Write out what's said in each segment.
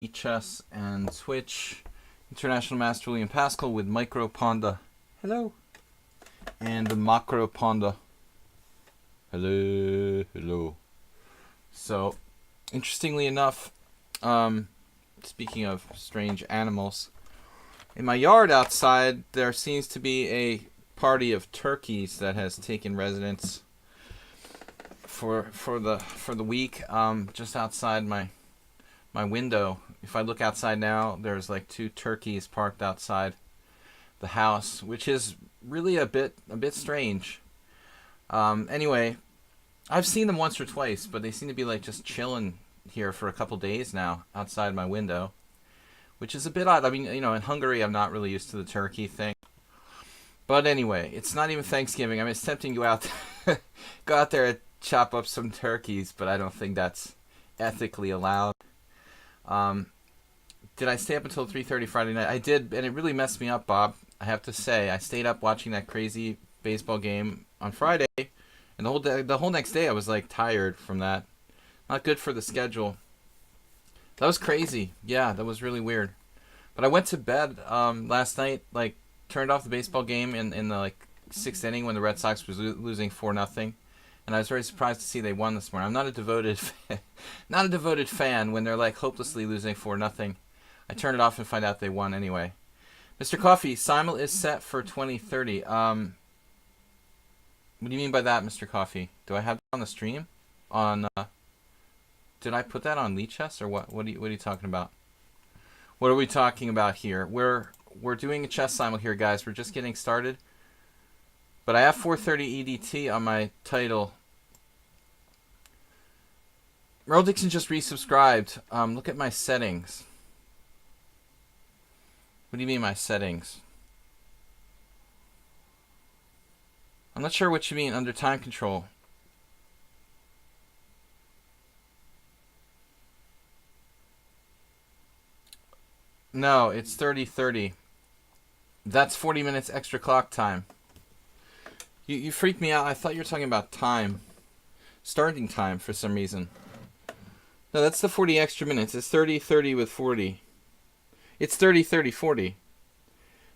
lichess and Twitch. International Master William Pascal with Micro Panda. Hello. And the Macro Panda. Hello. Hello. So, interestingly enough, speaking of strange animals, in my yard outside there seems to be a party of turkeys that has taken residence for the week. Just outside my window. If I look outside now, there's like 2 turkeys parked outside the house, which is really a bit strange. Anyway, I've seen them once or twice, but they seem to be like just chilling here for a couple days now outside my window, which is a bit odd. I mean, you know, in Hungary, I'm not really used to the turkey thing. But anyway, it's not even Thanksgiving. I mean, it's tempting to go out there and chop up some turkeys, but I don't think that's ethically allowed. Did I stay up until 3:30 Friday night? I did, and it really messed me up, Bob. I have to say, I stayed up watching that crazy baseball game on Friday, and the whole next day I was like tired from that. Not good for the schedule. That was crazy. Yeah, that was really weird. But I went to bed last night, like turned off the baseball game in the like 6th inning when the Red Sox was losing 4-0. And I was very surprised to see they won this morning. I'm not a devoted fan when they're like hopelessly losing 4-0. I turn it off and find out they won anyway. Mr. Coffee, simul is set for 2030. What do you mean by that, Mr. Coffee? Do I have that on the stream? Did I put that on lichess or what? What are you talking about? What are we talking about here? We're doing a chess simul here, guys. We're just getting started. But I have 4:30 EDT on my title. Merle Dixon just resubscribed. Look at my settings. What do you mean my settings? I'm not sure what you mean under time control. No, it's 30:30. That's 40 minutes extra clock time. You freaked me out. I thought you were talking about time. Starting time for some reason. No, that's the 40 extra minutes. It's 30:30 with 40. It's 30:30 40.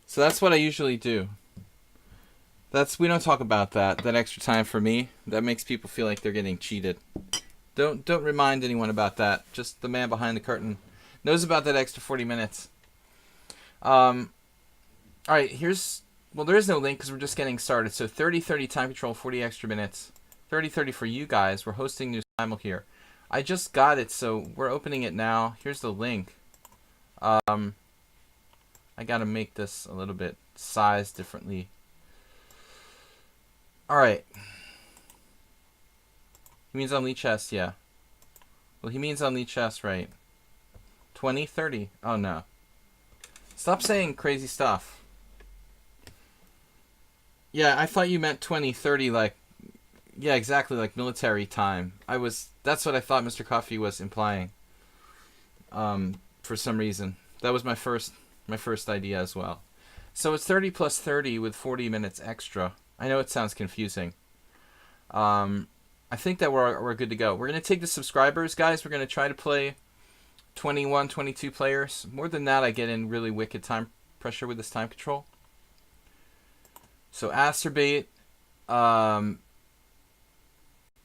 So that's what I usually do. We don't talk about that extra time for me. That makes people feel like they're getting cheated. Don't remind anyone about that. Just the man behind the curtain knows about that extra 40 minutes. All right, well, there is no link because we're just getting started. So 30:30 time control, 40 extra minutes. 30:30 for you guys. We're hosting new simul here. I just got it, so we're opening it now. Here's the link. I gotta make this a little bit sized differently. All right. He means on lichess, yeah. Well, he means on lichess, right? 20:30. Oh no. Stop saying crazy stuff. Yeah, I thought you meant 20:30, like, yeah, exactly, like military time. That's what I thought Mr. Coffee was implying. For some reason. That was my first idea as well. So it's 30 plus 30 with 40 minutes extra. I know it sounds confusing. I think that we're good to go. We're going to take the subscribers, guys. We're going to try to play 21, 22 players. More than that, I get in really wicked time pressure with this time control. So Asterbate,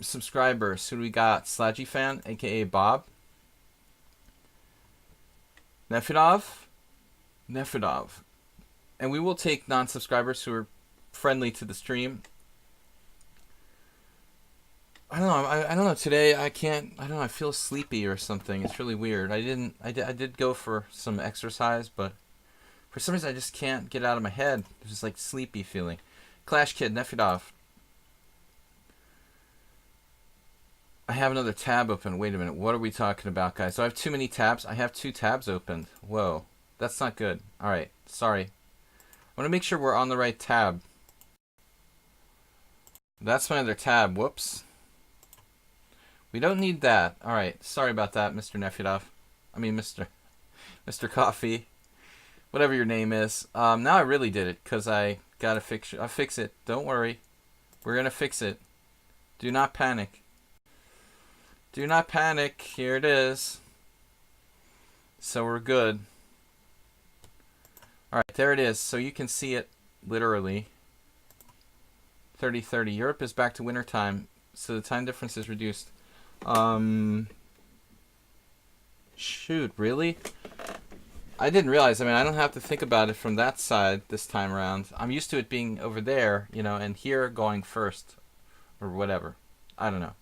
subscribers. Who do we got? Sladgie Fan, aka Bob. Nefedov. And we will take non-subscribers who are friendly to the stream. I don't know. I don't know. Today I can't. I don't know. I feel sleepy or something. It's really weird. I did go for some exercise, but for some reason I just can't get out of my head. It's just like sleepy feeling. Clash Kid, Nefedov. I have another tab open. Wait a minute. What are we talking about, guys? So I have too many tabs. I have 2 tabs opened. Whoa. That's not good. All right. Sorry. I want to make sure we're on the right tab. That's my other tab. Whoops. We don't need that. All right. Sorry about that, Mr. Nefedov. I mean, Mr. Coffee. Whatever your name is. Now I really did it because I got to fix it. I'll fix it. Don't worry. We're going to fix it. Do not panic. Do not panic. Here it is. So we're good. All right, there it is. So you can see it literally. 30:30. Europe is back to winter time, so the time difference is reduced. Shoot, really? I didn't realize. I mean, I don't have to think about it from that side this time around. I'm used to it being over there, you know, and here going first or whatever. I don't know.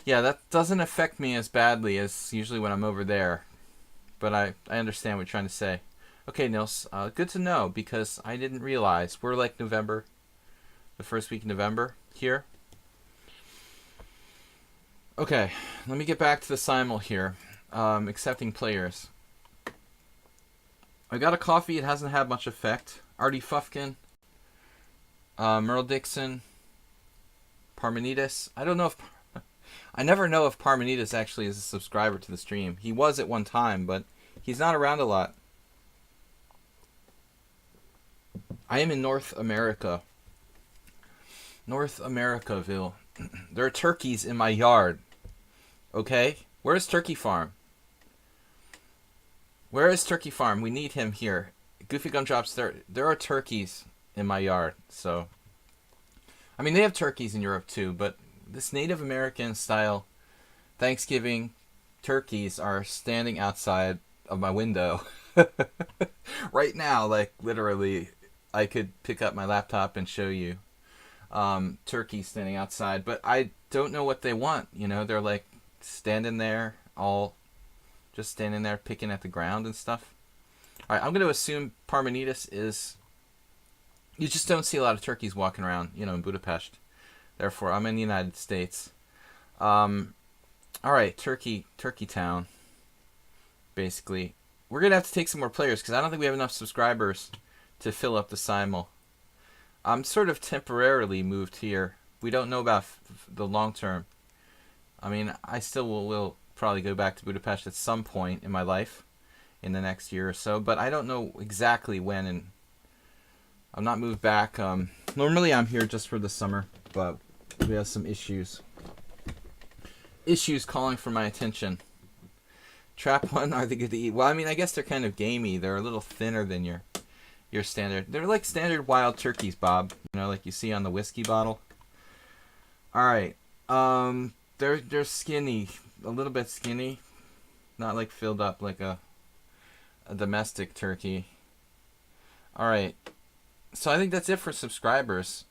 Yeah, that doesn't affect me as badly as usually when I'm over there. But I understand what you're trying to say. Okay, Nils, good to know because I didn't realize. We're like November, the first week of November here. Okay, let me get back to the simul here. Accepting players. I got a coffee. It hasn't had much effect. Artie Fufkin, Merle Dixon, Parmenides. I don't know if... I never know if Parmenides actually is a subscriber to the stream. He was at one time, but he's not around a lot. I am in North America. North Americaville. There are turkeys in my yard. Okay? Where's Turkey Farm? Where is Turkey Farm? We need him here. Goofy Gumdrops, there are turkeys in my yard. So, I mean, they have turkeys in Europe too, but this Native American style Thanksgiving turkeys are standing outside of my window right now. Like literally, I could pick up my laptop and show you turkeys standing outside, but I don't know what they want. You know, they're like standing there, all just standing there picking at the ground and stuff. All right, I'm going to assume Parmenides is... You just don't see a lot of turkeys walking around, you know, in Budapest. Therefore, I'm in the United States. All right, Turkey Town. Basically, we're gonna have to take some more players because I don't think we have enough subscribers to fill up the simul. I'm sort of temporarily moved here. We don't know about the long term. I mean, I still will probably go back to Budapest at some point in my life, in the next year or so, but I don't know exactly when. And I'm not moved back. Normally, I'm here just for the summer, but we have some issues. Issues calling for my attention. Trap one, are they good to eat? Well, I mean, I guess they're kind of gamey. They're a little thinner than your standard. They're like standard wild turkeys, Bob. You know, like you see on the whiskey bottle. All right. They're skinny, a little bit skinny, not like filled up like a domestic turkey. All right. So I think that's it for subscribers.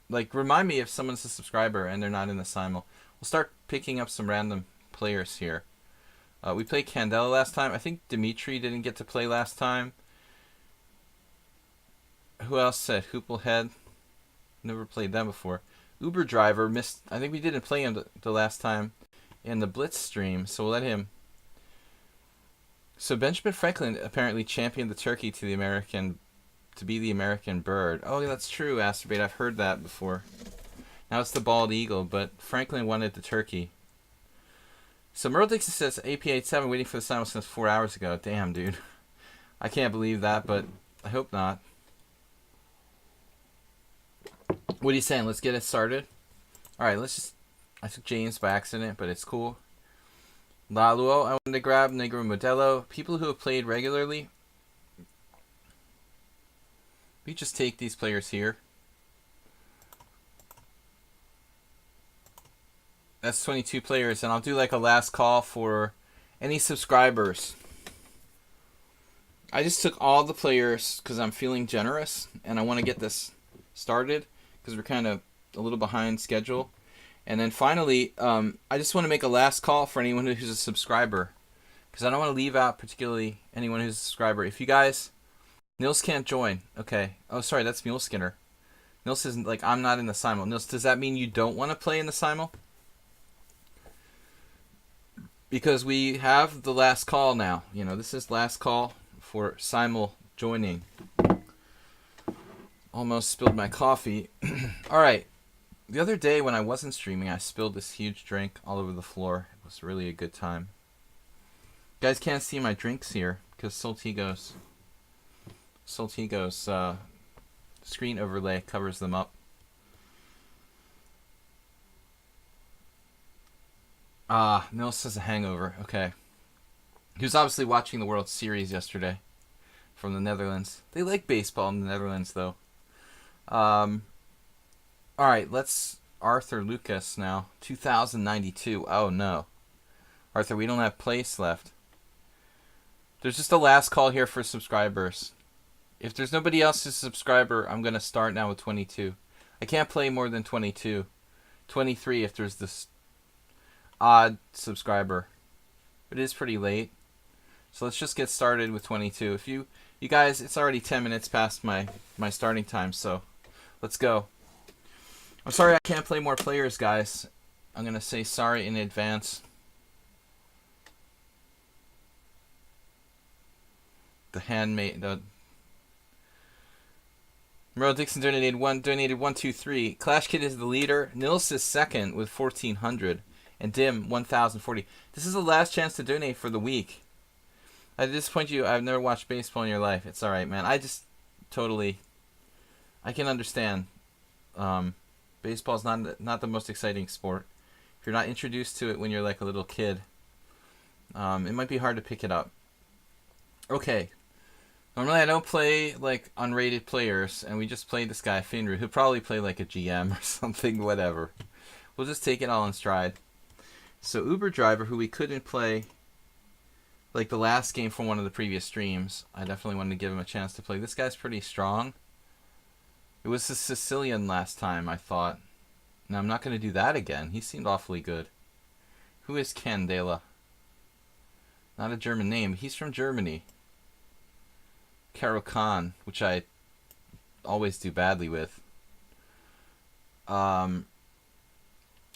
Like, remind me if someone's a subscriber and they're not in the simul. We'll start picking up some random players here. We played Candela last time. I think Dimitri didn't get to play last time. Who else said Hooplehead? Never played them before. Uber Driver missed. I think we didn't play him the last time in the Blitz stream, so we'll let him. So Benjamin Franklin apparently championed the turkey to the American, to be the American bird. Oh, that's true, Asterbait. I've heard that before. Now it's the bald eagle, but Franklin wanted the turkey. So Merle Dixon says AP87 waiting for the simul since 4 hours ago. Damn, dude. I can't believe that, but I hope not. What are you saying? Let's get it started? Alright, let's just... I took James by accident, but it's cool. Laluo, I wanted to grab Negro Modelo. People who have played regularly. We just take these players here. That's 22 players, and I'll do like a last call for any subscribers. I just took all the players because I'm feeling generous, and I want to get this started because we're kind of a little behind schedule. And then finally, I just want to make a last call for anyone who's a subscriber because I don't want to leave out particularly anyone who's a subscriber. If you guys... Nils can't join. Okay. Oh, sorry, that's Mule Skinner. Nils isn't like, I'm not in the simul. Nils, does that mean you don't want to play in the simul? Because we have the last call now. You know, this is last call for simul joining. Almost spilled my coffee. Alright. The other day when I wasn't streaming, I spilled this huge drink all over the floor. It was really a good time. You guys can't see my drinks here because Soltigo's screen overlay covers them up. Ah, Nils has a hangover. Okay. He was obviously watching the World Series yesterday from the Netherlands. They like baseball in the Netherlands, though. All right, let's Arthur Lucas now. 2092. Oh, no. Arthur, we don't have place left. There's just a last call here for subscribers. If there's nobody else who's a subscriber, I'm going to start now with 22. I can't play more than 22. 23 if there's this odd subscriber. It is pretty late. So let's just get started with 22. If you guys, it's already 10 minutes past my starting time, so let's go. I'm sorry I can't play more players, guys. I'm going to say sorry in advance. The handmade... Merle Dixon donated 123. Clash Kid is the leader. Nils is second with 1,400. And Dim, 1,040. This is the last chance to donate for the week. I disappoint you. I've never watched baseball in your life. It's alright, man. I just totally... I can understand. Baseball's not the most exciting sport. If you're not introduced to it when you're like a little kid, it might be hard to pick it up. Okay. Normally I don't play like unrated players, and we just played this guy, Finru, who'll probably play like a GM or something, whatever. We'll just take it all in stride. So Uber Driver, who we couldn't play like the last game from one of the previous streams, I definitely wanted to give him a chance to play. This guy's pretty strong. It was a Sicilian last time, I thought. Now, I'm not going to do that again. He seemed awfully good. Who is Ken Dela? Not a German name. He's from Germany. Karo Khan, which I always do badly with. Alright,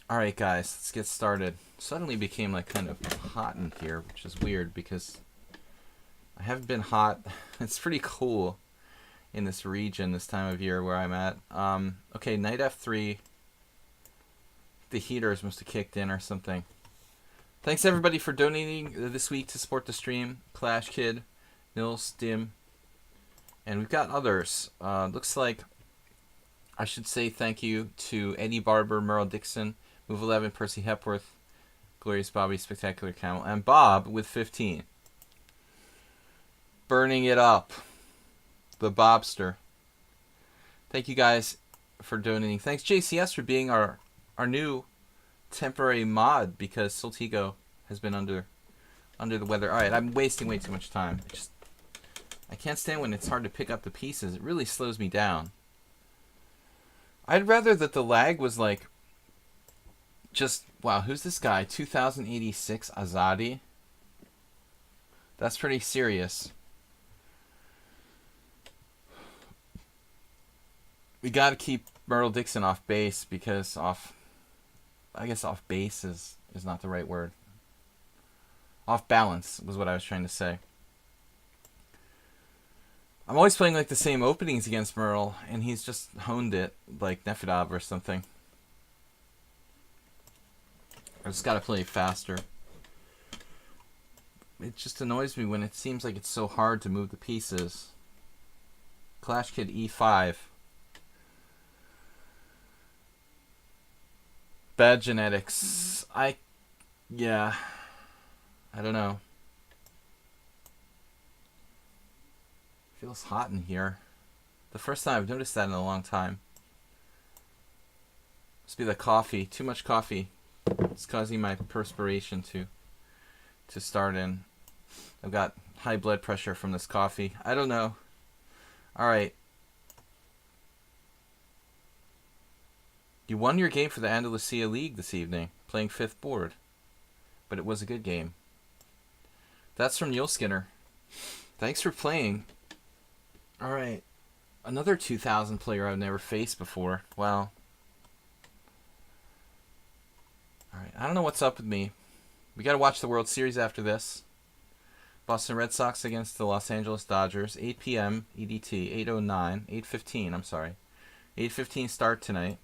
guys. Let's get started. Suddenly became like kind of hot in here, which is weird because I haven't been hot. It's pretty cool in this region this time of year where I'm at. Okay, knight f3. The heaters must have kicked in or something. Thanks everybody for donating this week to support the stream. Clash Kid, Nils, Dim, and we've got others. Looks like I should say thank you to Eddie Barber, Merle Dixon, Move 11, Percy Hepworth, Glorious Bobby, Spectacular Camel, and Bob with 15. Burning it up. The Bobster. Thank you guys for donating. Thanks JCS for being our new temporary mod because Soltigo has been under the weather. Alright, I'm wasting way too much time. I can't stand when it's hard to pick up the pieces. It really slows me down. I'd rather that the lag was like just, wow, who's this guy? 2086 Azadi? That's pretty serious. We got to keep Myrtle Dixon off base because I guess off base is not the right word. Off balance was what I was trying to say. I'm always playing like the same openings against Merle, and he's just honed it like Nefedov or something. I just got to play faster. It just annoys me when it seems like it's so hard to move the pieces. Clash Kid E5. Bad genetics. Yeah. I don't know. Feels hot in here. The first time I've noticed that in a long time. Must be the coffee. Too much coffee. It's causing my perspiration to start in. I've got high blood pressure from this coffee. I don't know. Alright. You won your game for the Andalusia League this evening, playing 5th board. But it was a good game. That's from Yule Skinner. Thanks for playing. Alright. Another 2000 player I've never faced before. Wow. Alright, I don't know what's up with me. We gotta watch the World Series after this. Boston Red Sox against the Los Angeles Dodgers. 8 p.m. EDT. 8:09. 8:15, I'm sorry. 8:15 start tonight.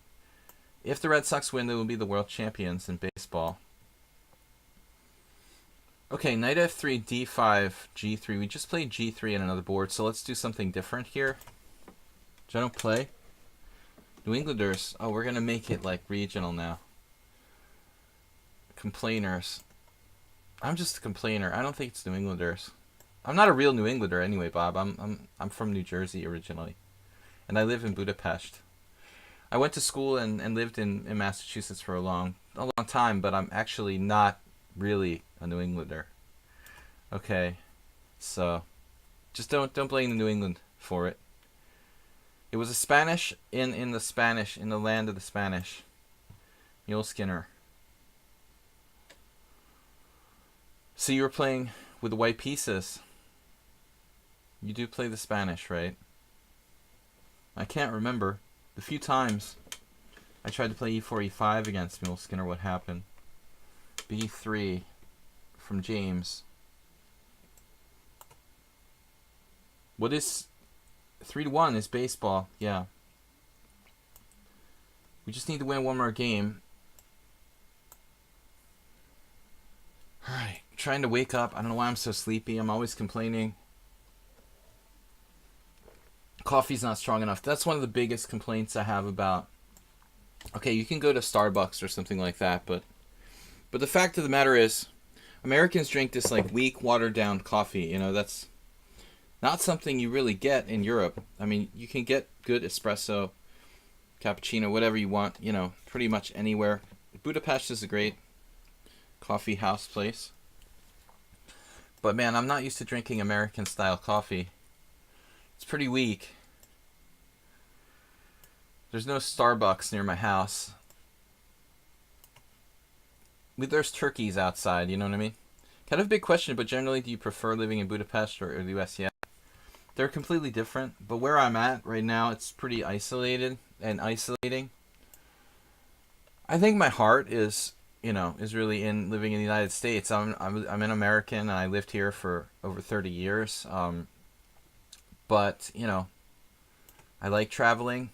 If the Red Sox win, they will be the world champions in baseball. Okay, knight f3, d5, g3. We just played g3 on another board, so let's do something different here. Which I don't play. New Englanders. Oh, we're going to make it like regional now. Complainers. I'm just a complainer. I don't think it's New Englanders. I'm not a real New Englander anyway, Bob. I'm from New Jersey originally, and I live in Budapest. I went to school and lived in Massachusetts for a long time, but I'm actually not really a New Englander. Okay, so just don't blame the New England for it. It was a Spanish in the Spanish in the land of the Spanish. Mule Skinner. So you were playing with the white pieces. You do play the Spanish, right? I can't remember. The few times I tried to play e4, e5 against Mule Skinner, what happened? b3 from James. What is 3-1 is baseball, yeah. We just need to win one more game. Alright, trying to wake up. I don't know why I'm so sleepy. I'm always complaining. Coffee's not strong enough. That's one of the biggest complaints I have about. Okay, you can go to Starbucks or something like that, but the fact of the matter is, Americans drink this like weak, watered down coffee. You know, that's not something you really get in Europe. I mean, you can get good espresso, cappuccino, whatever you want, you know, pretty much anywhere. Budapest is a great coffee house place. But man, I'm not used to drinking American style coffee. It's pretty weak. There's no Starbucks near my house. There's turkeys outside, you know what I mean? Kind of a big question, but generally, do you prefer living in Budapest or the US? Yeah. They're completely different, but where I'm at right now, it's pretty isolated and isolating. I think my heart is, is really in living in the United States. I'm an American, and I lived here for over 30 years. But, I like traveling.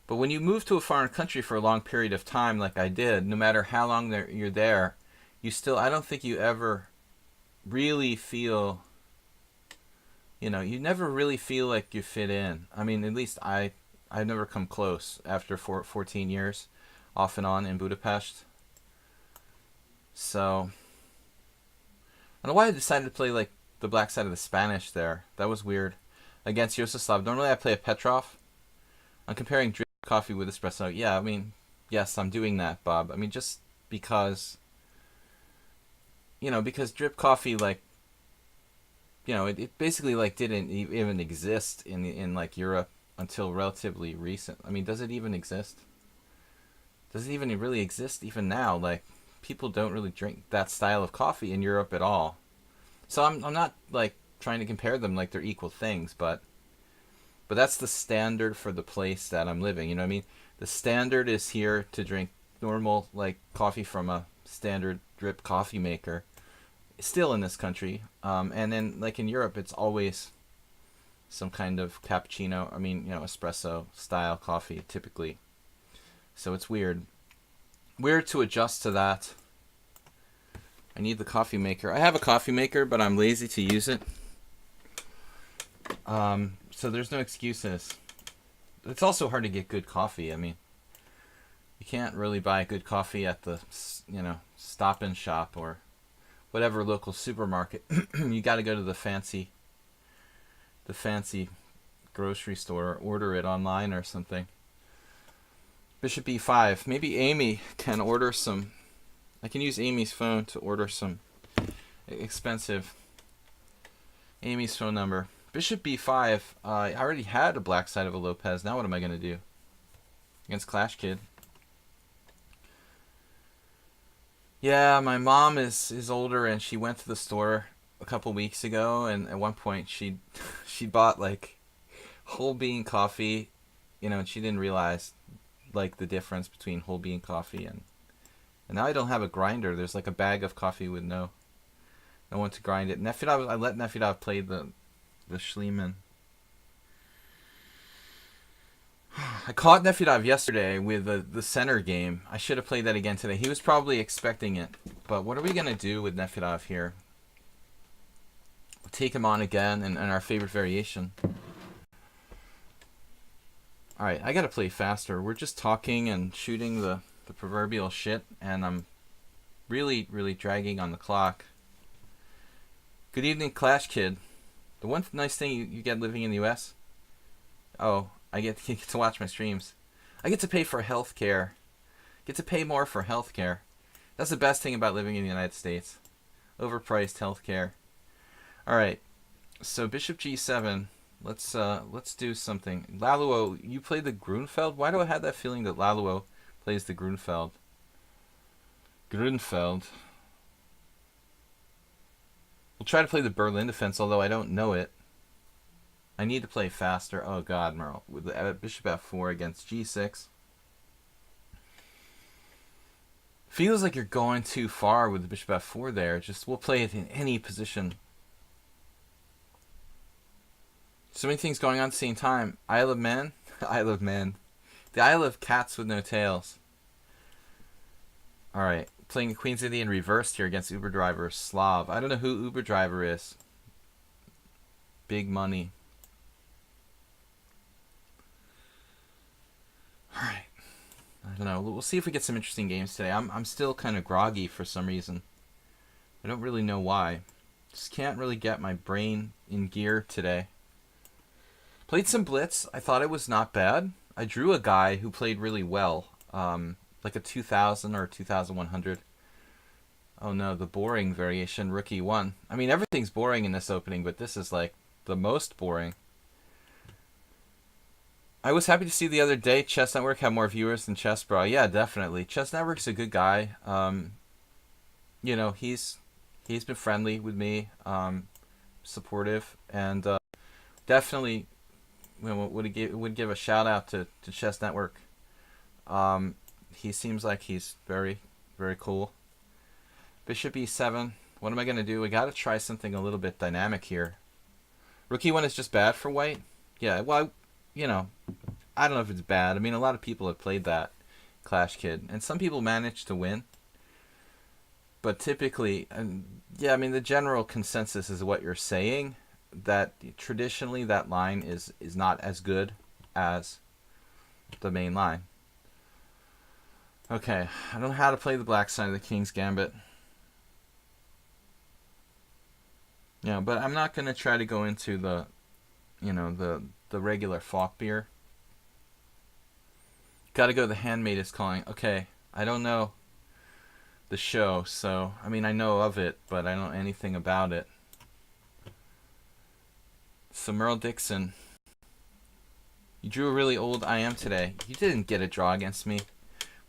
But when you move to a foreign country for a long period of time, like I did, no matter how long you're there, I don't think you ever really feel, you never really feel like you fit in. I mean, at least I've never come close after 14 years off and on in Budapest. So, I don't know why I decided to play like the black side of the Spanish there. That was weird. Against Yososlav. Normally I play a Petrov. I'm comparing drip coffee with espresso. Yeah, I mean, yes, I'm doing that, Bob. I mean, just because, because drip coffee, like, it basically like didn't even exist in like Europe until relatively recent. I mean, does it even exist? Does it even really exist even now? Like, people don't really drink that style of coffee in Europe at all. So I'm not like trying to compare them like they're equal things, but that's the standard for the place that I'm living. You know what I mean? The standard is here to drink normal like coffee from a standard drip coffee maker. Still in this country, and then like in Europe, it's always some kind of cappuccino. I mean, espresso style coffee typically. So it's weird to adjust to that. I need the coffee maker. I have a coffee maker, but I'm lazy to use it. So there's no excuses. It's also hard to get good coffee. I mean, you can't really buy good coffee at the, Stop and Shop or whatever local supermarket. You got to go to the fancy grocery store or order it online or something. Bishop e5. Maybe Amy can order some. I can use Amy's phone to order some expensive. Amy's phone number. Bishop b5. I already had a black side of a Lopez. Now what am I going to do? Against Clash Kid. Yeah, my mom is older, and she went to the store a couple weeks ago, and at one point she bought like whole bean coffee, and she didn't realize like the difference between whole bean coffee and now I don't have a grinder. There's like a bag of coffee with no one to grind it. Nefedov, I let Nefedov play the Schliemann. I caught Nefedov yesterday with the center game. I should have played that again today. He was probably expecting it. But what are we going to do with Nefedov here? Take him on again in our favorite variation. Alright, I got to play faster. We're just talking and shooting the proverbial shit, and I'm Really, really dragging on the clock. Good evening, Clash Kid. The one nice thing you get living in the U.S. Oh, I get to watch my streams. I get to pay for healthcare. Get to pay more for healthcare. That's the best thing about living in the United States. Overpriced healthcare. All right. So bishop g7. Let's do something. Laluo, you played the Grunfeld? Why do I have that feeling that Laluo plays the Grunfeld? Grunfeld. We'll try to play the Berlin defense, although I don't know it. I need to play faster. Oh god, Merle. With the bishop f4 against g6. Feels like you're going too far with the bishop f4 there. Just we'll play it in any position. So many things going on at the same time. Isle of Man. Isle of Man. The Isle of Cats with no tails. Alright. Playing Queen City in reversed here against Uber driver Slav. I don't know who Uber driver is. Big money. Alright. I don't know. We'll see if we get some interesting games today. I'm still kind of groggy for some reason. I don't really know why. Just can't really get my brain in gear today. Played some Blitz. I thought it was not bad. I drew a guy who played really well. Like a 2000 or 2100. Oh no, the boring variation, rookie 1. I mean, everything's boring in this opening, but this is like the most boring. I was happy to see the other day Chess Network had more viewers than Chess Bra. Yeah, definitely. Chess Network's a good guy. You know, he's been friendly with me, supportive, and definitely would give a shout out to Chess Network. He seems like he's very, very cool. Bishop e7. What am I going to do? I got to try something a little bit dynamic here. Rookie 1 is just bad for white? Yeah, well, you know, I don't know if it's bad. I mean, a lot of people have played that, Clash Kid. And some people manage to win. But typically, yeah, I mean, the general consensus is what you're saying. That traditionally that line is not as good as the main line. Okay, I don't know how to play the black side of the King's Gambit. Yeah, but I'm not going to try to go into the, you know, the regular Falkbeer. Got to go The Handmaid is Calling. Okay, I don't know the show, so, I mean, I know of it, but I don't know anything about it. So Merle Dixon, you drew a really old I am today. You didn't get a draw against me.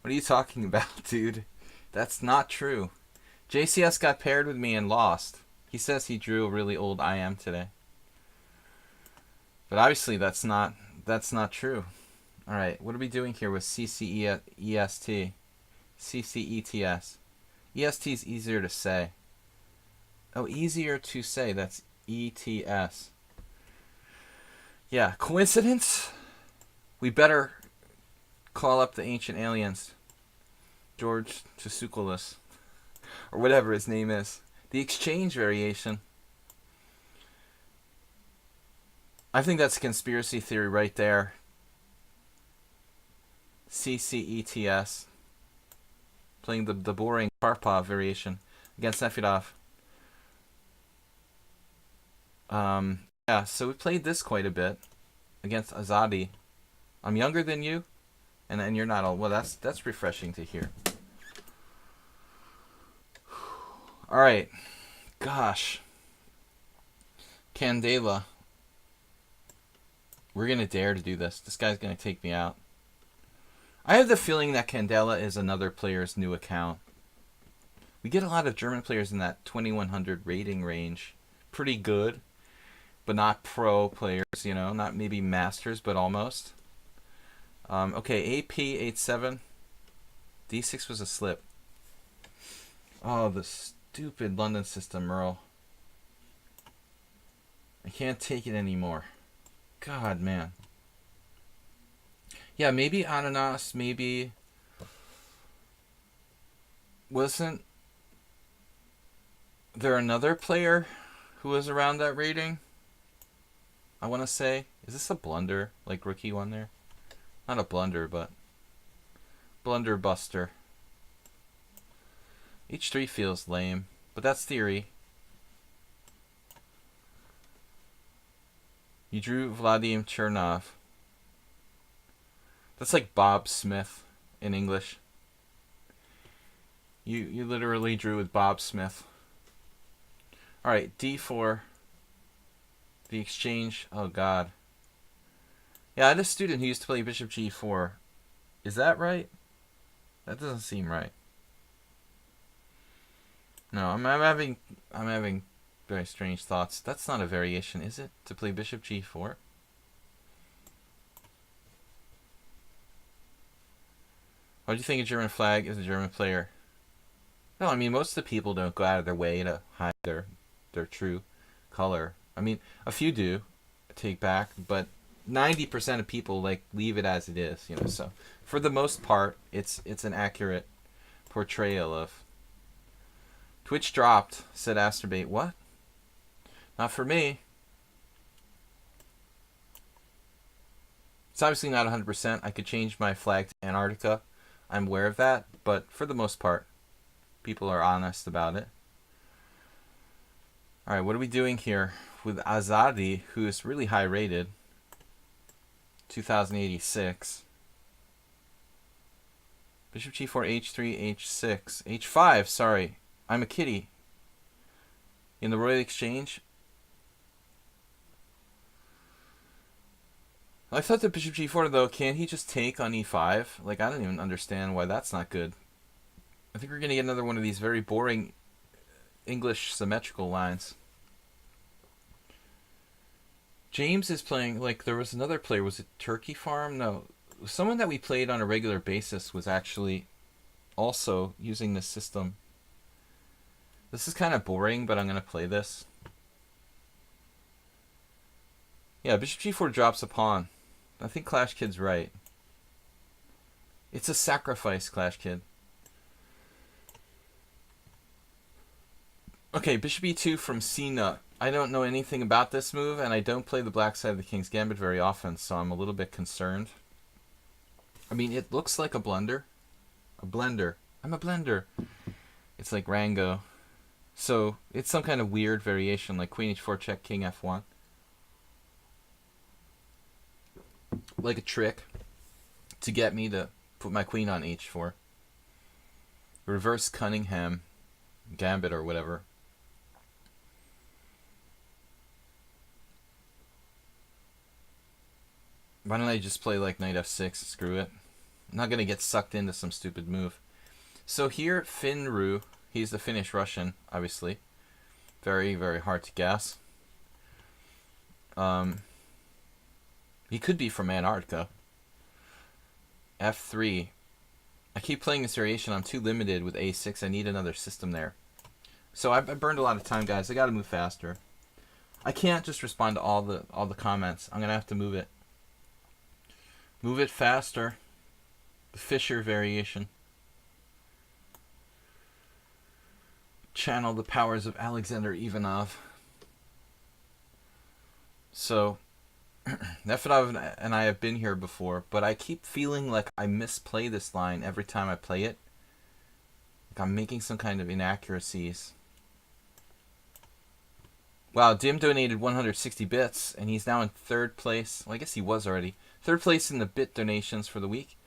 What are you talking about, dude? That's not true. JCS got paired with me and lost. He says he drew a really old I am today. But obviously that's not true. Alright, what are we doing here with CCEST? CCETS. EST is easier to say. Oh, easier to say. That's ETS. Yeah, coincidence? We better call up the ancient aliens. George Tsoukalos. Or whatever his name is. The exchange variation. I think that's a conspiracy theory right there. CCETS. Playing the boring Karpov variation against Nefedov. Yeah, so we played this quite a bit against Azadi. I'm younger than you, and you're not old. Well, that's refreshing to hear. All right, gosh, Candela. We're gonna dare to do this. This guy's gonna take me out. I have the feeling that Candela is another player's new account. We get a lot of German players in that 2100 rating range. Pretty good. But not pro players, you know, not maybe masters, but almost. Okay, AP 8-7. D6 was a slip. Oh, the stupid London system, Merle. I can't take it anymore. God, man. Yeah, maybe Ananas, maybe... Wasn't there another player who was around that rating? I want to say, is this a blunder, like rookie 1 there? Not a blunder, but Blunderbuster. H3 feels lame, but that's theory. You drew Vladimir Chernov. That's like Bob Smith in English. You literally drew with Bob Smith. Alright, D4. The exchange. Oh, God. Yeah, I had a student who used to play Bishop G4. Is that right? That doesn't seem right. No, I'm having very strange thoughts. That's not a variation, is it? To play Bishop G4? Why do you think a German flag is a German player? No, I mean, most of the people don't go out of their way to hide their true color. I mean, a few do, take back, but 90% of people like leave it as it is, you know. So, for the most part, it's an accurate portrayal of. Twitch dropped, said Asterbait. What? Not for me. It's obviously not 100%. I could change my flag to Antarctica. I'm aware of that, but for the most part, people are honest about it. Alright, what are we doing here with Azadi, who is really high rated? 2086. Bishop G4, H3, H6. H5, sorry. I'm a kitty. In the Royal Exchange. I thought that Bishop G4, though, can't he just take on E5? Like, I don't even understand why that's not good. I think we're going to get another one of these very boring English symmetrical lines. James is playing, like, there was another player. Was it Turkey Farm? No. Someone that we played on a regular basis was actually also using this system. This is kind of boring, but I'm going to play this. Yeah, Bishop G4 drops a pawn. I think Clash Kid's right. It's a sacrifice, Clash Kid. Okay, Bishop E2 from C-Nut. I don't know anything about this move, and I don't play the black side of the King's Gambit very often, so I'm a little bit concerned. I mean, it looks like a blunder. A blender. I'm a blender. It's like Rango. So, it's some kind of weird variation, like Queen H4 check, King F1. Like a trick to get me to put my queen on H4. Reverse Cunningham Gambit or whatever. Why don't I just play like Knight F6? Screw it. I'm not going to get sucked into some stupid move. So here, Finru, he's the Finnish Russian, obviously. Very, very hard to guess. He could be from Antarctica. F3. I keep playing this variation. I'm too limited with A6. I need another system there. So I burned a lot of time, guys. I got to move faster. I can't just respond to all the comments. I'm going to have to move it. Move it faster. The Fisher variation. Channel the powers of Alexander Ivanov. So, Nefedov and I have been here before, but I keep feeling like I misplay this line every time I play it. Like I'm making some kind of inaccuracies. Wow, Dim donated 160 bits, and he's now in third place. Well, I guess he was already. Third place in the bit donations for the week.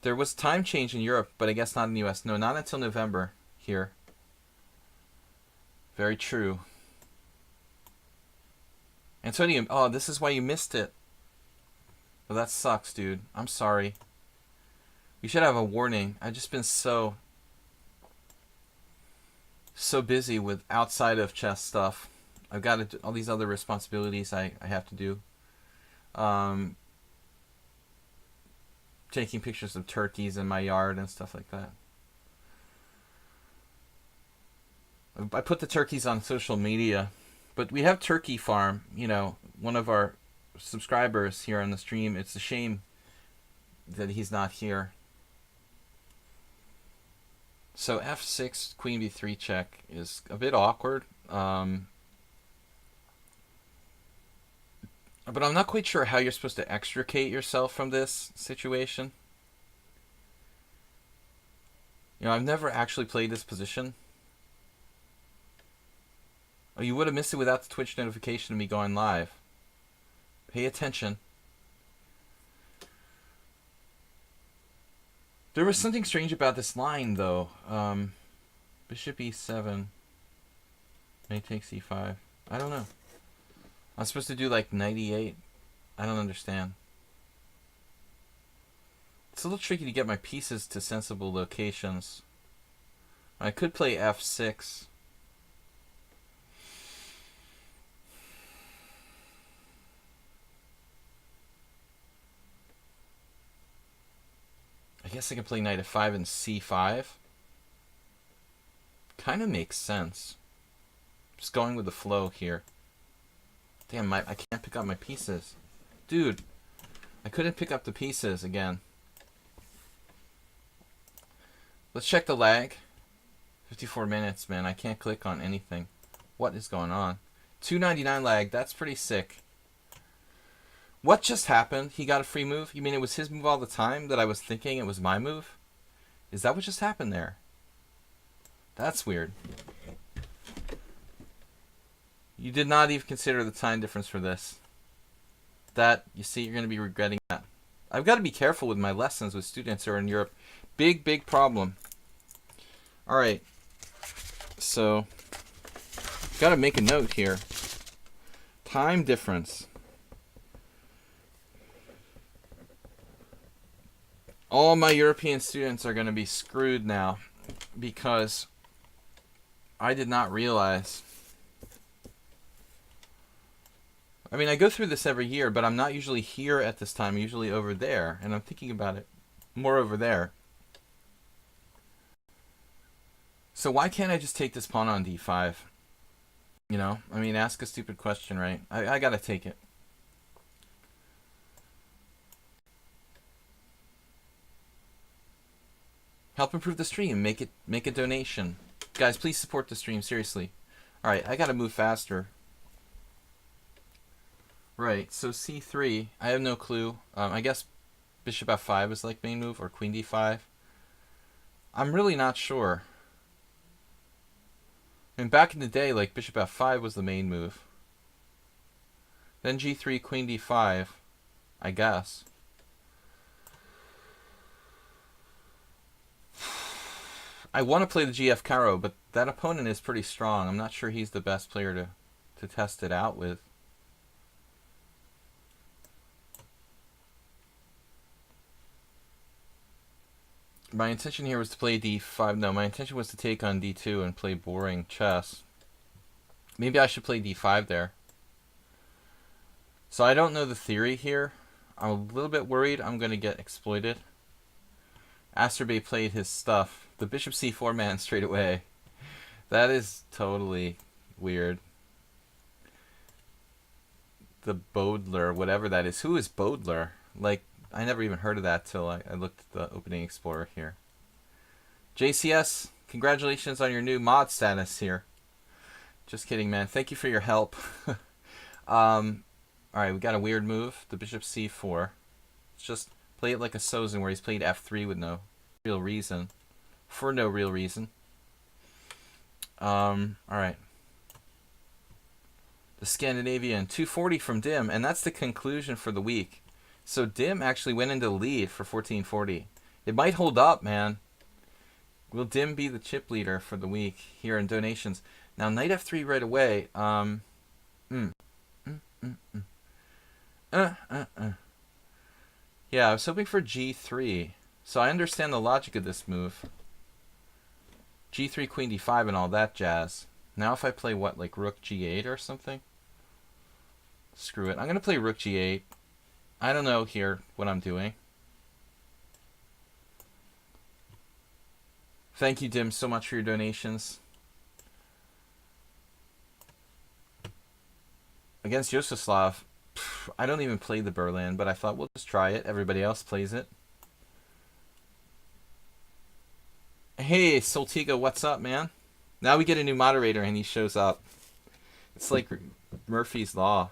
There was time change in Europe, but I guess not in the US. No, not until November here. Very true. Antonio, oh, this is why you missed it. Well, that sucks, dude. I'm sorry. You should have a warning. I've just been so busy with outside of chess stuff. I've got all these other responsibilities I have to do. Taking pictures of turkeys in my yard and stuff like that. I put the turkeys on social media, but we have Turkey Farm, you know, one of our subscribers here on the stream. It's a shame that he's not here. So F6, Queen B3 check is a bit awkward. But I'm not quite sure how you're supposed to extricate yourself from this situation. You know, I've never actually played this position. Oh, you would have missed it without the Twitch notification of me going live. Pay attention. There was something strange about this line, though. Bishop e7. Knight takes e5. I don't know. I'm supposed to do like knight e8. I don't understand. It's a little tricky to get my pieces to sensible locations. I could play f6. I guess I can play knight f5 and c5. Kind of makes sense. Just going with the flow here. Damn, I can't pick up my pieces. Dude, I couldn't pick up the pieces again. Let's check the lag. 54 minutes, man. I can't click on anything. What is going on? 299 lag. That's pretty sick. What just happened? He got a free move? You mean it was his move all the time that I was thinking it was my move? Is that what just happened there? That's weird. You did not even consider the time difference for this. That, you see, you're going to be regretting that. I've got to be careful with my lessons with students who are in Europe. Big, big problem. Alright. So, got to make a note here. Time difference. All my European students are going to be screwed now because I did not realize. I mean, I go through this every year, but I'm not usually here at this time. I'm usually over there, and I'm thinking about it more over there. So why can't I just take this pawn on d5? You know, I mean, ask a stupid question, right? I gotta take it. Help improve the stream. Make a donation. Guys, please support the stream, seriously. Alright, I gotta move faster. Right, so c3. I have no clue. I guess bishop f5 is like main move, or queen d5. I'm really not sure. I mean, back in the day, like, bishop f5 was the main move. Then g3, queen d5, I guess. I want to play the GF Caro, but that opponent is pretty strong. I'm not sure he's the best player to test it out with. My intention here was to play d5. No, my intention was to take on d2 and play boring chess. Maybe I should play d5 there. So I don't know the theory here. I'm a little bit worried I'm going to get exploited. Asterbay played his stuff. The bishop c4 man straight away. That is totally weird. The Bodler, whatever that is. Who is Bodler? Like, I never even heard of that till I looked at the opening explorer here. JCS, congratulations on your new mod status here. Just kidding, man. Thank you for your help. Alright, we got a weird move. The bishop c4. Let's just play it like a Sozin where he's played f3 with no real reason. For no real reason. Alright. The Scandinavian. 240 from Dim, and that's the conclusion for the week. So Dim actually went into the lead for 1440. It might hold up, man. Will Dim be the chip leader for the week here in donations? Now, knight f3 right away. Yeah, I was hoping for g3. So I understand the logic of this move. g3, queen d5, and all that jazz. Now if I play, what, like rook g8 or something? Screw it. I'm going to play rook g8. I don't know here what I'm doing. Thank you, Dim, so much for your donations. Against Yososlav, I don't even play the Berlin, but I thought we'll just try it. Everybody else plays it. Hey, Soltiga, what's up, man? Now we get a new moderator and he shows up. It's like Murphy's Law.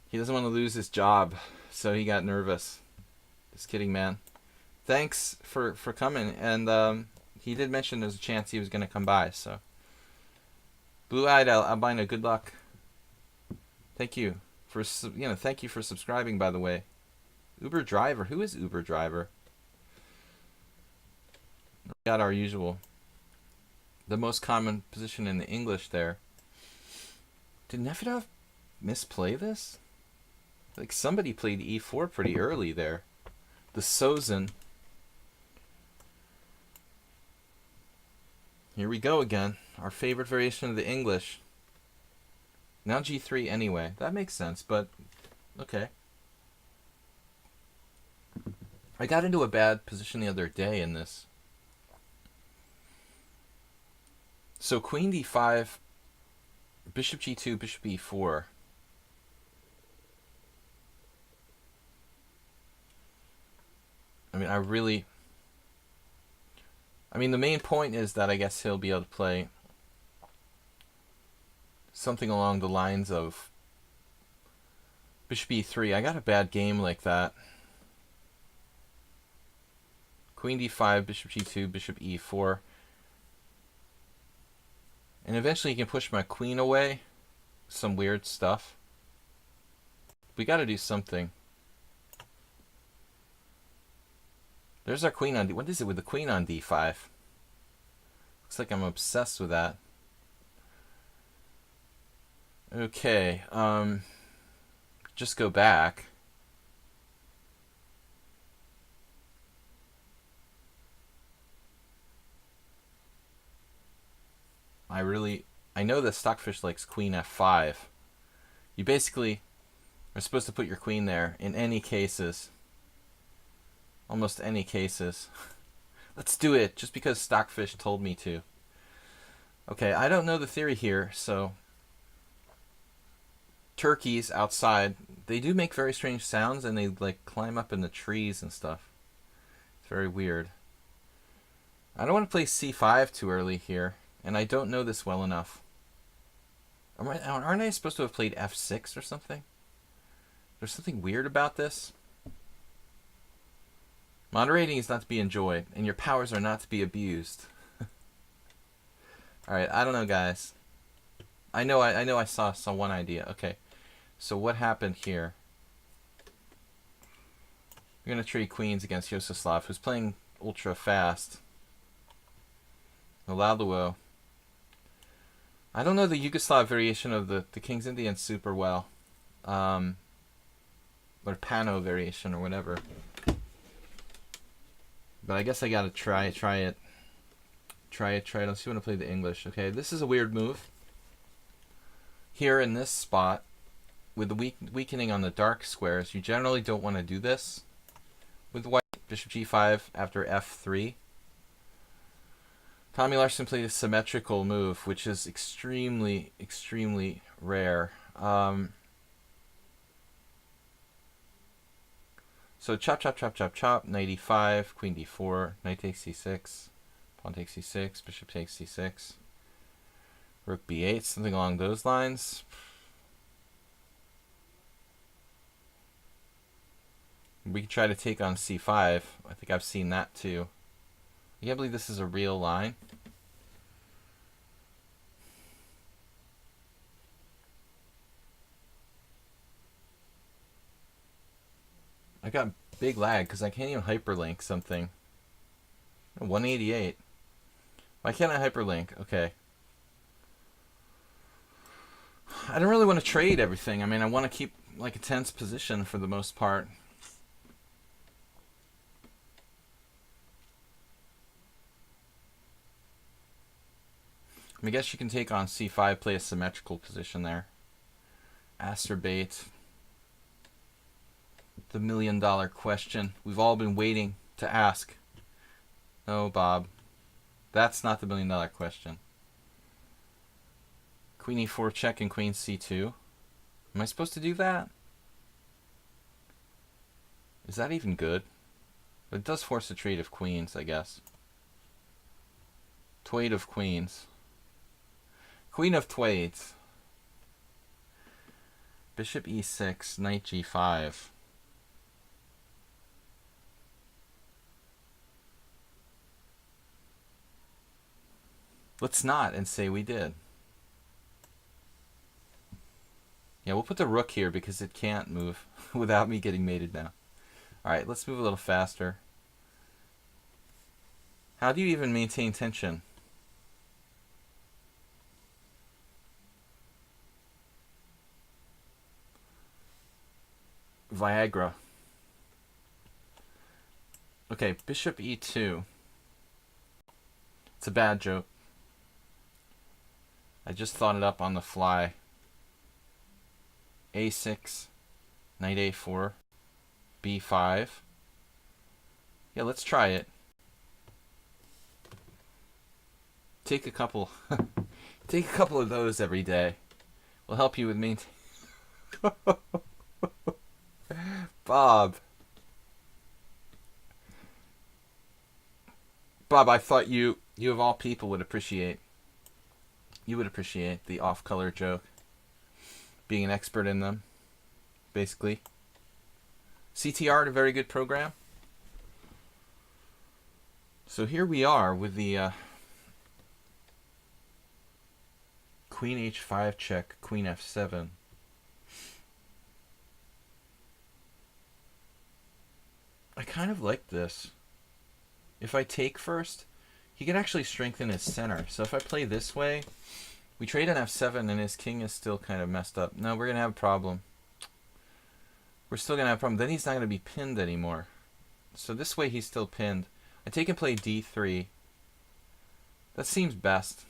He doesn't want to lose his job, so he got nervous. Just kidding, man. thanks for coming. And he did mention there's a chance he was going to come by. So, blue-eyed albino, good luck. Thank you for thank you for subscribing. By the way, Uber driver. Who is Uber driver? We got our usual. The most common position in the English there. Did Nefedov misplay this? Like somebody played e4 pretty early there. The Sozin. Here we go again. Our favorite variation of the English. Now g3 anyway. That makes sense, but okay. I got into a bad position the other day in this. So queen d5, bishop g2, bishop e4. I mean, the main point is that I guess he'll be able to play something along the lines of bishop e3. I got a bad game like that. Queen d5, bishop g2, bishop e4. And eventually he can push my queen away. Some weird stuff. We gotta do something. There's our queen on d. What is it with the queen on d5? Looks like I'm obsessed with that. Okay, just go back. I know that Stockfish likes queen f5. You basically are supposed to put your queen there in any cases. Almost any cases. Let's do it, just because Stockfish told me to. Okay, I don't know the theory here, so... Turkeys outside, they do make very strange sounds, and they like climb up in the trees and stuff. It's very weird. I don't want to play c5 too early here, and I don't know this well enough. Aren't I supposed to have played f6 or something? There's something weird about this. Moderating is not to be enjoyed, and your powers are not to be abused. Alright, I don't know, guys. I know I saw one idea. Okay, so what happened here? We're going to trade queens against Yososlav, who's playing ultra fast. Olaluo. I don't know the Yugoslav variation of the King's Indian super well. Or Pano variation or whatever. But I guess I gotta try it. Try it. Let's see when I play the English. Okay, this is a weird move. Here in this spot, with the weakening on the dark squares, you generally don't want to do this. With white, bishop g5 after f3. Tommy Larson played a symmetrical move, which is extremely, extremely rare. So chop, chop, chop, chop, chop, knight e5, queen d4, knight takes c6, pawn takes c6, bishop takes c6, rook b8, something along those lines. We can try to take on c5. I think I've seen that too. I can't believe this is a real line. I got big lag because I can't even hyperlink something. 188. Why can't I hyperlink? Okay. I don't really want to trade everything. I mean, I want to keep like a tense position for the most part. I guess you can take on c5, play a symmetrical position there. Acerbate. The $1 million question we've all been waiting to ask. No, Bob. That's not the $1 million question. Queen e4 check and queen c2. Am I supposed to do that? Is that even good? But it does force a trade of queens, I guess. Trade of queens. Queen of Twades. Bishop e6, knight g5. Let's not and say we did. Yeah, we'll put the rook here because it can't move without me getting mated now. Alright, let's move a little faster. How do you even maintain tension? Viagra. Okay, bishop e2. It's a bad joke. I just thought it up on the fly. a6, knight a4, b5. Yeah, let's try it. Take a couple take a couple of those every day. Will help you with maintain. Bob, I thought you of all people would appreciate the off-color joke. Being an expert in them, basically. CTR, a very good program. So here we are with the queen h5 check, queen f7. I kind of like this. If I take first, he can actually strengthen his center. So if I play this way, we trade on f7 and his king is still kind of messed up. No, we're going to have a problem. We're still going to have a problem. Then he's not going to be pinned anymore. So this way he's still pinned. I take and play d3. That seems best.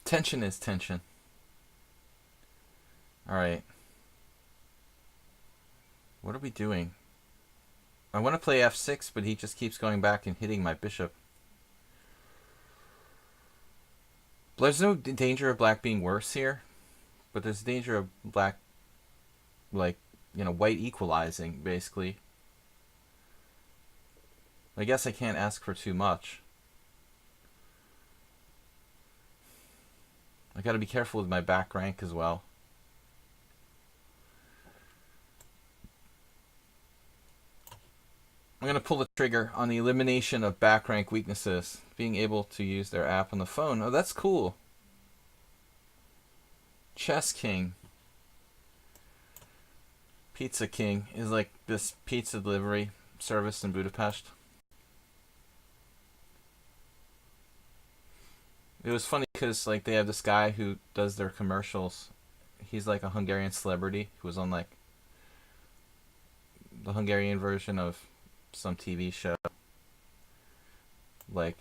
Tension is tension. Alright. What are we doing? I want to play f6, but he just keeps going back and hitting my bishop. There's no danger of black being worse here, but there's danger of black, like, you know, white equalizing, basically. I guess I can't ask for too much. I gotta be careful with my back rank as well. I'm going to pull the trigger on the elimination of back rank weaknesses. Being able to use their app on the phone. Oh, that's cool. Chess King. Pizza King is like this pizza delivery service in Budapest. It was funny because like they have this guy who does their commercials. He's like a Hungarian celebrity who was on like the Hungarian version of some TV show. Like,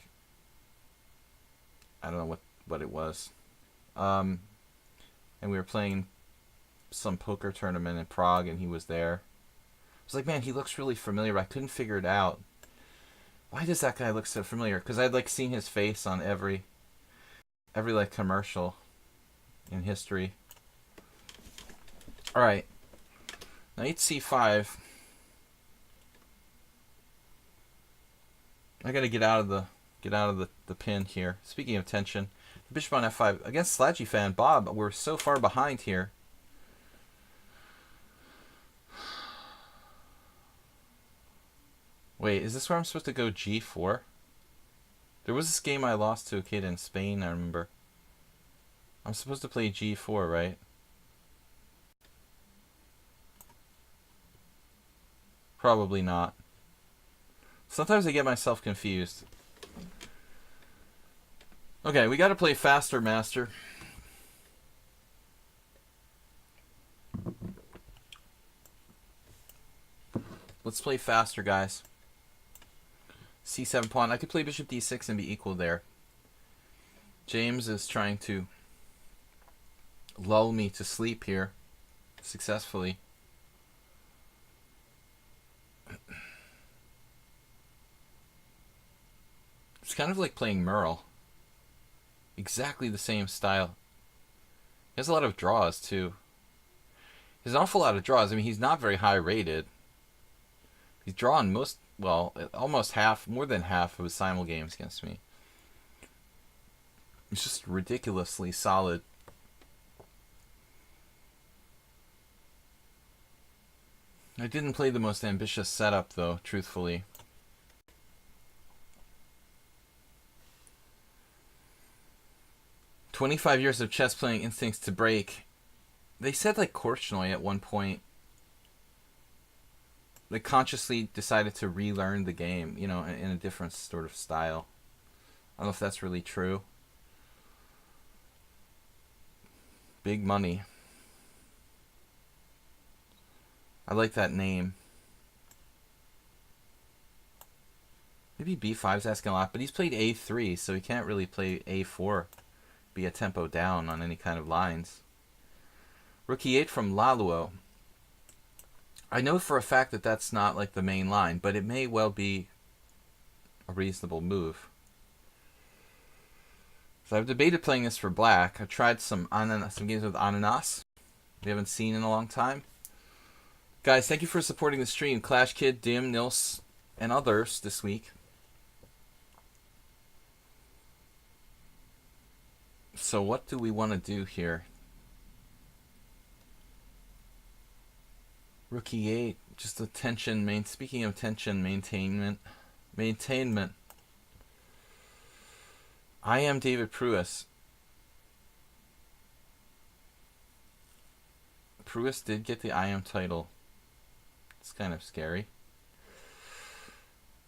I don't know what it was. And we were playing some poker tournament in Prague and he was there. I was like, man, he looks really familiar, but I couldn't figure it out. Why does that guy look so familiar? Because I'd like seen his face on every like commercial in history. Alright. Knight c5. I gotta get out of the pin here. Speaking of tension, bishop on f5 against Sladgie fan Bob. We're so far behind here. Wait, is this where I'm supposed to go g4? There was this game I lost to a kid in Spain, I remember. I'm supposed to play g4, right? Probably not. Sometimes I get myself confused. Okay, we gotta play faster, master. Let's play faster, guys. c7 pawn. I could play bishop d6 and be equal there. James is trying to lull me to sleep here successfully. It's kind of like playing Merle. Exactly the same style. He has a lot of draws, too. He has an awful lot of draws. I mean, he's not very high rated. He's drawn almost half, more than half of his simul games against me. It's just ridiculously solid. I didn't play the most ambitious setup, though, truthfully. "25 years of chess playing instincts to break." They said, like, Korchnoi at one point, they consciously decided to relearn the game, you know, in a different sort of style. I don't know if that's really true. Big money. I like that name. Maybe b5's asking a lot, but he's played a3, so he can't really play a4, be a tempo down on any kind of lines. Rookie 8 from Laluo. I know for a fact that that's not like the main line, but it may well be a reasonable move. So I've debated playing this for black. I've tried some games with Ananas we haven't seen in a long time. Guys, thank you for supporting the stream. Clash Kid, Dim, Nils, and others this week. So what do we want to do here? Rookie 8, just a tension speaking of tension, maintainment. I am David Pruis. Pruis did get the I am title. It's kind of scary.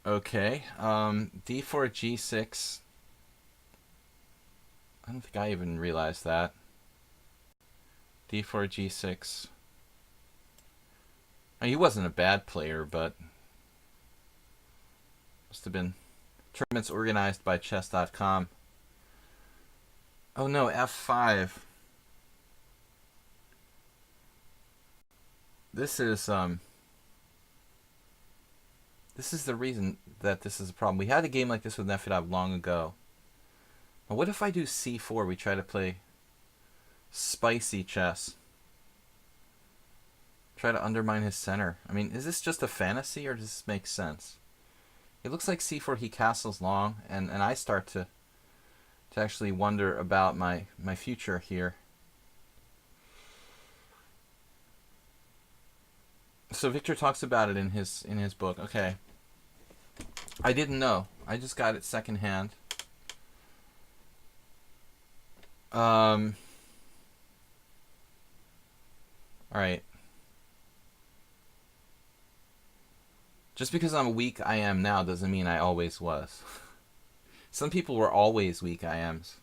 Okay, d4, g6. I don't think I even realized that. d4, g6. I mean, he wasn't a bad player, but must have been tournaments organized by chess.com. Oh no, f5. This is the reason that this is a problem. We had a game like this with Nefedov long ago. Now, what if I do c4? We try to play spicy chess. Try to undermine his center. I mean, is this just a fantasy or does this make sense? It looks like c4 he castles long, and I start to actually wonder about my future here. So Victor talks about it in his book. Okay. I didn't know. I just got it secondhand. All right. Just because I'm weak I am now doesn't mean I always was. Some people were always weak IMs.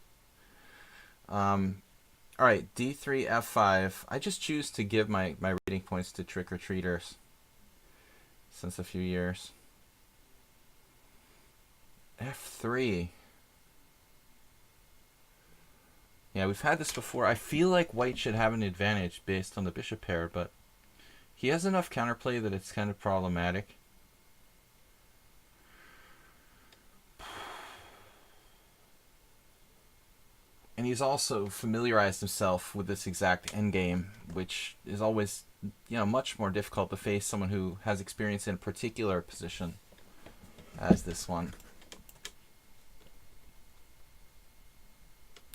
Alright, d3, f5. I just choose to give my rating points to trick-or-treaters since a few years. f3. Yeah, we've had this before. I feel like white should have an advantage based on the bishop pair, but he has enough counterplay that it's kind of problematic. And he's also familiarized himself with this exact endgame, which is always, you know, much more difficult to face someone who has experience in a particular position as this one.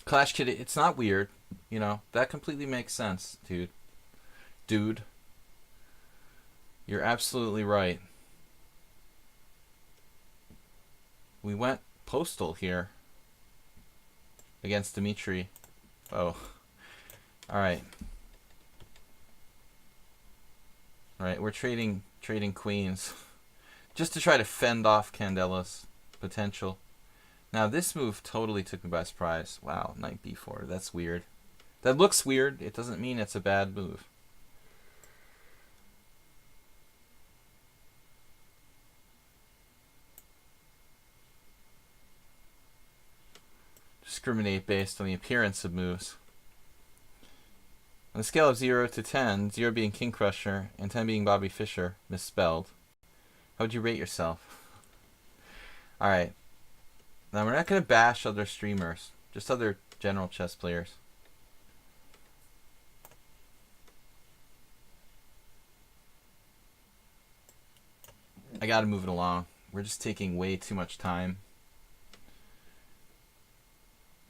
Clash Kid, it's not weird, you know, that completely makes sense, dude. You're absolutely right. We went postal here against Dmitry. Oh. Alright. Alright, we're trading queens. Just to try to fend off Candela's potential. Now this move totally took me by surprise. Wow, knight b4. That's weird. That looks weird. It doesn't mean it's a bad move. Discriminate based on the appearance of moves. On a scale of 0 to 10, 0 being King Crusher and 10 being Bobby Fischer, misspelled, how would you rate yourself? Alright. Now we're not going to bash other streamers, just other general chess players. I gotta move it along. We're just taking way too much time.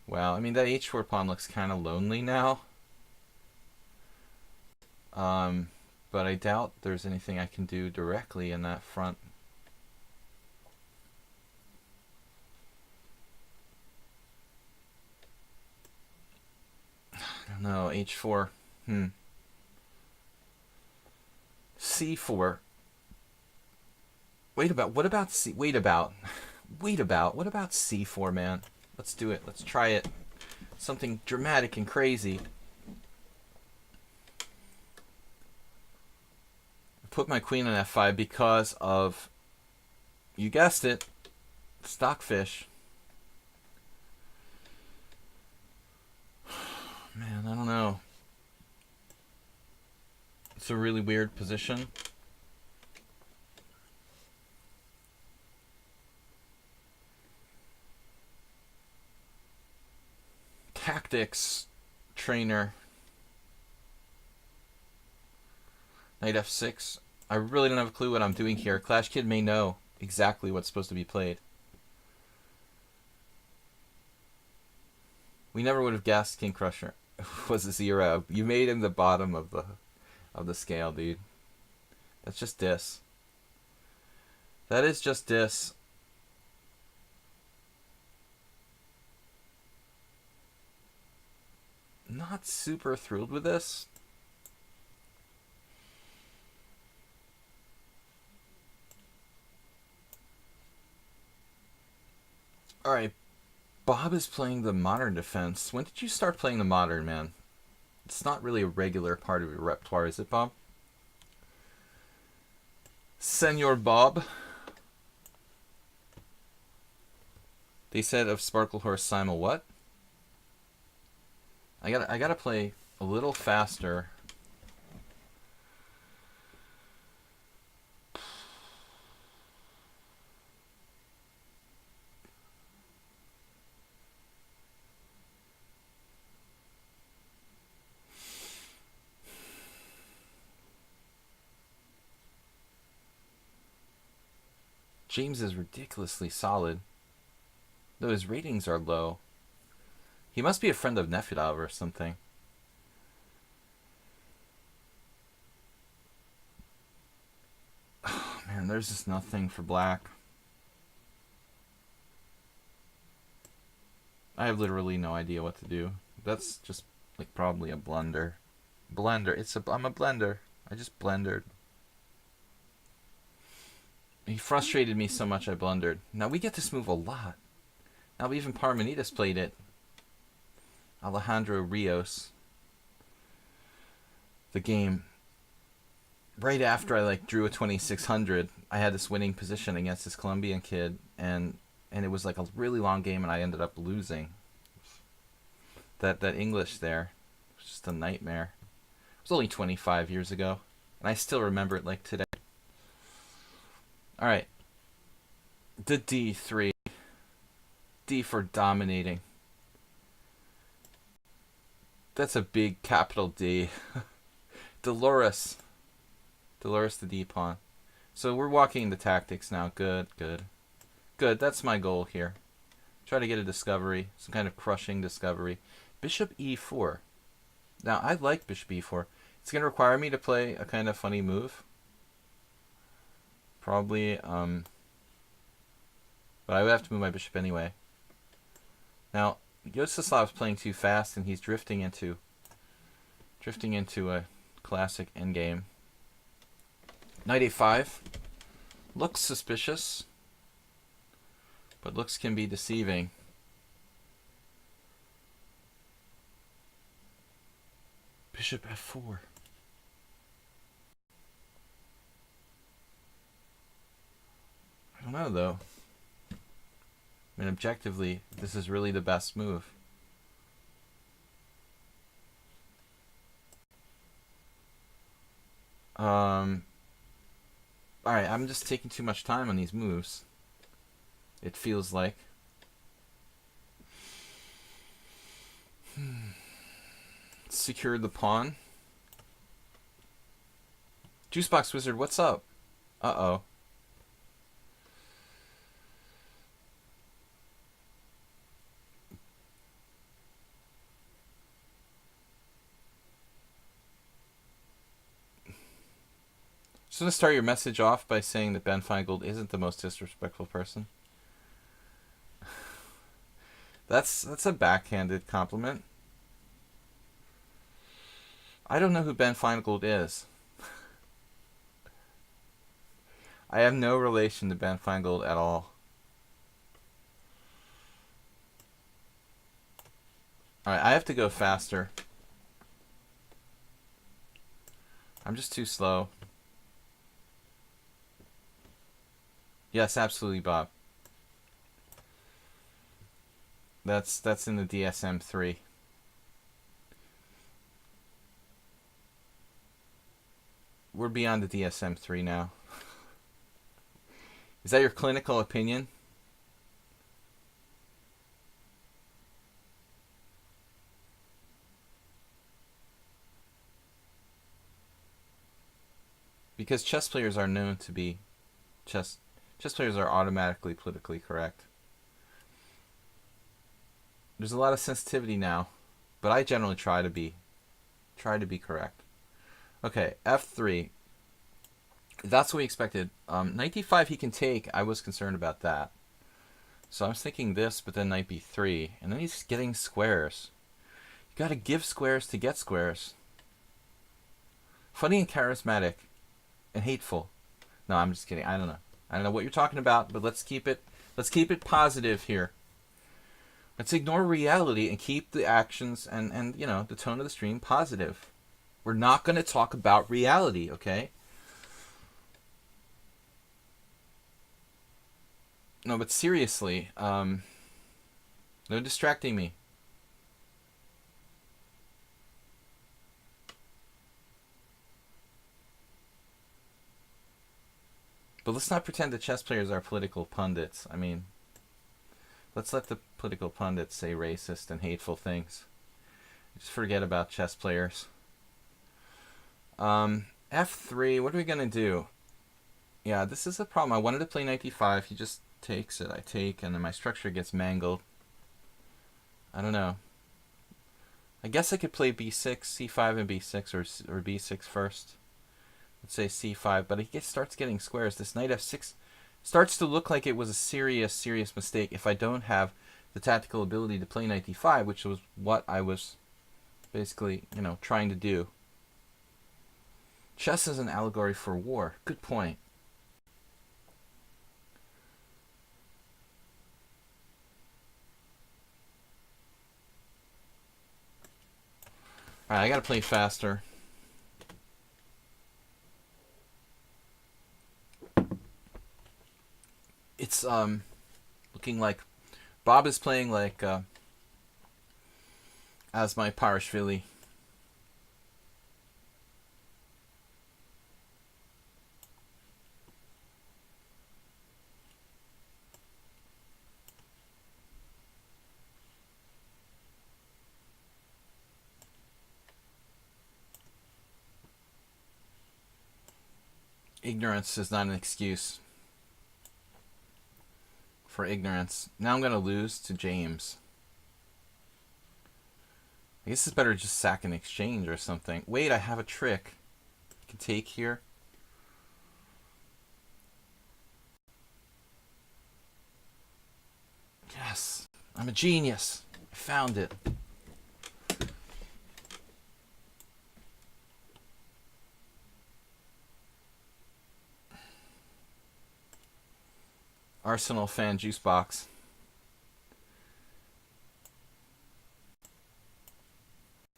Well, I mean, that h4 pawn looks kind of lonely now. But but I doubt there's anything I can do directly in that front. I don't know, h4. c4. What about what about c4, man? Let's do it. Let's try it. Something dramatic and crazy. I put my queen on f5 because of, you guessed it, stockfish. Man, I don't know. It's a really weird position. Tactics trainer. Knight f6. I really don't have a clue what I'm doing here. Clash Kid may know exactly what's supposed to be played. We never would have guessed King Crusher was a 0. You made him the bottom of the scale, dude. That's just dis. That is just dis. Not super thrilled with this. Alright, Bob is playing the modern defense. When did you start playing the modern, man? It's not really a regular part of your repertoire, is it, Bob? Senor Bob. They said of Sparkle Horse Simul what? I gotta play a little faster. James is ridiculously solid, though his ratings are low. He must be a friend of Nefedov or something. Oh, man, there's just nothing for black. I have literally no idea what to do. That's just like probably a blunder. I'm a blender. I just blundered. He frustrated me so much I blundered. Now we get this move a lot. Now even Parmenides played it. Alejandro Rios. The game. Right after I drew a 2600, I had this winning position against this Colombian kid, and it was like a really long game, and I ended up losing. That English there was just a nightmare. It was only 25 years ago, and I still remember it like today. All right, the D3. D for dominating. That's a big capital D. Dolores the D pawn. So we're walking the tactics now. Good. That's my goal here. Try to get a discovery, some kind of crushing discovery. Bishop E4. Now I like Bishop E4. It's going to require me to play a kind of funny move. Probably, but I would have to move my bishop anyway. Now, Yosislav's playing too fast, and he's drifting into a classic endgame. Knight A5 looks suspicious, but looks can be deceiving. Bishop F4. I don't know, though. I mean, objectively, this is really the best move. Alright, I'm just taking too much time on these moves. It feels like. Secured the pawn. Juicebox Wizard, what's up? Uh-oh. Just gonna start your message off by saying that Ben Feingold isn't the most disrespectful person. That's a backhanded compliment. I don't know who Ben Feingold is. I have no relation to Ben Feingold at all. Alright, I have to go faster. I'm just too slow. Yes, absolutely, Bob. That's in the DSM-3. We're beyond the DSM-3 now. Is that your clinical opinion? Because chess players are known to be chess players are automatically politically correct. There's a lot of sensitivity now, but I generally try to be correct. Okay, f3. That's what we expected. Knight d5 he can take. I was concerned about that. So I was thinking this, but then knight b3. And then he's getting squares. You gotta give squares to get squares. Funny and charismatic. And hateful. No, I'm just kidding. I don't know what you're talking about, but let's keep it positive here. Let's ignore reality and keep the actions and you know, the tone of the stream positive. We're not going to talk about reality, okay? No, but seriously, no distracting me. But let's not pretend that chess players are political pundits. I mean, let's let the political pundits say racist and hateful things. Just forget about chess players. F3, what are we going to do? Yeah, this is a problem. I wanted to play knight d5. He just takes it. I take, and then my structure gets mangled. I don't know. I guess I could play b6, c5, and b6, or b6 first. Let's say c5, but he starts getting squares. This knight f6 starts to look like it was a serious mistake if I don't have the tactical ability to play knight d5, which was what I was basically, you know, trying to do. Chess is an allegory for war. Good point. Alright, I gotta play faster. It's looking like Bob is playing like as my Parashvili. Ignorance is not an excuse for ignorance. Now I'm going to lose to James. I guess it's better to just sack an exchange or something. Wait, I have a trick. I can take here. Yes, I'm a genius. I found it. Arsenal fan juice box.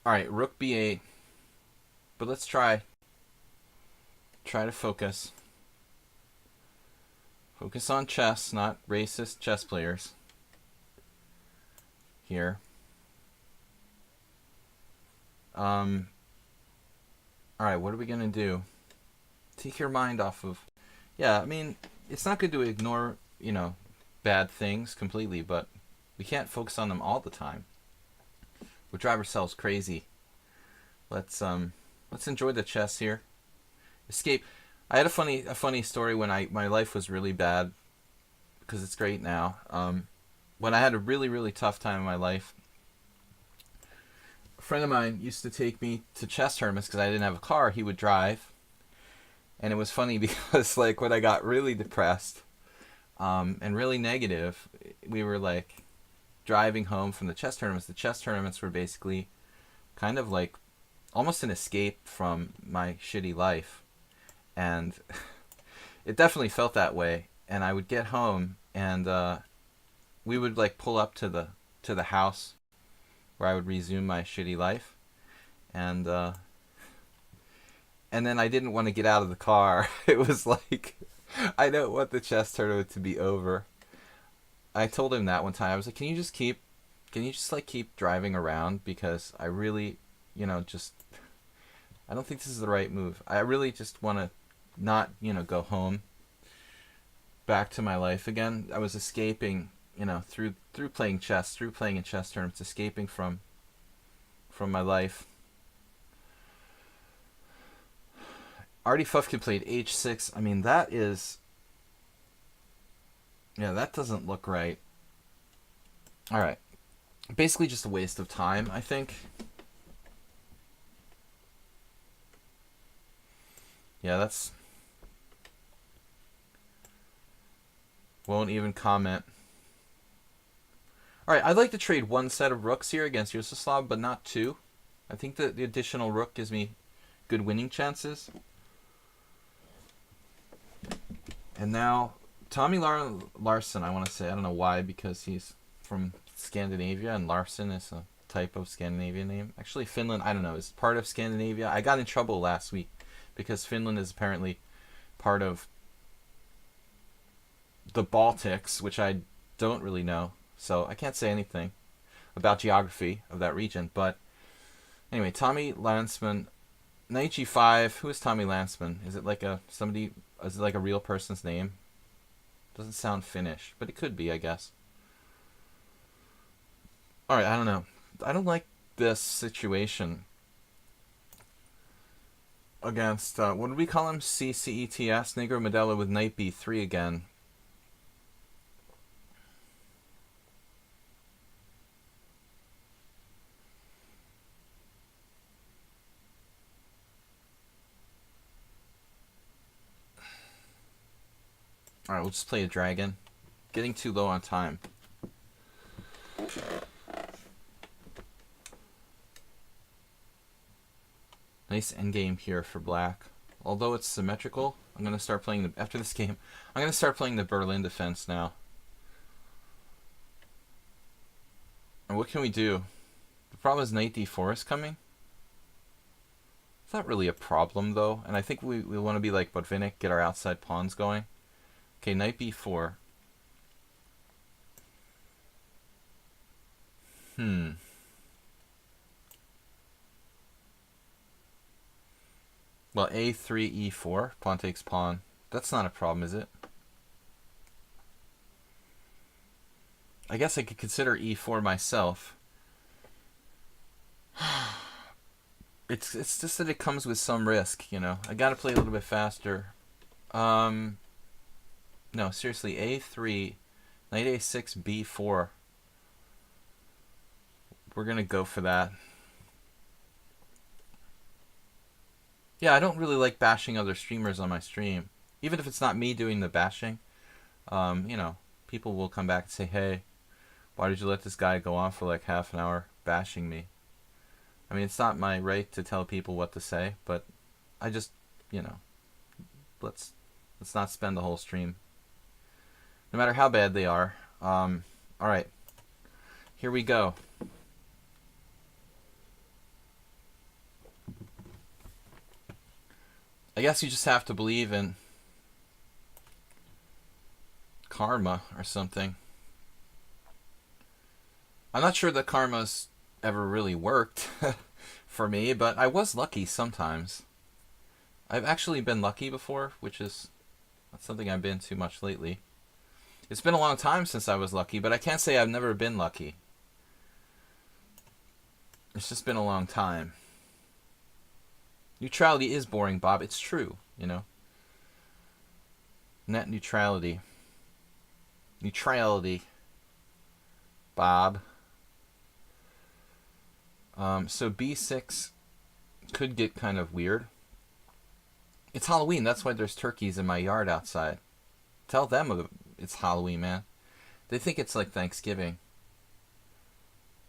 Alright, rook b8. But let's try to focus. Focus on chess, not racist chess players. Here. Alright, what are we gonna do? Take your mind off of... Yeah, I mean, it's not good to ignore, you know, bad things completely, but we can't focus on them all the time. We'll drive ourselves crazy. Let's enjoy the chess here. Escape. I had a funny story when my life was really bad, because it's great now. When I had a really tough time in my life, a friend of mine used to take me to chess tournaments because I didn't have a car. He would drive, And it was funny because like when I got really depressed and really negative, we were like driving home from the chess tournaments. The chess tournaments were basically kind of like almost an escape from my shitty life. And it definitely felt that way. And I would get home and we would like pull up to the house where I would resume my shitty life. And and then I didn't want to get out of the car. It was like I don't want the chess tournament to be over. I told him that one time. I was like, can you just like keep driving around because I really, just I don't think this is the right move. I really just want to not, go home back to my life again. I was escaping, through playing chess, through playing in chess tournaments, escaping from my life. Artie Fufkin played h6. I mean, that is... Yeah, that doesn't look right. Alright. Basically just a waste of time, I think. Yeah, that's... Won't even comment. Alright, I'd like to trade one set of rooks here against Yusoslav, but not two. I think that the additional rook gives me good winning chances. And now, Tommy Larson, I want to say, I don't know why, because he's from Scandinavia, and Larson is a type of Scandinavian name. Actually, Finland, I don't know, is part of Scandinavia. I got in trouble last week, because Finland is apparently part of the Baltics, which I don't really know, so I can't say anything about geography of that region. But anyway, Tommy Landsman, knight g5. Who is Tommy Landsman? Is it like is it like a real person's name? Doesn't sound Finnish, but it could be, I guess. Alright, I don't know. I don't like this situation against, what did we call him? CCETS, Negro Medella with knight b3 again. Alright, we'll just play a dragon. Getting too low on time. Nice endgame here for black. Although it's symmetrical, I'm going to start playing after this game, I'm going to start playing the Berlin defense now. And what can we do? The problem is knight d4 is coming. It's not really a problem, though. And I think we want to be like Botvinnik, get our outside pawns going. Okay, knight b4. Well, a3, e4. Pawn takes pawn. That's not a problem, is it? I guess I could consider e4 myself. It's just that it comes with some risk, I gotta play a little bit faster. No, seriously, a3, knight a6, b4. We're gonna go for that. Yeah, I don't really like bashing other streamers on my stream. Even if it's not me doing the bashing, people will come back and say, hey, why did you let this guy go on for like half an hour bashing me? I mean, it's not my right to tell people what to say, but I just, let's not spend the whole stream. No matter how bad they are. Alright. Here we go. I guess you just have to believe in karma or something. I'm not sure that karma's ever really worked for me, but I was lucky sometimes. I've actually been lucky before, which is not something I've been too much lately. It's been a long time since I was lucky, but I can't say I've never been lucky. It's just been a long time. Neutrality is boring, Bob. It's true, Net neutrality. Neutrality. Bob. So b6 could get kind of weird. It's Halloween. That's why there's turkeys in my yard outside. Tell them it's Halloween, man. They think it's like Thanksgiving.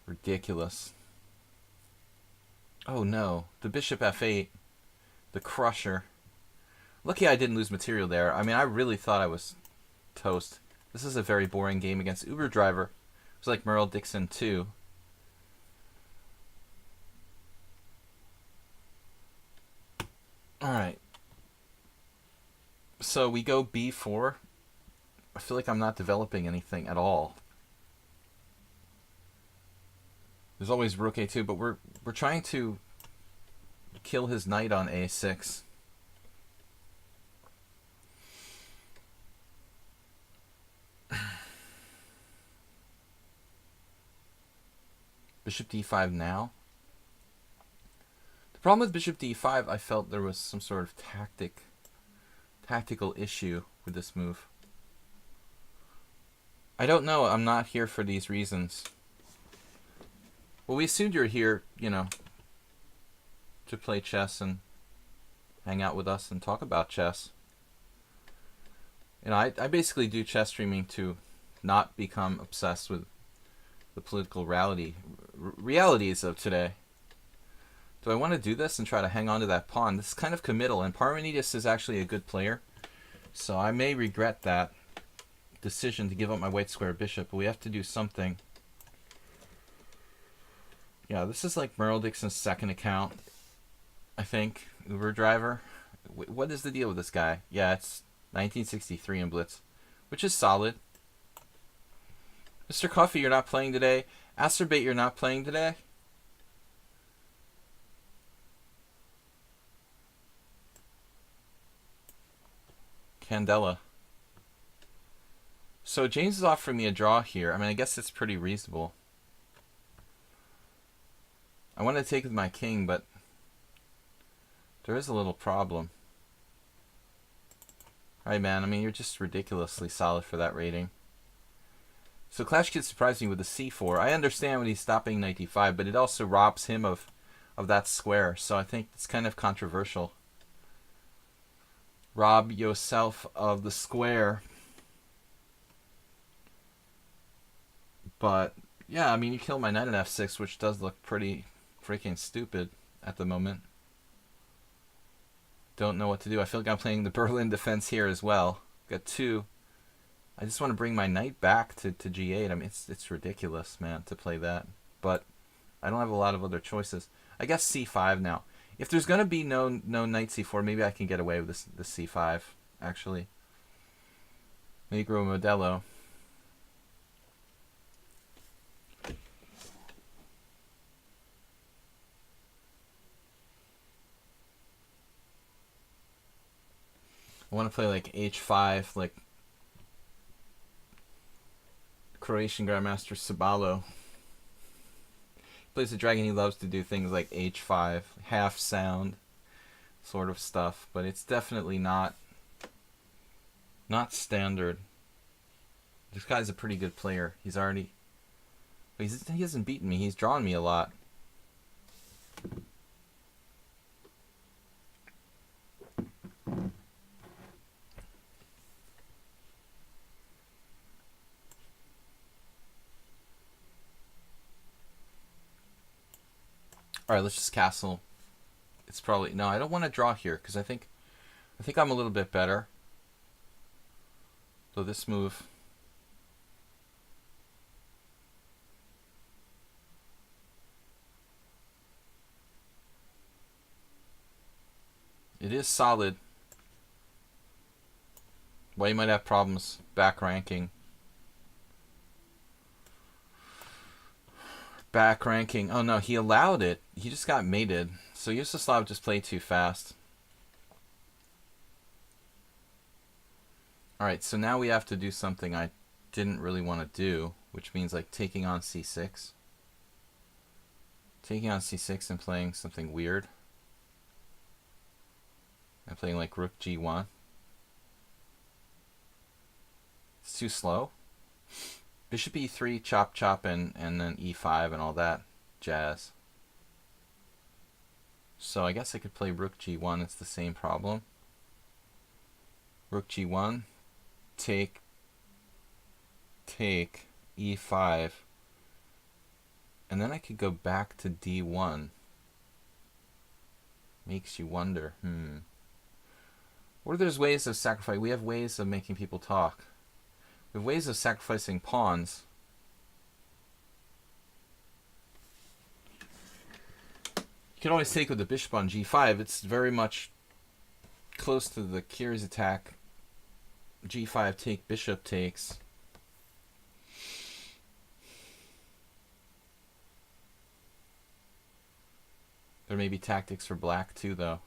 Ridiculous. Oh no. The bishop f8. The crusher. Lucky I didn't lose material there. I mean, I really thought I was toast. This is a very boring game against Uber Driver. It was like Merle Dixon 2. Alright. So we go b4. I feel like I'm not developing anything at all. There's always rook a2, but we're trying to kill his knight on a6. Bishop d5 now. The problem with bishop d5, I felt there was some sort of tactical issue with this move. I don't know. I'm not here for these reasons. Well, we assumed you're here, you know, to play chess and hang out with us and talk about chess. You know, I basically do chess streaming to not become obsessed with the political realities of today. Do I want to do this and try to hang on to that pawn? This is kind of committal, and Parmenides is actually a good player, so I may regret that decision to give up my white square bishop, but we have to do something. Yeah, this is like Merle Dixon's second account, I think. Uber Driver. What is the deal with this guy? Yeah, it's 1963 in Blitz, which is solid. Mr. Coffee, you're not playing today. Acerbate, you're not playing today. Candela. So James is offering me a draw here. I mean, I guess it's pretty reasonable. I want to take with my king, but there is a little problem. Alright, man. I mean, you're just ridiculously solid for that rating. So Clash Kid surprised me with the c4. I understand when he's stopping knight d5, but it also robs him of that square. So I think it's kind of controversial. Rob yourself of the square. But yeah, I mean, you kill my knight on f6, which does look pretty freaking stupid at the moment. Don't know what to do. I feel like I'm playing the Berlin defense here as well. Got two. I just want to bring my knight back to g8. I mean, it's ridiculous, man, to play that. But I don't have a lot of other choices. I guess c5 now. If there's going to be no knight c4, maybe I can get away with this c5, actually. Negro Modelo. I want to play like h5, like Croatian Grandmaster Sabalo. He plays the dragon. He loves to do things like h5, half sound sort of stuff, but it's definitely not standard. This guy's a pretty good player. He hasn't beaten me. He's drawn me a lot. Alright, let's just castle. It's probably... No, I don't want to draw here, because I think I'm a little bit better. So this move... It is solid. Well, you might have problems back ranking. Back ranking. Oh no, he allowed it. He just got mated. So Yugoslav just played too fast. Alright, so now we have to do something I didn't really want to do, which means like taking on c6. Taking on c6 and playing something weird. I'm playing like rook g1. It's too slow. Bishop e3, chop chop, and then e5 and all that jazz. So I guess I could play rook g1. It's the same problem. Rook G1, take, E5, and then I could go back to D1. Makes you wonder. Or there's ways of sacrificing. We have ways of making people talk. We have ways of sacrificing pawns. You can always take with the bishop on G5. It's very much close to the Kyrgyz attack. G5 take, bishop takes. There may be tactics for black too, though.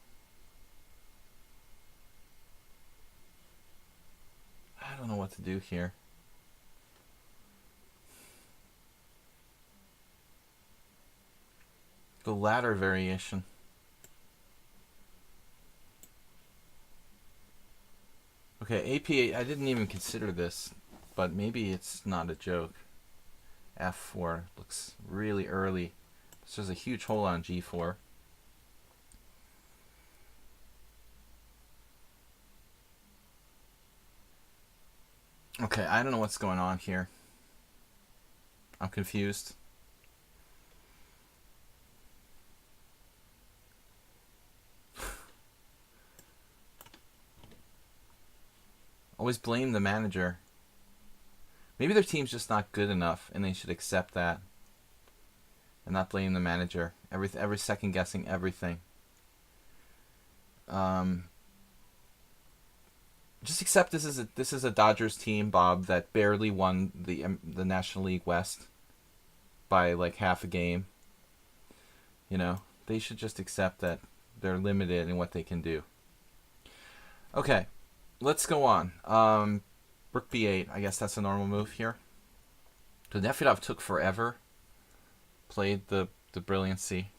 I don't know what to do here. The ladder variation. Okay, AP8, I didn't even consider this, but maybe it's not a joke. F4 looks really early. So there's a huge hole on G4. Okay, I don't know what's going on here. I'm confused. Always blame the manager. Maybe their team's just not good enough, and they should accept that, and not blame the manager. Every second guessing everything. Just accept this is a Dodgers team, Bob, that barely won the National League West by like half a game. You know, they should just accept that they're limited in what they can do. Okay, let's go on. Rook B8. I guess that's a normal move here. So Nefedov took forever. Played the brilliancy.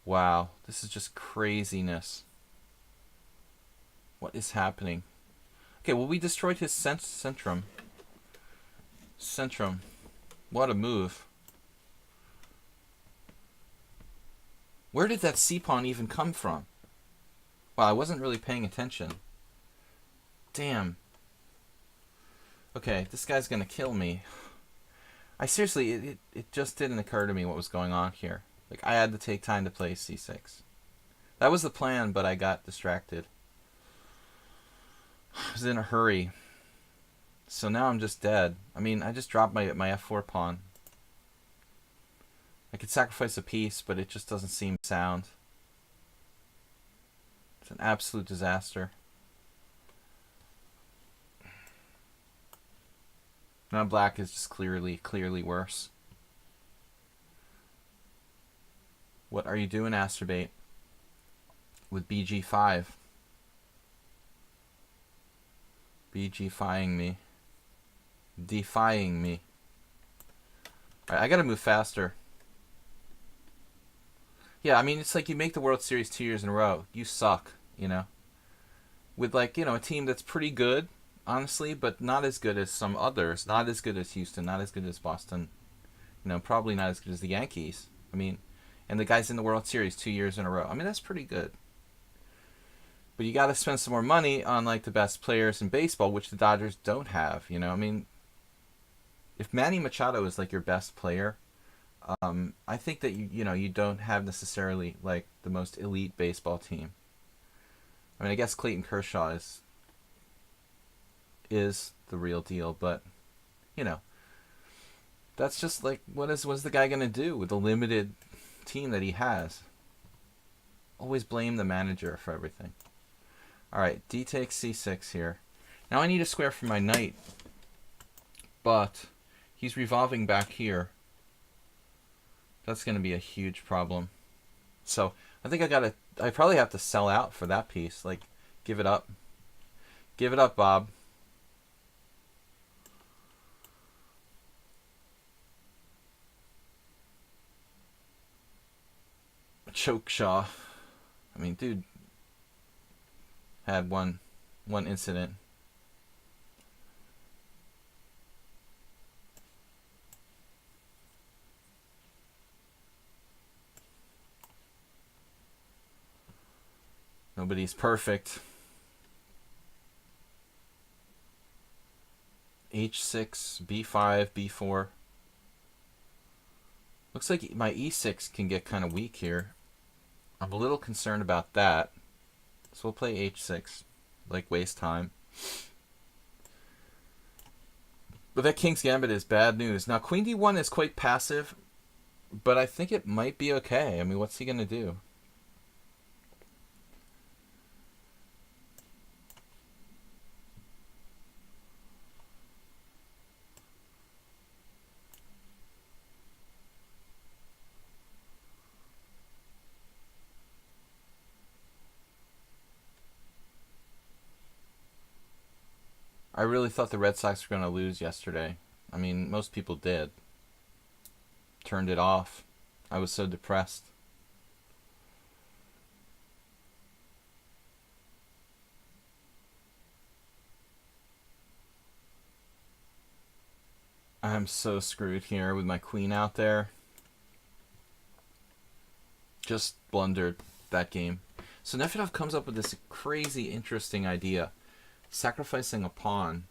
Wow, this is just craziness. What is happening? Okay, well, we destroyed his centrum. Centrum. What a move. Where did that c-pawn even come from? Wow, I wasn't really paying attention. Damn. Okay, this guy's gonna kill me. I seriously, it just didn't occur to me what was going on here. Like, I had to take time to play c6. That was the plan, but I got distracted. I was in a hurry. So now I'm just dead. I mean, I just dropped my f4 pawn. I could sacrifice a piece, but it just doesn't seem sound. It's an absolute disaster. Now black is just clearly worse. What are you doing, Asterbate? With BG5. BG-fying me. Defying me. Alright, I gotta move faster. Yeah, I mean, it's like you make the World Series 2 years in a row. You suck, you know? With, like, you know, a team that's pretty good, honestly, but not as good as some others. Not as good as Houston, not as good as Boston. You know, probably not as good as the Yankees. I mean, and the guys in the World Series 2 years in a row. I mean, that's pretty good. But you got to spend some more money on, like, the best players in baseball, which the Dodgers don't have, you know? I mean, if Manny Machado is, like, your best player, I think that, you don't have necessarily, like, the most elite baseball team. I mean, I guess Clayton Kershaw is the real deal, but, you know, that's just, like, what is the guy going to do with the limited team that he has? Always blame the manager for everything. Alright, d takes c6 here. Now I need a square for my knight, but he's revolving back here. That's going to be a huge problem. So I think I probably have to sell out for that piece. Like, give it up. Give it up, Bob. Chokeshaw. I mean, dude had one incident. Nobody's perfect. H6, B5, B4. Looks like my E6 can get kind of weak here. I'm a little concerned about that. So we'll play H6. Like, waste time. But that King's Gambit is bad news. Now, Queen D1 is quite passive, but I think it might be okay. I mean, what's he going to do? I really thought the Red Sox were going to lose yesterday. I mean, most people did. Turned it off. I was so depressed. I'm so screwed here with my queen out there. Just blundered that game. So Nefedov comes up with this crazy interesting idea. Sacrificing a pawn.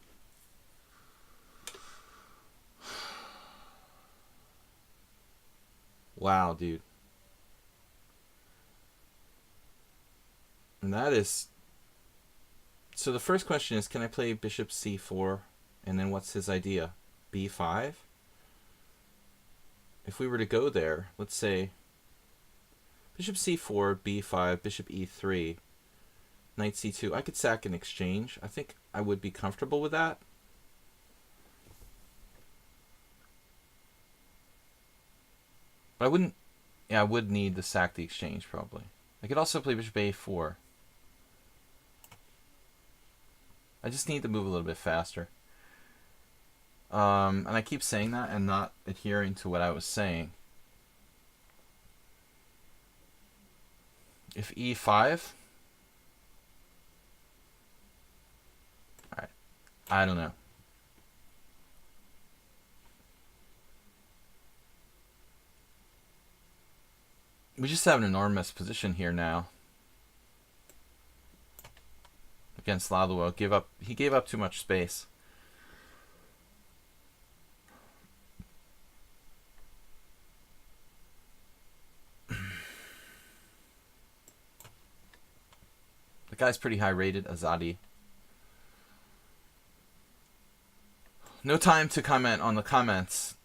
Wow, dude. And that is... So the first question is, can I play bishop c4? And then what's his idea? b5? If we were to go there, let's say bishop c4, b5, bishop e3, knight c2. I could sack in exchange. I think I would be comfortable with that. But I wouldn't... Yeah, I would need to sack the exchange, probably. I could also play bishop a4. I just need to move a little bit faster. And I keep saying that and not adhering to what I was saying. If e5... Alright. I don't know. We just have an enormous position here now. Against Ladlo. He gave up too much space. The guy's pretty high rated, Azadi. No time to comment on the comments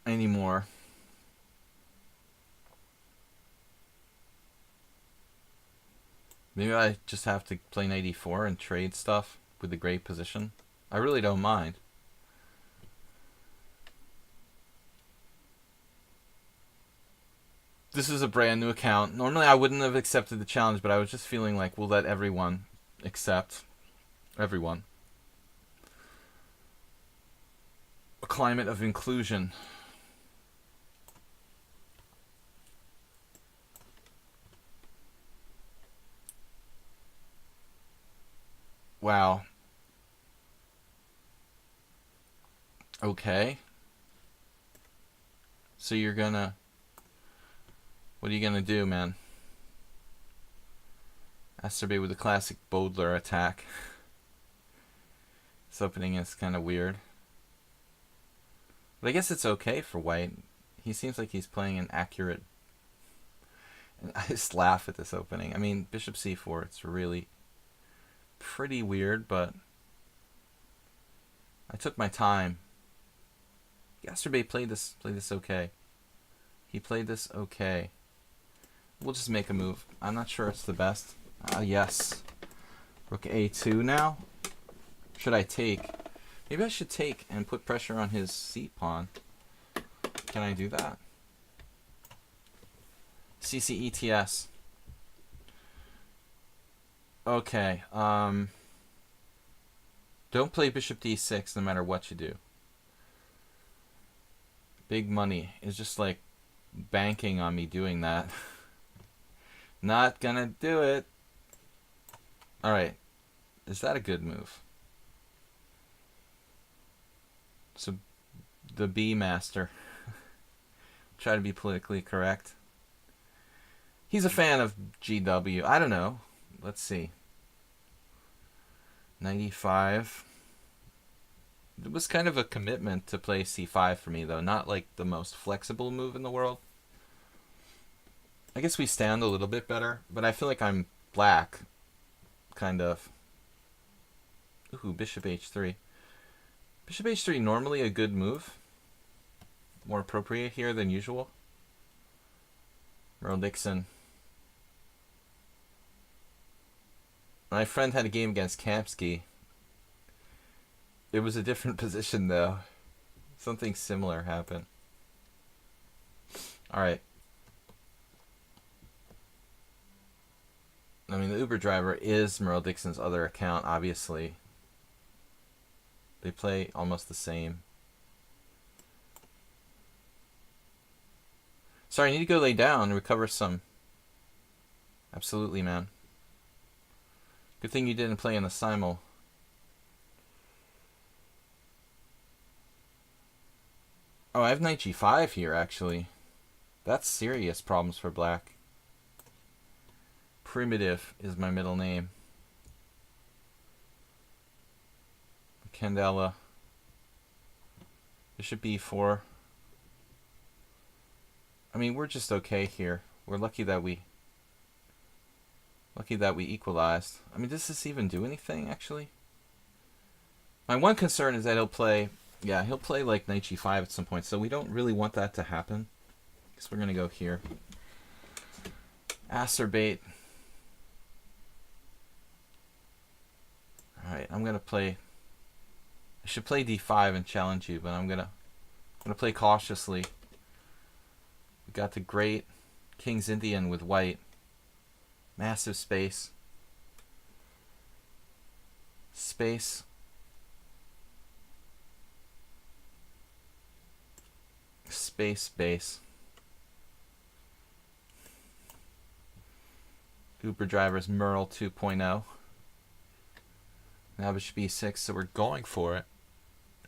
anymore. Maybe I just have to play knight e4 and trade stuff with the great position. I really don't mind. This is a brand new account. Normally I wouldn't have accepted the challenge, but I was just feeling like we'll let everyone accept. Everyone. A climate of inclusion. Wow. Okay. So you're gonna... What are you gonna do, man? Asterbe with the classic Bodler attack. This opening is kind of weird. But I guess it's okay for white. He seems like he's playing an accurate... And I just laugh at this opening. I mean, bishop c4, it's really pretty weird, but I took my time. Asterbe played this okay. He played this okay. We'll just make a move. I'm not sure it's the best. Yes. Rook a2 now. Should I take? Maybe I should take and put pressure on his c-pawn. Can I do that? CCETS. Okay. Don't play bishop d6 no matter what you do. Big money is just like banking on me doing that. Not gonna do it. Alright. Is that a good move? So, the B master. Try to be politically correct. He's a fan of GW. I don't know. Let's see. 95. It was kind of a commitment to play c5 for me, though. Not like the most flexible move in the world. I guess we stand a little bit better, but I feel like I'm black, kind of. Ooh, bishop h3. Bishop h3, normally a good move. More appropriate here than usual. Merle Dixon. My friend had a game against Kamsky. It was a different position, though. Something similar happened. Alright. I mean, the Uber driver is Merle Dixon's other account, obviously. They play almost the same. Sorry, I need to go lay down and recover some. Absolutely, man. Good thing you didn't play in the simul. Oh, I have knight g5 here, actually. That's serious problems for black. Primitive is my middle name. Candela. Bishop b4. I mean, we're just okay here. We're lucky that we equalized. I mean, does this even do anything, actually? My one concern is that he'll play, yeah, he'll play like knight g5 at some point, so we don't really want that to happen. Guess we're going to go here. Acerbate. Alright, I'm going to play, I should play d5 and challenge you, but I'm going to play cautiously. We got the great King's Indian with white. Massive space. Space. Space. Uber driver's Merle 2.0. Now bishop b6, so we're going for it.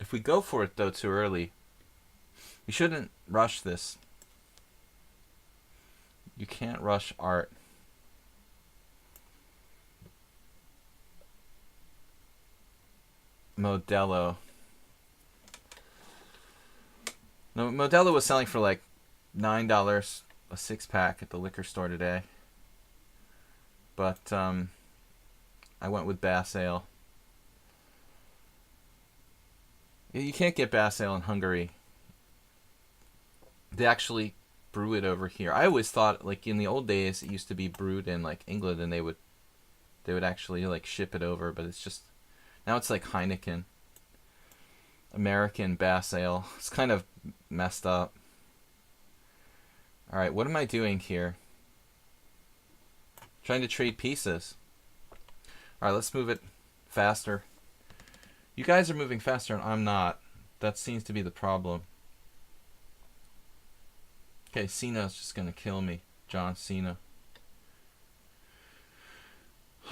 If we go for it, though, too early, we shouldn't rush this. You can't rush art. Modelo. No, Modelo was selling for like $9 a 6-pack at the liquor store today. But I went with Bass Ale. You can't get Bass Ale in Hungary. They actually brew it over here. I always thought, like, in the old days, it used to be brewed in like England, and they would actually like ship it over. But it's just now it's like Heineken, American Bass Ale. It's kind of messed up. All right, what am I doing here? Trying to trade pieces. All right, let's move it faster. You guys are moving faster, and I'm not. That seems to be the problem. Okay, Cena's just going to kill me. John Cena.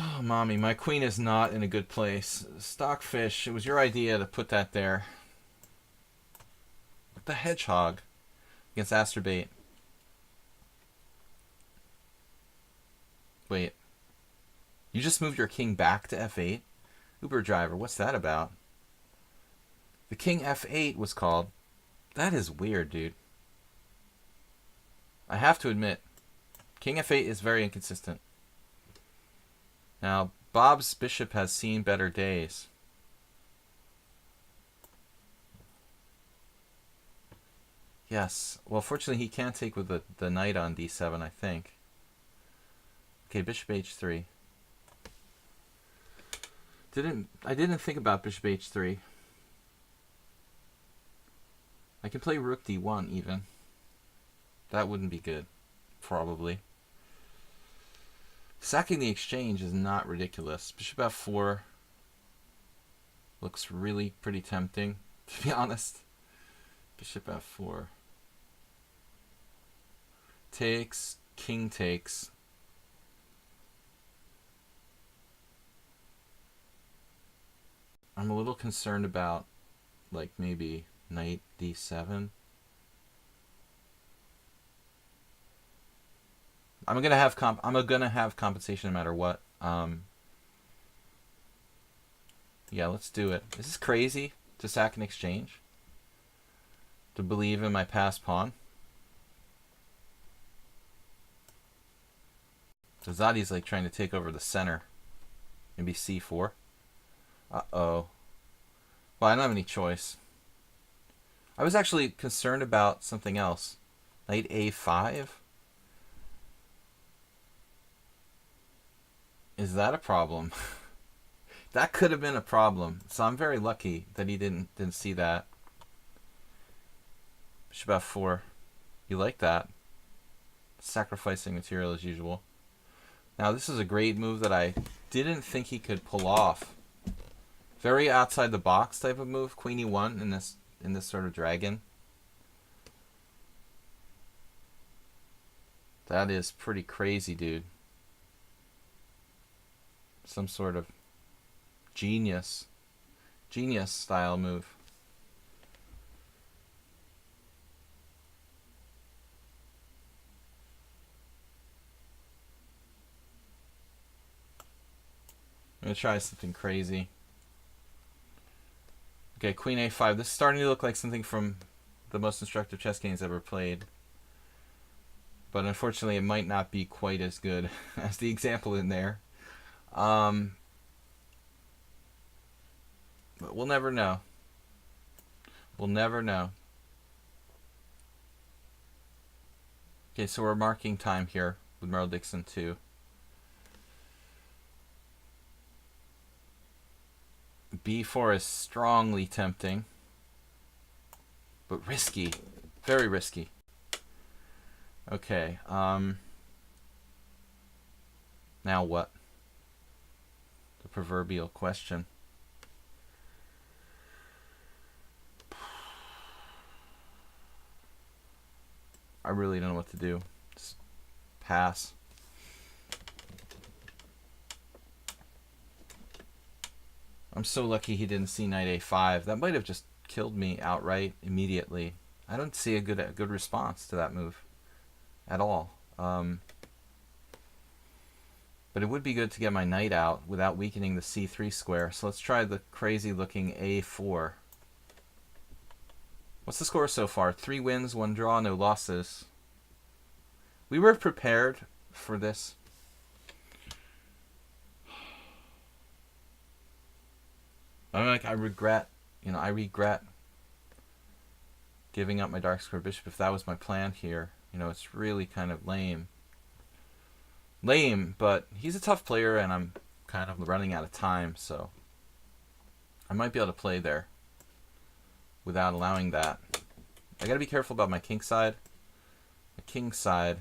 Oh, mommy, my queen is not in a good place. Stockfish, it was your idea to put that there. The hedgehog against Acerbate. Wait. You just moved your king back to f8? Uber driver, what's that about? The king f8 was called. That is weird, dude. I have to admit, king f8 is very inconsistent. Now, Bob's bishop has seen better days. Yes. Well, fortunately, he can't take with the knight on d7, I think. Okay, bishop h3. I didn't think about bishop h3. I can play rook d1 even. That wouldn't be good, probably. Sacking the exchange is not ridiculous. Bishop f4 looks really pretty tempting, to be honest. Bishop f4. Takes, king takes. I'm a little concerned about, like, maybe knight d7. I'm gonna have compensation no matter what. Yeah, let's do it. Is this crazy to sack an exchange? To believe in my passed pawn? So Zadi's like trying to take over the center. Maybe c4. Uh-oh. Well, I don't have any choice. I was actually concerned about something else. Knight a5? Is that a problem? That could have been a problem. So I'm very lucky that he didn't see that. Bishop f4. You like that? Sacrificing material as usual. Now this is a great move that I didn't think he could pull off. Very outside the box type of move. Queen e1 in this sort of dragon. That is pretty crazy, dude. Some sort of genius style move. I'm gonna try something crazy. Okay, Queen a5. This is starting to look like something from the most instructive chess games ever played. But unfortunately, it might not be quite as good as the example in there. But we'll never know. We'll never know. Okay, so we're marking time here with Merrill Dixon 2. b4 is strongly tempting, but risky, very risky. Okay, now what? The proverbial question. I really don't know what to do. Just pass. I'm so lucky he didn't see knight a5. That might have just killed me outright immediately. I don't see a good response to that move at all. But it would be good to get my knight out without weakening the c3 square. So let's try the crazy looking a4. What's the score so far? 3 wins, 1 draw, no losses. We were prepared for this. I regret giving up my dark square bishop if that was my plan here. It's really kind of lame. But he's a tough player and I'm kind of running out of time, so I might be able to play there without allowing that. I gotta be careful about my king side. The king side.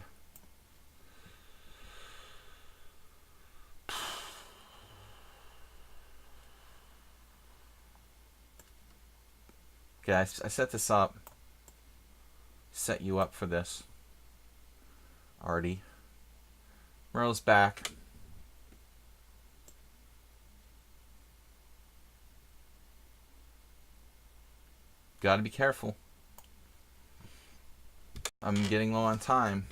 Okay, I set this up. Set you up for this. Artie. Merle's back. Gotta be careful. I'm getting low on time.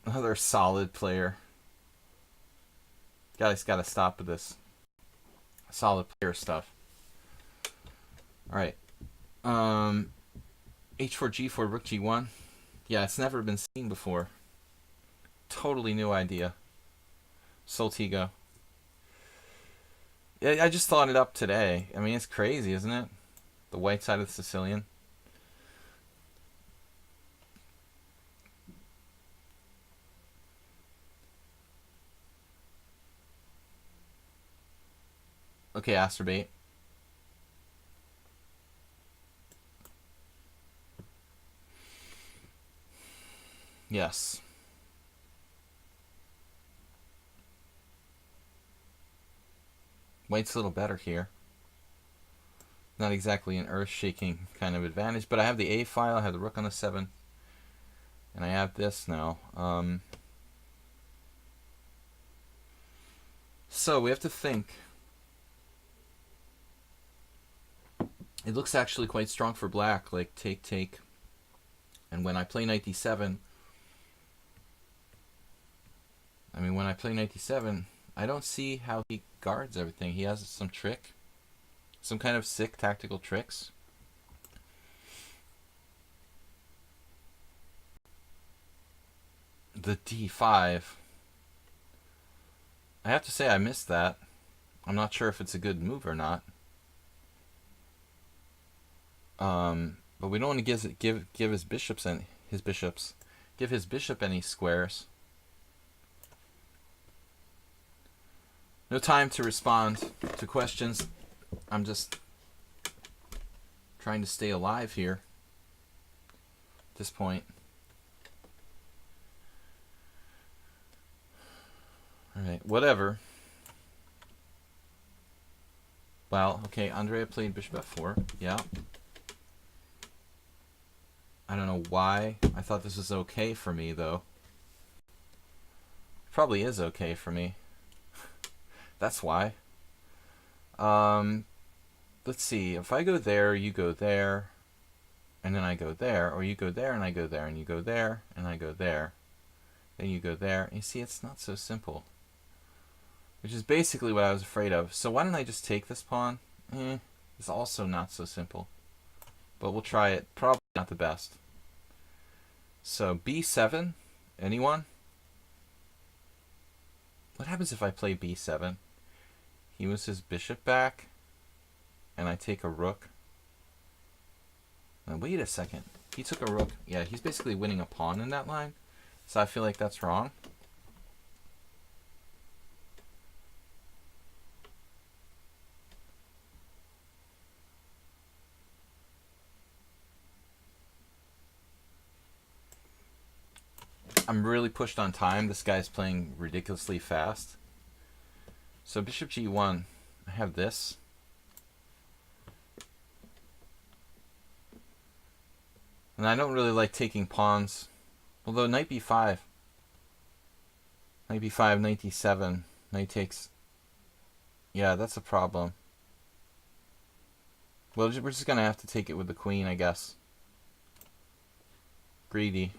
Another solid player. Guys, gotta stop with this solid player stuff. Alright. H4, G4, Rook G1. Yeah, it's never been seen before. Totally new idea. Soltigo. Yeah, I just thought it up today. I mean, it's crazy, isn't it? The white side of the Sicilian. Okay, Asterbait. Yes. White's a little better here. Not exactly an earth-shaking kind of advantage, but I have the A file, I have the rook on the 7, and I have this now. So we have to think. It looks actually quite strong for black, like take, take. And when I play knight d7, I mean, when I play knight d7, I don't see how he guards everything. He has some trick. Some kind of sick tactical tricks. The d5. I have to say I missed that. I'm not sure if it's a good move or not. But we don't want to give his bishops give his bishop any squares. No time to respond to questions. I'm just trying to stay alive here at this point. Alright, whatever. Well, okay, Andrea played bishop f4. Yeah. I don't know why. I thought this was okay for me, though. It probably is okay for me. That's why. Let's see. If I go there, you go there, and then I go there, or you go there and I go there, and you go there and I go there, then you go there. And you see, it's not so simple. Which is basically what I was afraid of. So why don't I just take this pawn? It's also not so simple. But we'll try it. Probably not the best. So b7. Anyone? What happens if I play b7? He moves his bishop back, and I take a rook. Now, wait a second. He took a rook. Yeah, he's basically winning a pawn in that line. So I feel like that's wrong. I'm really pushed on time. This guy's playing ridiculously fast. So bishop g1. I have this. And I don't really like taking pawns. Although knight b5. Knight b5, knight d7. Knight takes... Yeah, that's a problem. Well, we're just going to have to take it with the queen, I guess. Greedy.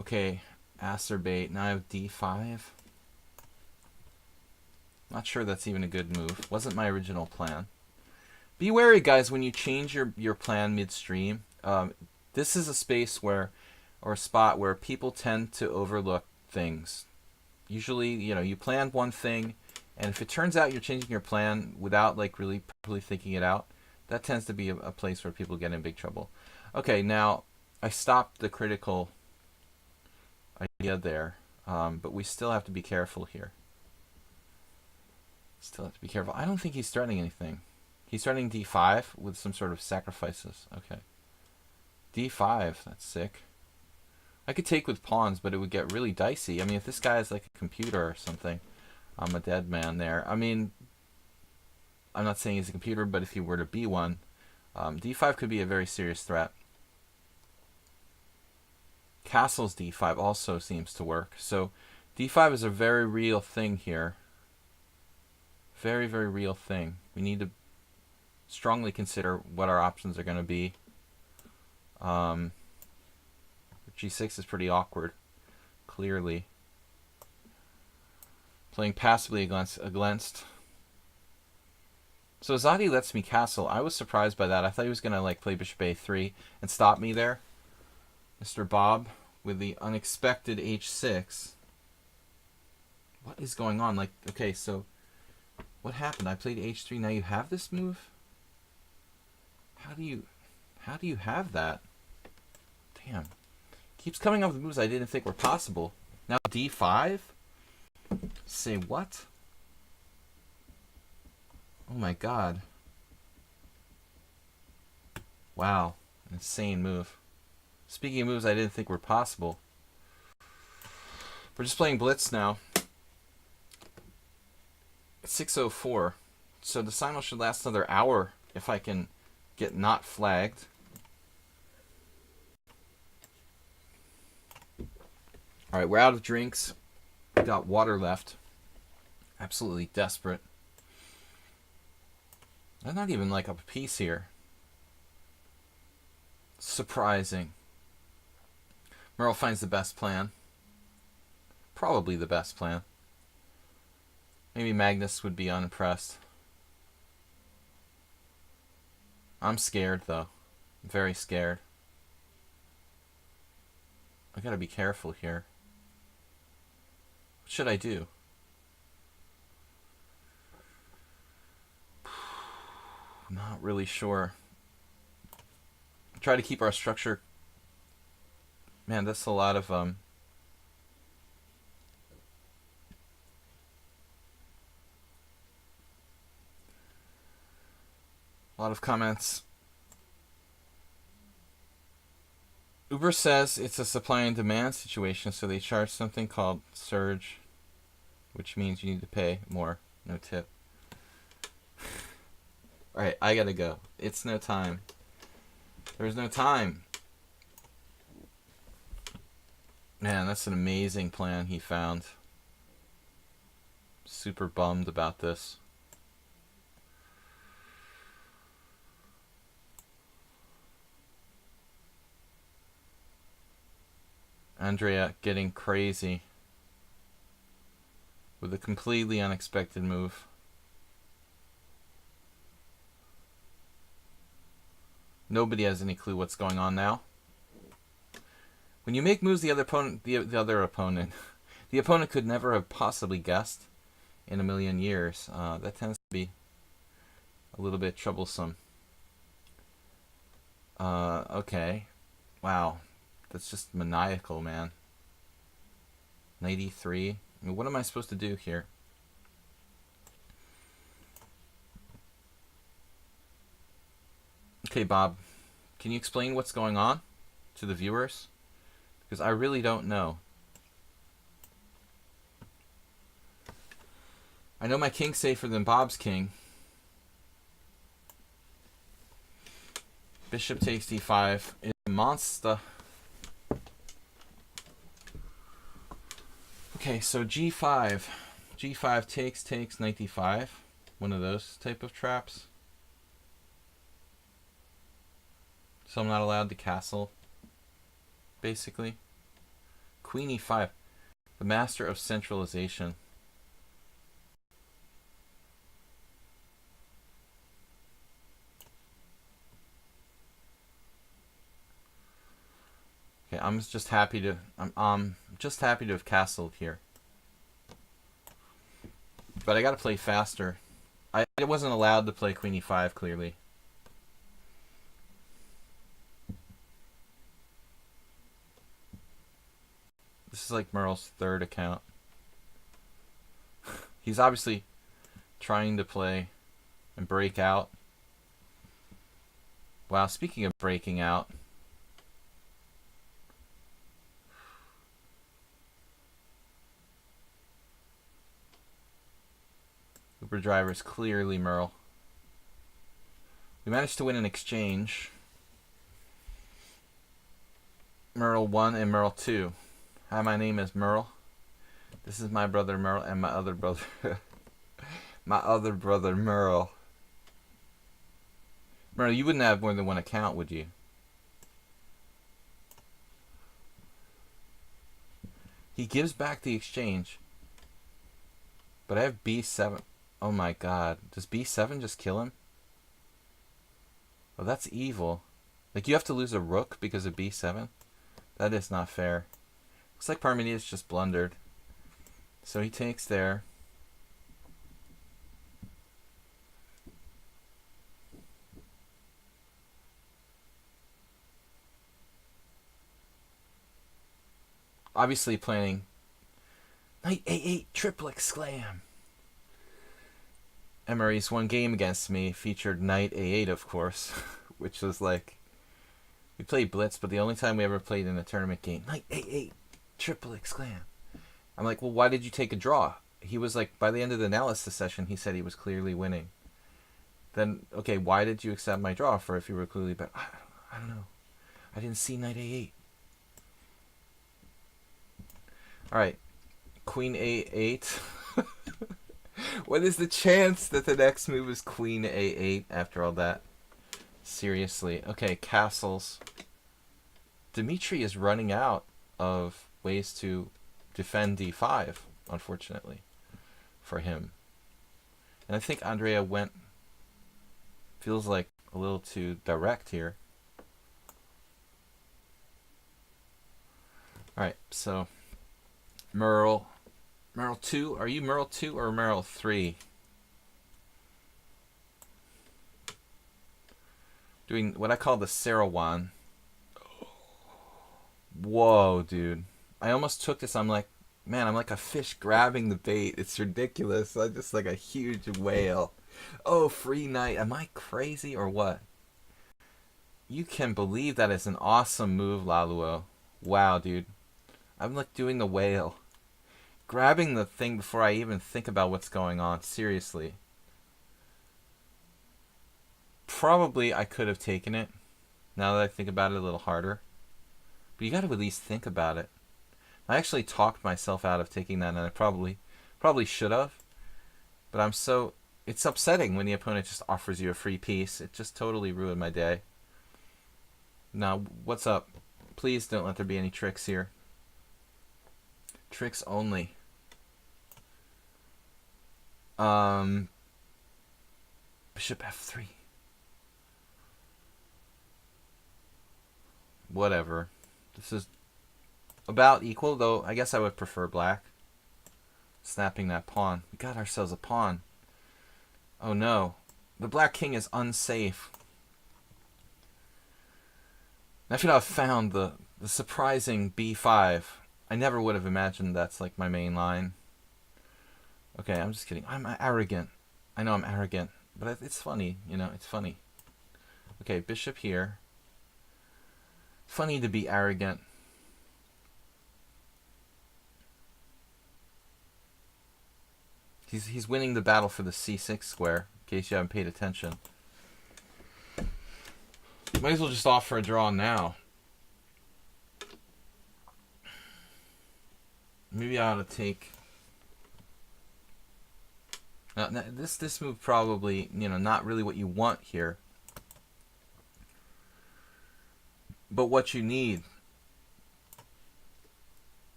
Okay, acerbate. Now I have d5. Not sure that's even a good move. Wasn't my original plan. Be wary, guys, when you change your plan midstream. This is a space where, or a spot where people tend to overlook things. Usually, you plan one thing, and if it turns out you're changing your plan without like really properly thinking it out, that tends to be a place where people get in big trouble. Okay, now I stopped the critical idea there, but we still have to be careful here. Still have to be careful. I don't think he's threatening anything. He's threatening d5 with some sort of sacrifices. Okay. d5, that's sick. I could take with pawns, but it would get really dicey. I mean, if this guy is like a computer or something, I'm a dead man there. I mean, I'm not saying he's a computer, but if he were to be one, d5 could be a very serious threat. Castles d5 also seems to work. So d5 is a very real thing here. Very, very real thing. We need to strongly consider what our options are going to be. G6 is pretty awkward, clearly. Playing passively against. So Zadi lets me castle. I was surprised by that. I thought he was going to like play bishop a3 and stop me there. Mr. Bob with the unexpected h6. What is going on? Like, okay, so what happened? I played h3. Now you have this move? How do you have that? Damn. Keeps coming up with moves I didn't think were possible. Now d5? Say what? Oh my god. Wow. An insane move. Speaking of moves I didn't think were possible. We're just playing Blitz now. 6:04. So the simul should last another hour if I can get not flagged. Alright, we're out of drinks. We got water left. Absolutely desperate. I'm not even like up a piece here. Surprising. Merle finds the best plan. probably the best plan. Maybe Magnus would be unimpressed. I'm scared, though. I'm very scared. I gotta be careful here. What should I do? Not really sure. Try to keep our structure. Man, that's a lot of a lot of comments. Uber says it's a supply and demand situation, so they charge something called surge, which means you need to pay more. No tip. Alright, I gotta go. It's no time. There's no time. Man, that's an amazing plan he found. Super bummed about this. Andrea getting crazy with a completely unexpected move. Nobody has any clue what's going on now. When you make moves, the other opponent, the opponent could never have possibly guessed in a million years. That tends to be a little bit troublesome. Okay. Wow. That's just maniacal, man. 93. I mean, what am I supposed to do here? Okay, Bob. Can you explain what's going on to the viewers? Because I really don't know. I know my king's safer than Bob's king. Bishop takes d5 is a monster. Okay, so g5. g5 takes knight d5. One of those type of traps. So I'm not allowed to castle, basically. Queen e5. The master of centralization. Okay, I'm just happy to have castled here. But I gotta play faster. I wasn't allowed to play queen e5 clearly. This is like Merle's third account. He's obviously trying to play and break out. Wow, speaking of breaking out. Uber driver is clearly Merle. We managed to win an exchange. Merle 1 and Merle 2. Hi, my name is Merle. This is my brother Merle and my other brother my other brother Merle. Merle, you wouldn't have more than one account, would you? He gives back the exchange. But I have b7. Oh my god. Does b7 just kill him? Oh, that's evil. Like, you have to lose a rook because of b7? That is not fair. Looks like Parmenides just blundered. So he takes there. Obviously planning knight a8 triple exclam. Emery's one game against me featured knight a8, of course, which was like, we played Blitz, but the only time we ever played in a tournament game, knight a8 triple exclam. I'm like, well, why did you take a draw? He was like, by the end of the analysis session, he said he was clearly winning. Then, okay, why did you accept my draw for if you were clearly better? I don't know. I didn't see knight a8. Alright, queen a8. What is the chance that the next move is queen a8 after all that? Seriously. Okay, castles. Dmitry is running out of ways to defend d5, unfortunately, for him. And I think Andrea feels like a little too direct here. Alright, so Merle 2. Are you Merle 2 or Merle 3? Doing what I call the Sarawan. Whoa, dude. I almost took this. I'm like, man, I'm like a fish grabbing the bait. It's ridiculous. I'm just like a huge whale. Oh, free knight. Am I crazy or what? You can believe that is an awesome move, Laluo. Wow, dude. I'm like doing the whale. Grabbing the thing before I even think about what's going on. Seriously. Probably I could have taken it. Now that I think about it a little harder. But you got to at least think about it. I actually talked myself out of taking that, and I probably should have. But it's upsetting when the opponent just offers you a free piece. It just totally ruined my day. Now, what's up? Please don't let there be any tricks here. Tricks only. Bishop f3. Whatever. This is about equal, though I guess I would prefer black. Snapping that pawn. We got ourselves a pawn. Oh no. The black king is unsafe. I should have found the surprising b5. I never would have imagined that's like my main line. Okay, I'm just kidding. I'm arrogant. I know I'm arrogant, but it's funny, you know, it's funny. Okay, bishop here. Funny to be arrogant. He's winning the battle for the c6 square, in case you haven't paid attention. Might as well just offer a draw now. Maybe I ought to take... this move probably, you know, not really what you want here. But what you need.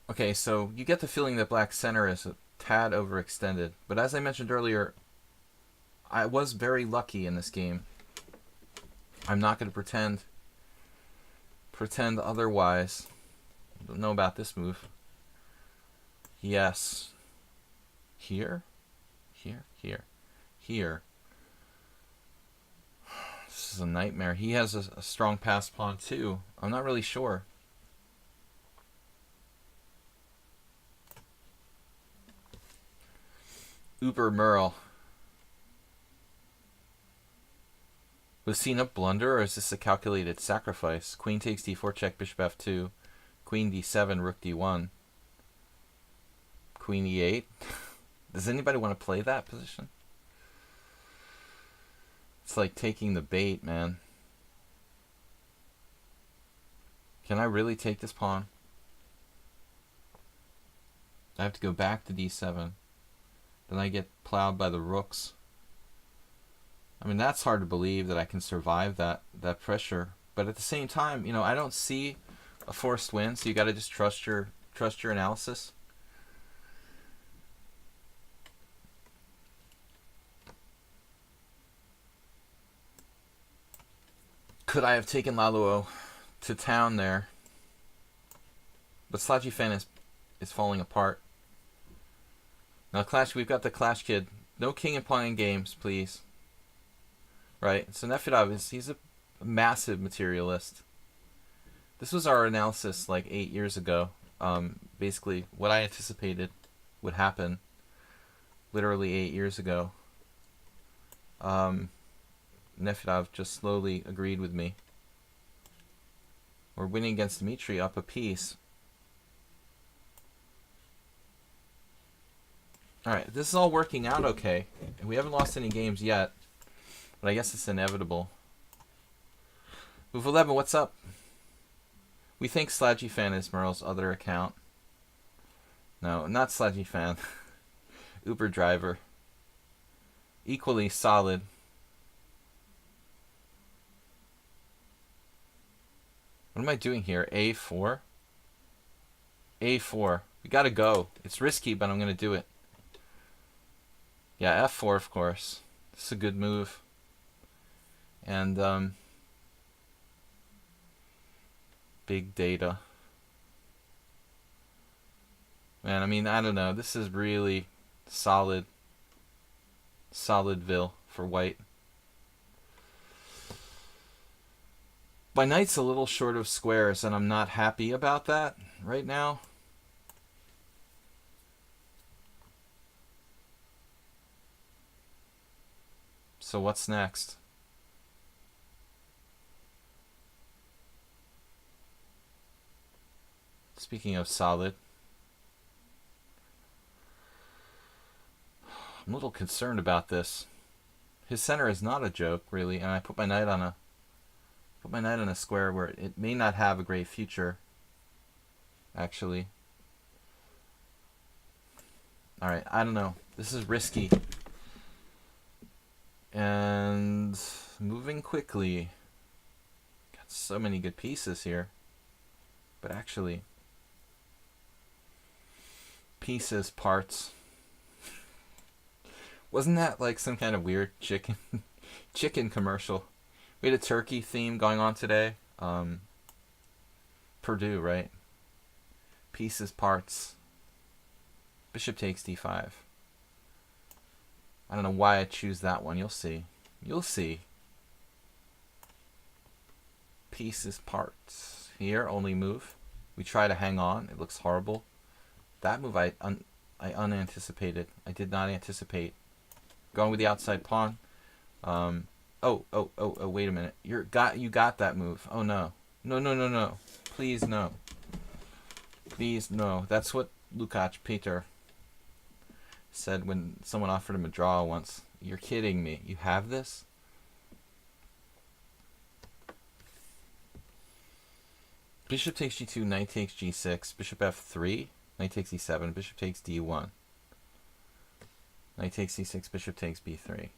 Okay, so you get the feeling that black center is a tad overextended. But as I mentioned earlier, I was very lucky in this game. I'm not going to pretend otherwise. Don't know about this move. Yes. Here? Here? Here. Here. This is a nightmare. He has a strong pass pawn too. I'm not really sure. Uber Merle. Was seen a blunder, or is this a calculated sacrifice? Queen takes d4 check, bishop f2. Queen d7, rook d1. Queen e8. Does anybody want to play that position? It's like taking the bait, man. Can I really take this pawn? I have to go back to d7. Then I get plowed by the rooks. I mean, that's hard to believe that I can survive that pressure. But at the same time, you know, I don't see a forced win, so you got to just trust your analysis. Could I have taken Laluo to town there? But Sladgie Fan is falling apart. Now Clash, we've got the Clash Kid. No king and pawn in games, please. Right? So Nefedov he's a massive materialist. This was our analysis like 8 years ago. Basically, what I anticipated would happen literally 8 years ago. Nefedov just slowly agreed with me. We're winning against Dmitry up a piece. Alright, this is all working out okay. We haven't lost any games yet, but I guess it's inevitable. Move 11, what's up? We think Sladgie Fan is Merle's other account. No, not Sladgie Fan. Uber Driver. Equally solid. What am I doing here? A4? A4. We gotta go. It's risky, but I'm gonna do it. Yeah, F4, of course. This is a good move. And, big data. Man, I mean, I don't know. This is really solidville for white. My knight's a little short of squares, and I'm not happy about that right now. So what's next? Speaking of solid, I'm a little concerned about this. His center is not a joke, really, and I put my knight on a square where it may not have a great future, actually. Alright, I don't know. This is risky. And moving quickly. Got so many good pieces here. But actually, pieces, parts. Wasn't that like some kind of weird chicken commercial? We had a turkey theme going on today. Purdue, right? Pieces, parts. Bishop takes d5. I don't know why I choose that one. You'll see. You'll see. Pieces, parts. Here, only move. We try to hang on. It looks horrible. That move I unanticipated. I did not anticipate. Going with the outside pawn. Oh, wait a minute. You got that move. Oh, no. No. Please, no. Please, no. That's what Lukács Peter said when someone offered him a draw once. You're kidding me. You have this? Bishop takes g2, knight takes g6, bishop f3, knight takes e7, bishop takes d1. Knight takes c6, bishop takes b3.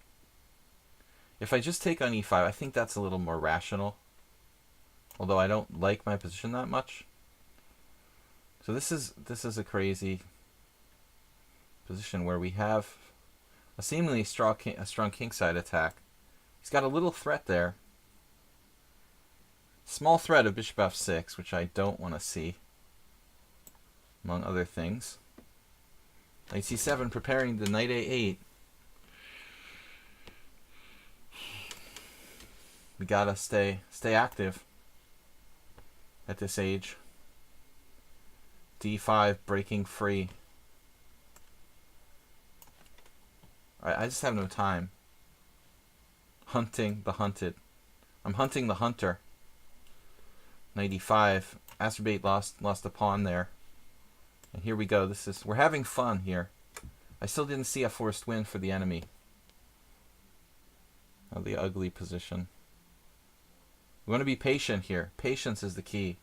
If I just take on e5, I think that's a little more rational. Although I don't like my position that much. So this is a crazy position where we have a seemingly strong kingside attack. He's got a little threat there. Small threat of bishop f6, which I don't want to see, among other things. Knight c7, preparing the knight a8. We gotta stay active at this age. d5, breaking free. Alright, I just have no time. Hunting the hunted. I'm hunting the hunter. Knight e5. Acerbate lost a pawn there. And here we go. We're having fun here. I still didn't see a forced win for the enemy. Oh, the ugly position. We want to be patient here. Patience is the key.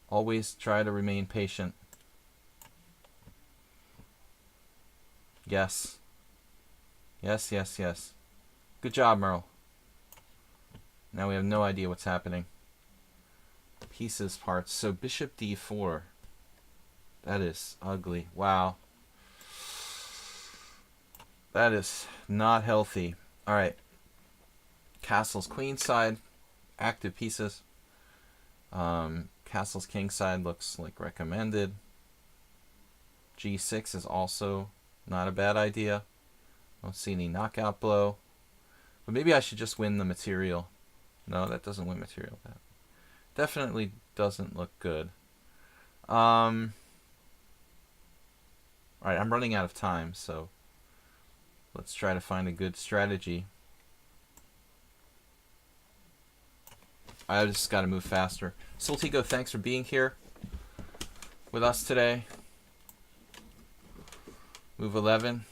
Always try to remain patient. Yes. Yes. Good job, Merle. Now we have no idea what's happening. Pieces, parts. So bishop d4. That is ugly. Wow. That is not healthy. Alright. Castle's queenside. Active pieces. Castle's kingside looks like recommended. g6 is also not a bad idea. Don't see any knockout blow. But maybe I should just win the material. No, that doesn't win material. That definitely doesn't look good. Alright, I'm running out of time, so let's try to find a good strategy. I just got to move faster. Soltigo, thanks for being here with us today. Move 11.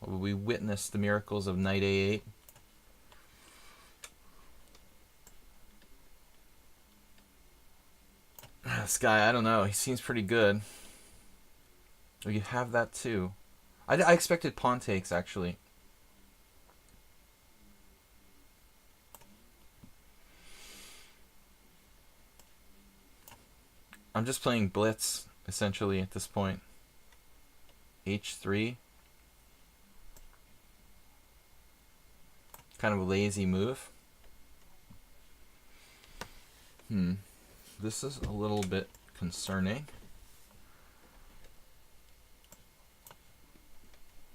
We witness the miracles of knight a8. This guy, I don't know. He seems pretty good. Oh, you have that too. I expected pawn takes, actually. I'm just playing blitz, essentially, at this point. H3. Kind of a lazy move. This is a little bit concerning.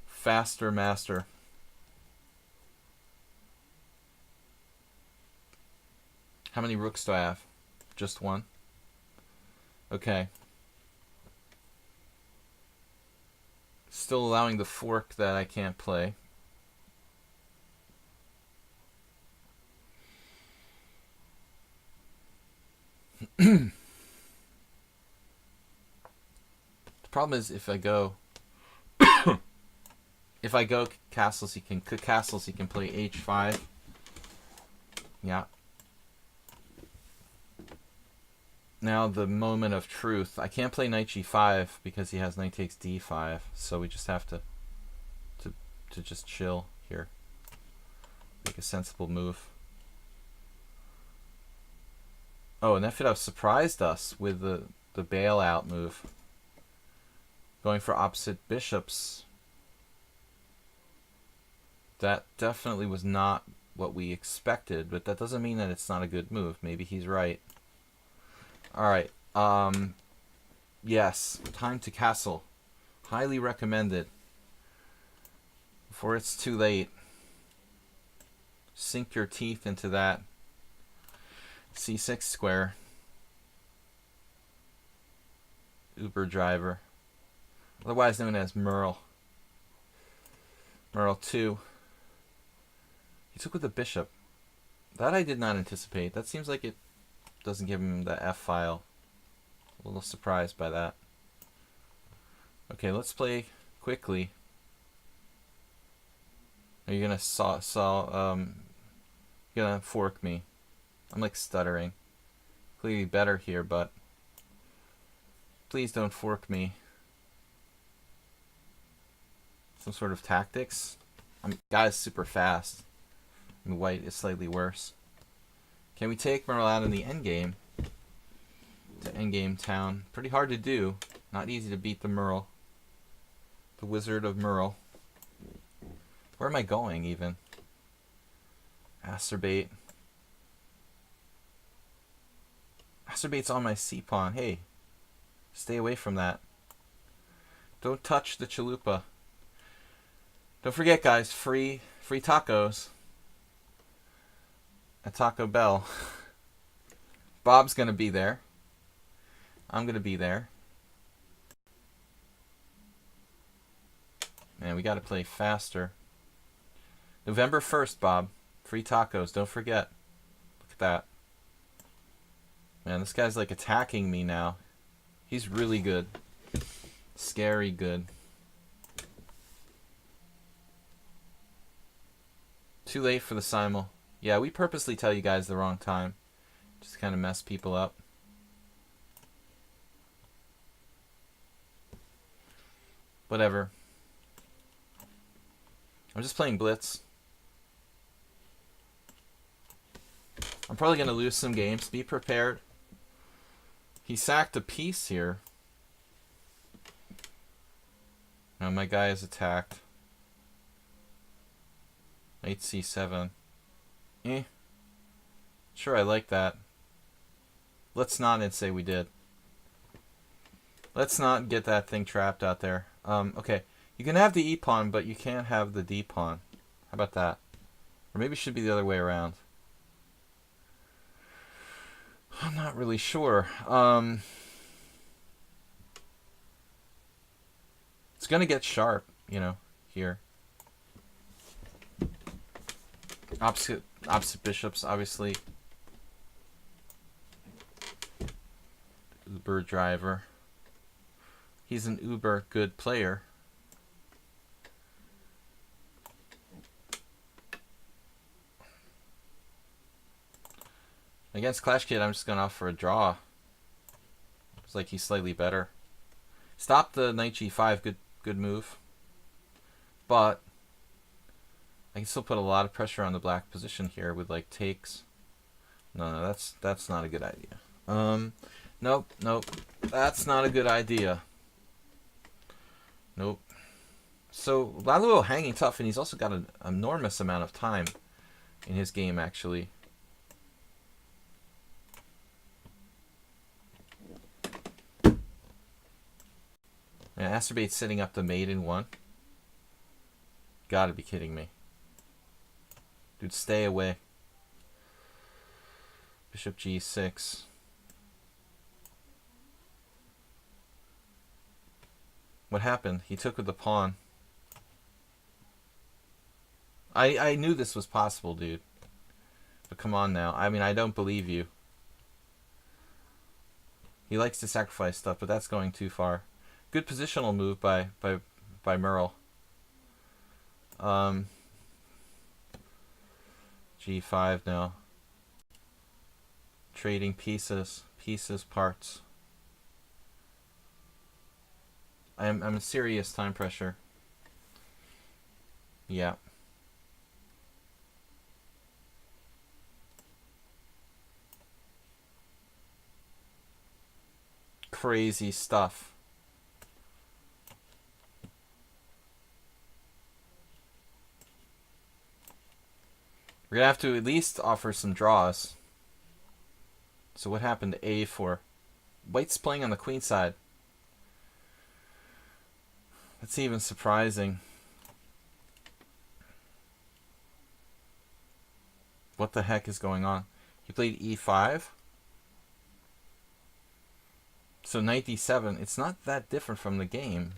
Faster master. How many rooks do I have? Just one? Okay. Still allowing the fork that I can't play. The problem is if I go castles, he can play h5. Yeah. Now the moment of truth. I can't play knight g5 because he has knight takes d5, so we just have to just chill here. Make a sensible move. Oh, and Nefedov surprised us with the bailout move. Going for opposite bishops. That definitely was not what we expected, but that doesn't mean that it's not a good move. Maybe he's right. Alright, yes, time to castle. Highly recommended. Before it's too late. Sink your teeth into that. C6 square. Uber driver. Otherwise known as Merle. Merle 2. He took with the bishop. That I did not anticipate. That seems like it doesn't give him the F file. A little surprised by that. Okay, let's play quickly. Are you gonna fork me? I'm like stuttering. Clearly better here, but please don't fork me. Some sort of tactics. Guy is super fast. And white is slightly worse. Can we take Merle out in the endgame? To endgame town. Pretty hard to do. Not easy to beat the Merle. The Wizard of Merle. Where am I going even? Acerbate. Acerbate's on my c-pawn. Hey, stay away from that. Don't touch the chalupa. Don't forget, guys, free tacos at Taco Bell. Bob's gonna be there. I'm gonna be there. Man, we gotta play faster. November 1st, Bob. Free tacos, don't forget. Look at that. Man, this guy's like attacking me now. He's really good. Scary good. Too late for the simul. Yeah, we purposely tell you guys the wrong time. Just kind of mess people up. Whatever. I'm just playing blitz. I'm probably going to lose some games. Be prepared. He sacked a piece here. Now my guy is attacked. Knight c7. Sure, I like that. Let's not say we did. Let's not get that thing trapped out there. Okay. You can have the e-pawn, but you can't have the d-pawn. How about that? Or maybe it should be the other way around. I'm not really sure. It's going to get sharp, you know, here. Opposite bishops, obviously. Uber driver. He's an uber good player. Against Clash Kid, I'm just going to opt for a draw. It's like he's slightly better. Stop the knight g5, good move. But I can still put a lot of pressure on the black position here with like takes. No, that's not a good idea. Nope, nope. That's not a good idea. Nope. So, Laluo hanging tough, and he's also got an enormous amount of time in his game, actually. And Acerbate's setting up the mate in 1. Gotta be kidding me. Dude, stay away. Bishop g6. What happened? He took with the pawn. I knew this was possible, dude. But come on now. I mean, I don't believe you. He likes to sacrifice stuff, but that's going too far. Good positional move by Merle. G5 now. Trading pieces, parts. I'm in serious time pressure. Yeah. Crazy stuff. We're gonna have to at least offer some draws. So what happened to A4? White's playing on the queen side. That's even surprising. What the heck is going on? He played E5. So knight D7. It's not that different from the game.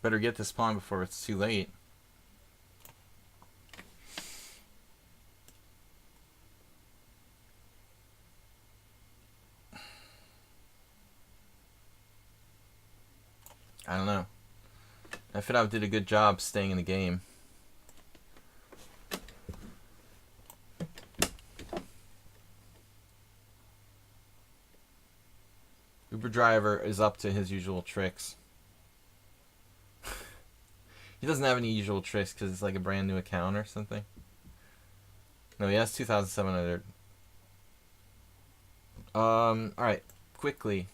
Better get this pawn before it's too late. I don't know. Fedov did a good job staying in the game. Uber driver is up to his usual tricks. He doesn't have any usual tricks because it's like a brand new account or something. No, he has 2,700. Alright. Quickly.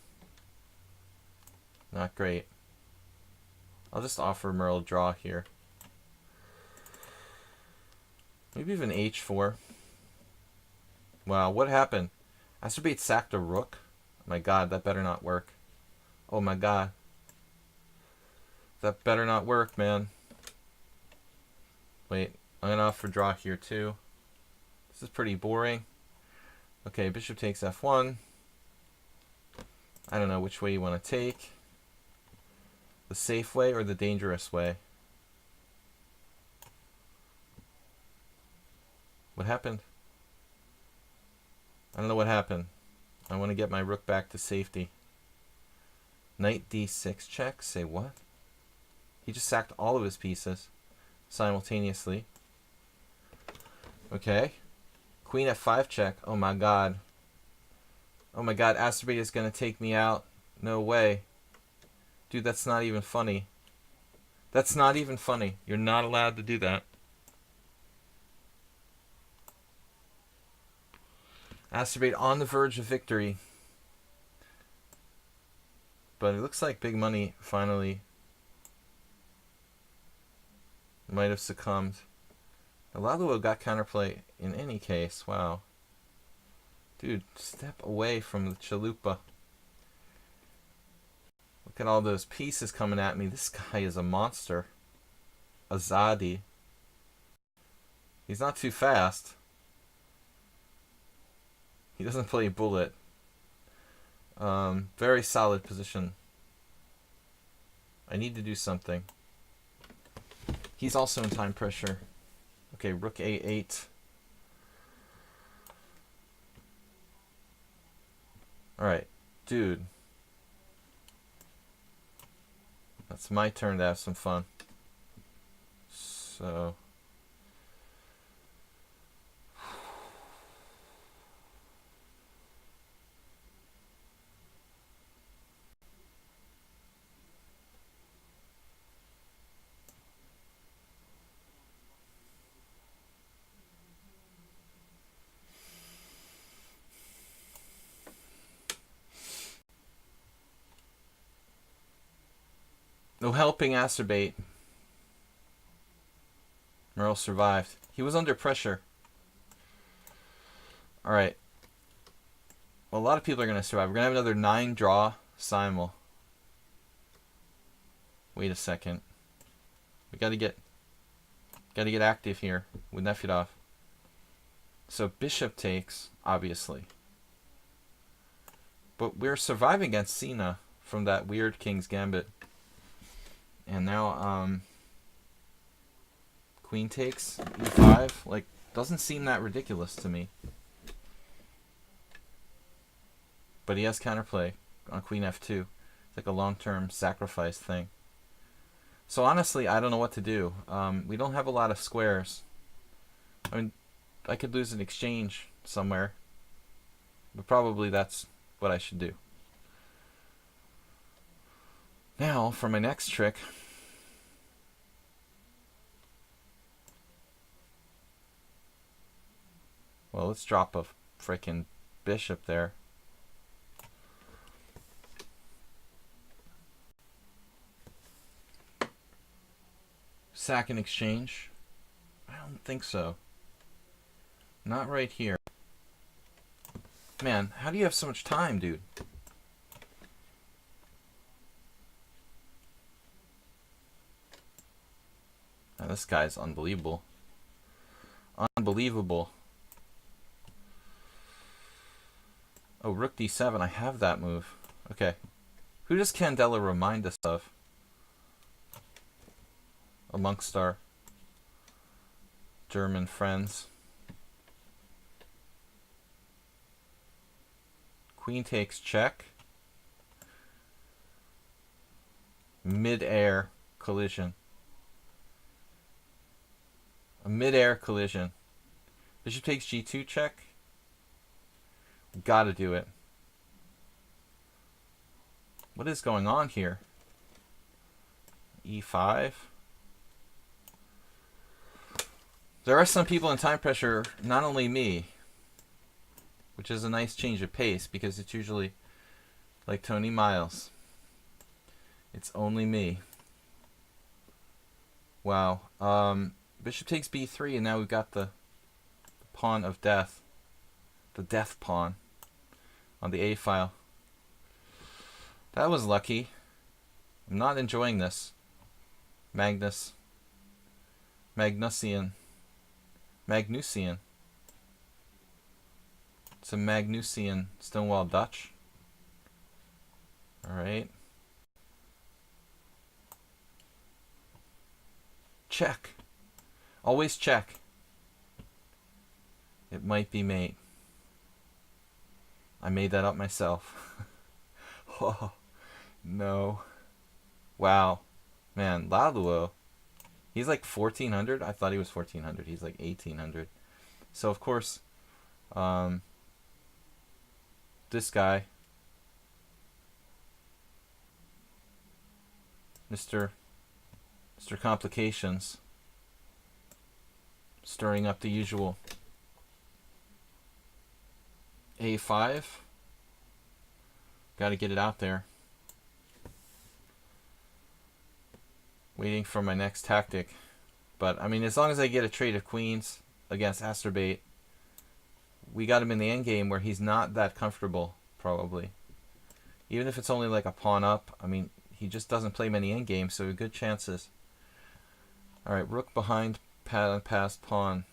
Not great. I'll just offer Merle draw here. Maybe even H4. Wow, what happened? Asterbate sacked a rook? Oh my god, that better not work. Oh my god. That better not work, man. Wait, I'm going to offer draw here too. This is pretty boring. Okay, bishop takes f1. I don't know which way you want to take. The safe way or the dangerous way? What happened? I don't know what happened. I want to get my rook back to safety. Knight d6 check? Say what? He just sacked all of his pieces simultaneously. Okay. Queen f5 check. Oh my god. Oh my god, Asterbate is going to take me out. No way. Dude, that's not even funny. That's not even funny. You're not allowed to do that. Asterbate on the verge of victory. But it looks like big money finally might have succumbed. Laluo got counterplay in any case. Wow. Dude, step away from the chalupa. Look at all those pieces coming at me. This guy is a monster. Azadi. He's not too fast. He doesn't play bullet. Very solid position. I need to do something. He's also in time pressure. Okay, rook a8. Alright, dude. That's my turn to have some fun. So... No helping acerbate. Merle survived. He was under pressure. Alright. Well, a lot of people are going to survive. We're going to have another 9 draw simul. Wait a second. We got to get active here with Nefedov. So bishop takes, obviously. But we're surviving against Cena from that weird King's Gambit. And now queen takes e5. Like, doesn't seem that ridiculous to me. But he has counterplay on queen f2. It's like a long-term sacrifice thing. So honestly, I don't know what to do. We don't have a lot of squares. I mean, I could lose an exchange somewhere. But probably that's what I should do. Now, for my next trick. Well, let's drop a frickin' bishop there. Sack and exchange? I don't think so. Not right here. Man, how do you have so much time, dude? Now, this guy's unbelievable. Unbelievable. Oh, rook d7. I have that move. Okay. Who does Candela remind us of? Amongst our German friends. Queen takes check. Mid-air collision. A mid-air collision. Bishop takes g2 check. Gotta do it. What is going on here? e5. There are some people in time pressure, not only me, which is a nice change of pace because it's usually like Tony Miles. It's only me. Wow. Bishop takes b3, and now we've got the pawn of death. The death pawn on the a file. That was lucky. I'm not enjoying this. Magnusian. It's a Magnusian Stonewall Dutch. Alright. Check. Always check. It might be mate. I made that up myself. Oh, no. Wow. Man, Laluo. He's like 1400. I thought he was 1400. He's like 1800. So, of course, this guy, Mr. Complications, stirring up the usual. a5. Got to get it out there. Waiting for my next tactic. But, I mean, as long as I get a trade of queens against Acerbate, we got him in the endgame where he's not that comfortable, probably. Even if it's only like a pawn up, I mean, he just doesn't play many endgames, so good chances. Alright, rook behind past pawn.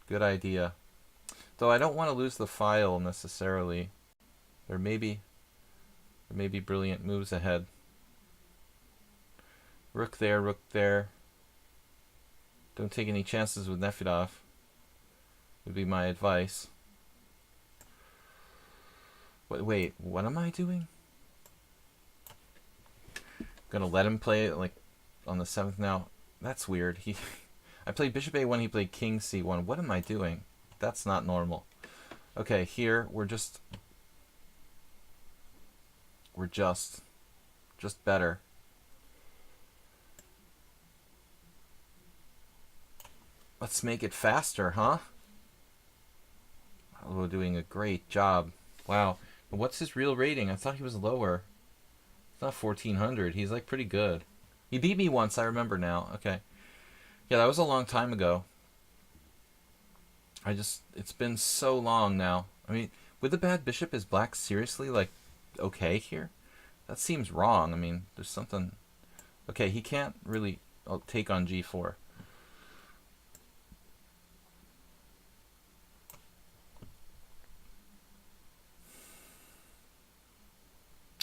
Good idea. Though I don't want to lose the file necessarily. There may be brilliant moves ahead. Rook there, rook there. Don't take any chances with Nefedov, would be my advice. Wait, what am I doing? Gonna let him play it like on the 7th now? That's weird. I played bishop a1, he played king c1. What am I doing? That's not normal. Okay, here we're just better. Let's make it faster, huh? We're doing a great job. Wow. What's his real rating? I thought he was lower. It's not 1400. He's like pretty good. He beat me once, I remember now. Okay. Yeah, that was a long time ago. It's been so long now. I mean, with the bad bishop, is black seriously, like, okay here? That seems wrong. I mean, there's something... Okay, he can't really take on g4.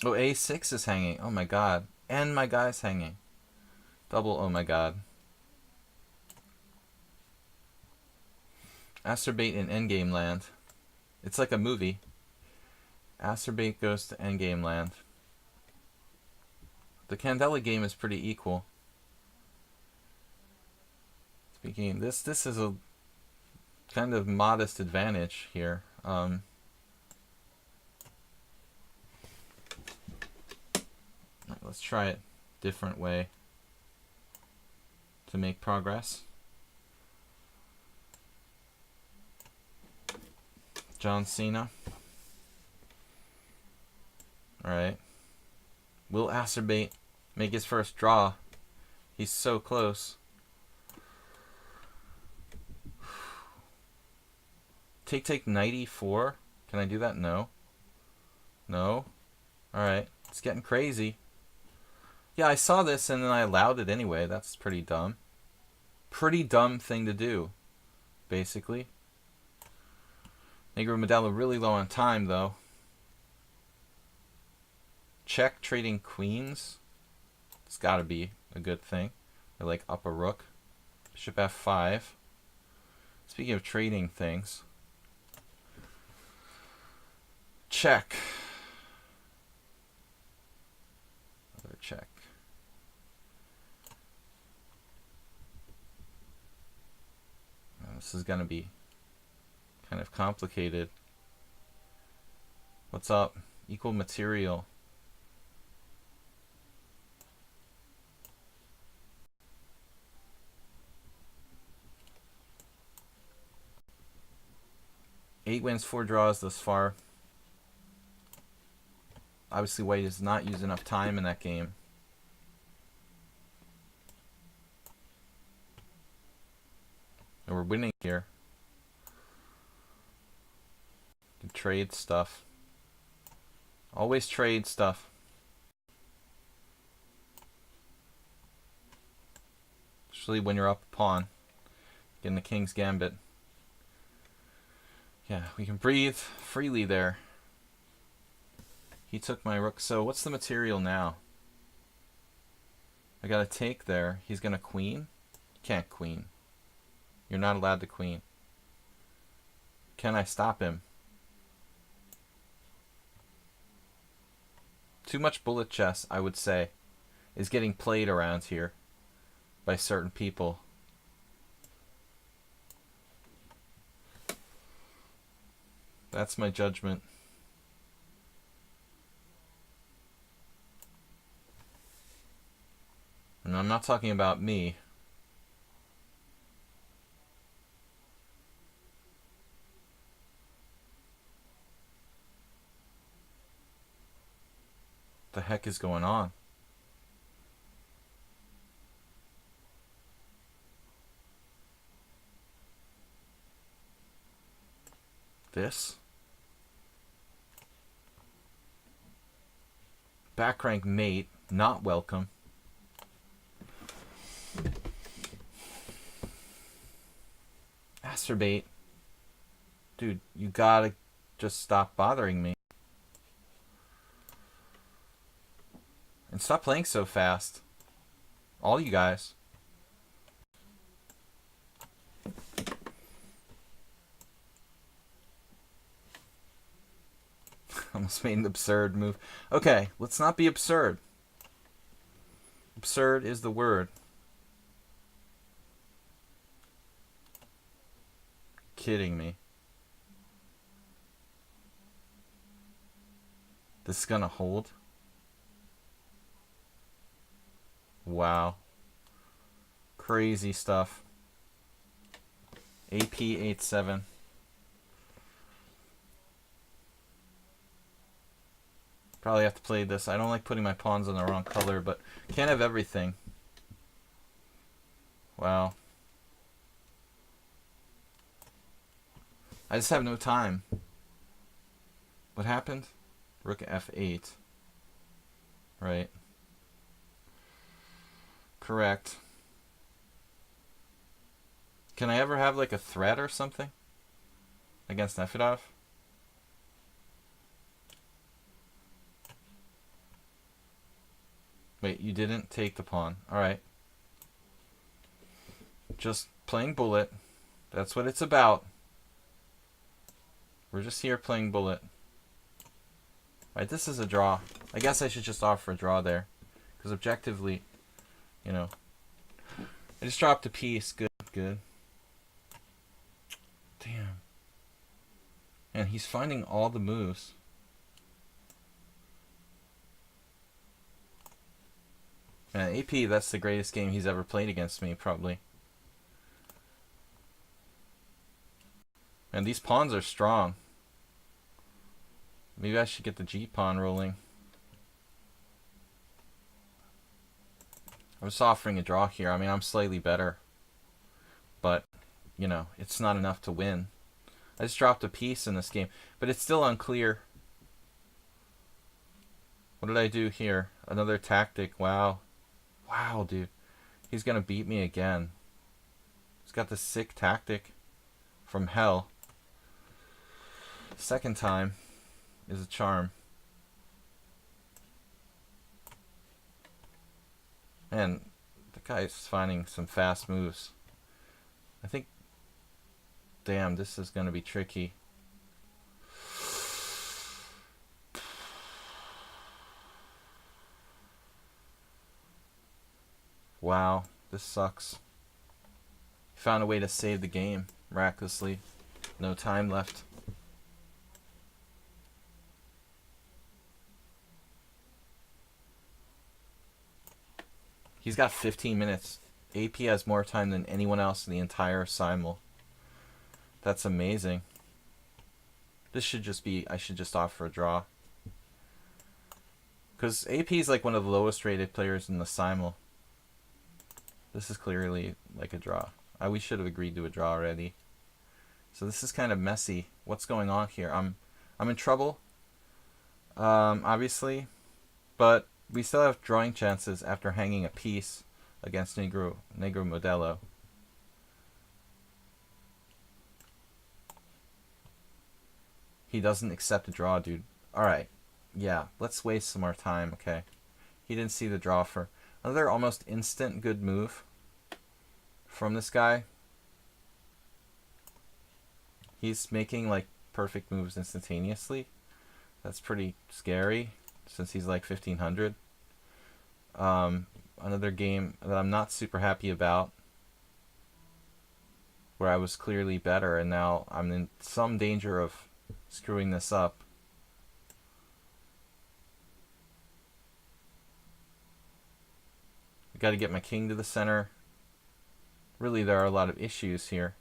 Oh, a6 is hanging. Oh my god. And my guy's hanging. Double, oh my god. Acerbate in endgame land. It's like a movie. Acerbate goes to endgame land. The Candela game is pretty equal. Speaking, this is a kind of modest advantage here. Let's try it different way to make progress. John Cena. Alright. Will Acerbate make his first draw? He's so close. Take knight e4. Can I do that? No. No. Alright. It's getting crazy. Yeah, I saw this and then I allowed it anyway. That's pretty dumb. Pretty dumb thing to do, basically. Negro Medalla really low on time, though. Check trading queens. It's got to be a good thing. Or like up a rook. Bishop f5. Speaking of trading things. Check. Another check. This is going to be kind of complicated. What's up? Equal material. Eight wins, 4 draws thus far. Obviously, White has not used enough time in that game. And we're winning here. Can trade stuff. Always trade stuff. Especially when you're up a pawn. Getting the king's gambit. Yeah, we can breathe freely there. He took my rook. So what's the material now? I got to take there. He's going to queen. Can't queen. You're not allowed to queen. Can I stop him? Too much bullet chess, I would say, is getting played around here by certain people. That's my judgment. And I'm not talking about me. What the heck is going on? This? Back rank mate, not welcome. Acerbate. Dude, you gotta just stop bothering me. And stop playing so fast. All you guys. Almost made an absurd move. Okay, let's not be absurd. Absurd is the word. Kidding me. This is gonna hold. Wow. Crazy stuff. AP 8-7. Probably have to play this. I don't like putting my pawns on the wrong color, but can't have everything. Wow. I just have no time. What happened? Rook f8. Right. Correct. Can I ever have like a threat or something against Nefedov? Wait, you didn't take the pawn. Alright. Just playing bullet. That's what it's about. We're just here playing bullet. Right, this is a draw. I guess I should just offer a draw there. Because objectively, you know. I just dropped a piece. Good, good. Damn. And he's finding all the moves. Man, AP, that's the greatest game he's ever played against me, probably. And these pawns are strong. Maybe I should get the G pawn rolling. I'm just offering a draw here. I mean, I'm slightly better. But, you know, it's not enough to win. I just dropped a piece in this game. But it's still unclear. What did I do here? Another tactic. Wow. Wow, dude. He's going to beat me again. He's got this sick tactic from hell. Second time is a charm. And the guy's finding some fast moves. I think, damn, this is going to be tricky. Wow, this sucks. He found a way to save the game, miraculously. No time left. He's got 15 minutes. AP has more time than anyone else in the entire simul. That's amazing. This should just be, I should just offer a draw. Because AP is like one of the lowest rated players in the simul. This is clearly like a draw. We should have agreed to a draw already. So this is kind of messy. What's going on here? I'm in trouble. Obviously. But we still have drawing chances after hanging a piece against Negro Modelo. He doesn't accept a draw, dude. Alright. Yeah, let's waste some more time, okay? He didn't see the draw for another almost instant good move from this guy. He's making like perfect moves instantaneously. That's pretty scary since he's like 1500. Another game that I'm not super happy about, where I was clearly better and now I'm in some danger of screwing this up. I got to get my king to the center. Really, there are a lot of issues here.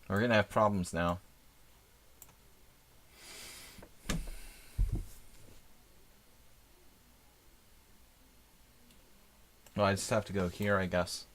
We're going to have problems now. Well, I just have to go here, I guess.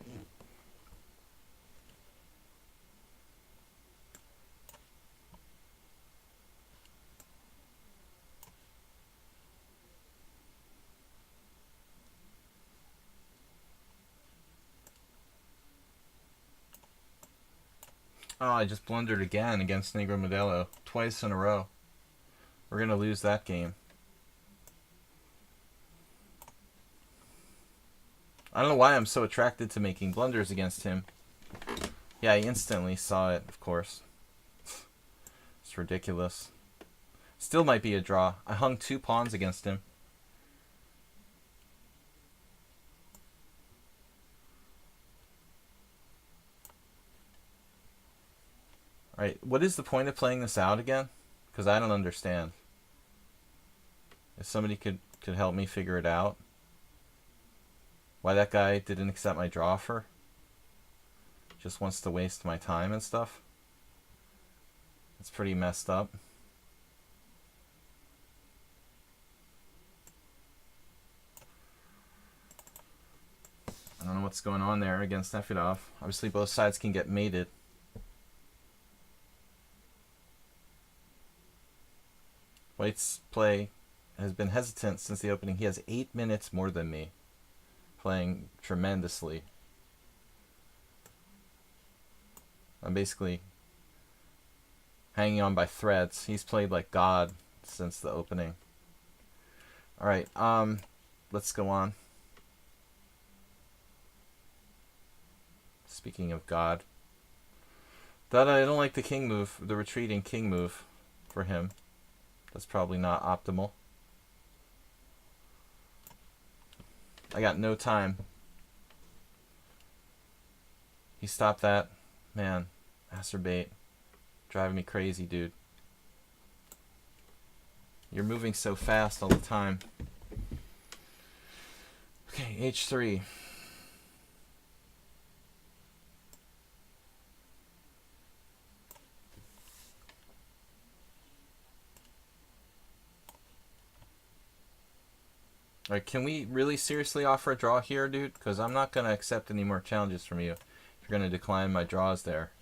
Oh, I just blundered again against Negro Modelo. Twice in a row. We're going to lose that game. I don't know why I'm so attracted to making blunders against him. Yeah, I instantly saw it, of course. It's ridiculous. Still might be a draw. I hung 2 pawns against him. Alright, what is the point of playing this out again? Because I don't understand. If somebody could help me figure it out. Why that guy didn't accept my draw offer? Just wants to waste my time and stuff. It's pretty messed up. I don't know what's going on there against Nefedov. Obviously both sides can get mated. White's play has been hesitant since the opening. He has 8 minutes more than me, playing tremendously. I'm basically hanging on by threads. He's played like God since the opening. Alright, let's go on. Speaking of God, that I don't like the king move, the retreating king move for him. That's probably not optimal. I got no time. He stopped that. Man, masturbate. Driving me crazy, dude. You're moving so fast all the time. Okay, H3. Alright, can we really seriously offer a draw here, dude? Because I'm not going to accept any more challenges from you if you're going to decline my draws there.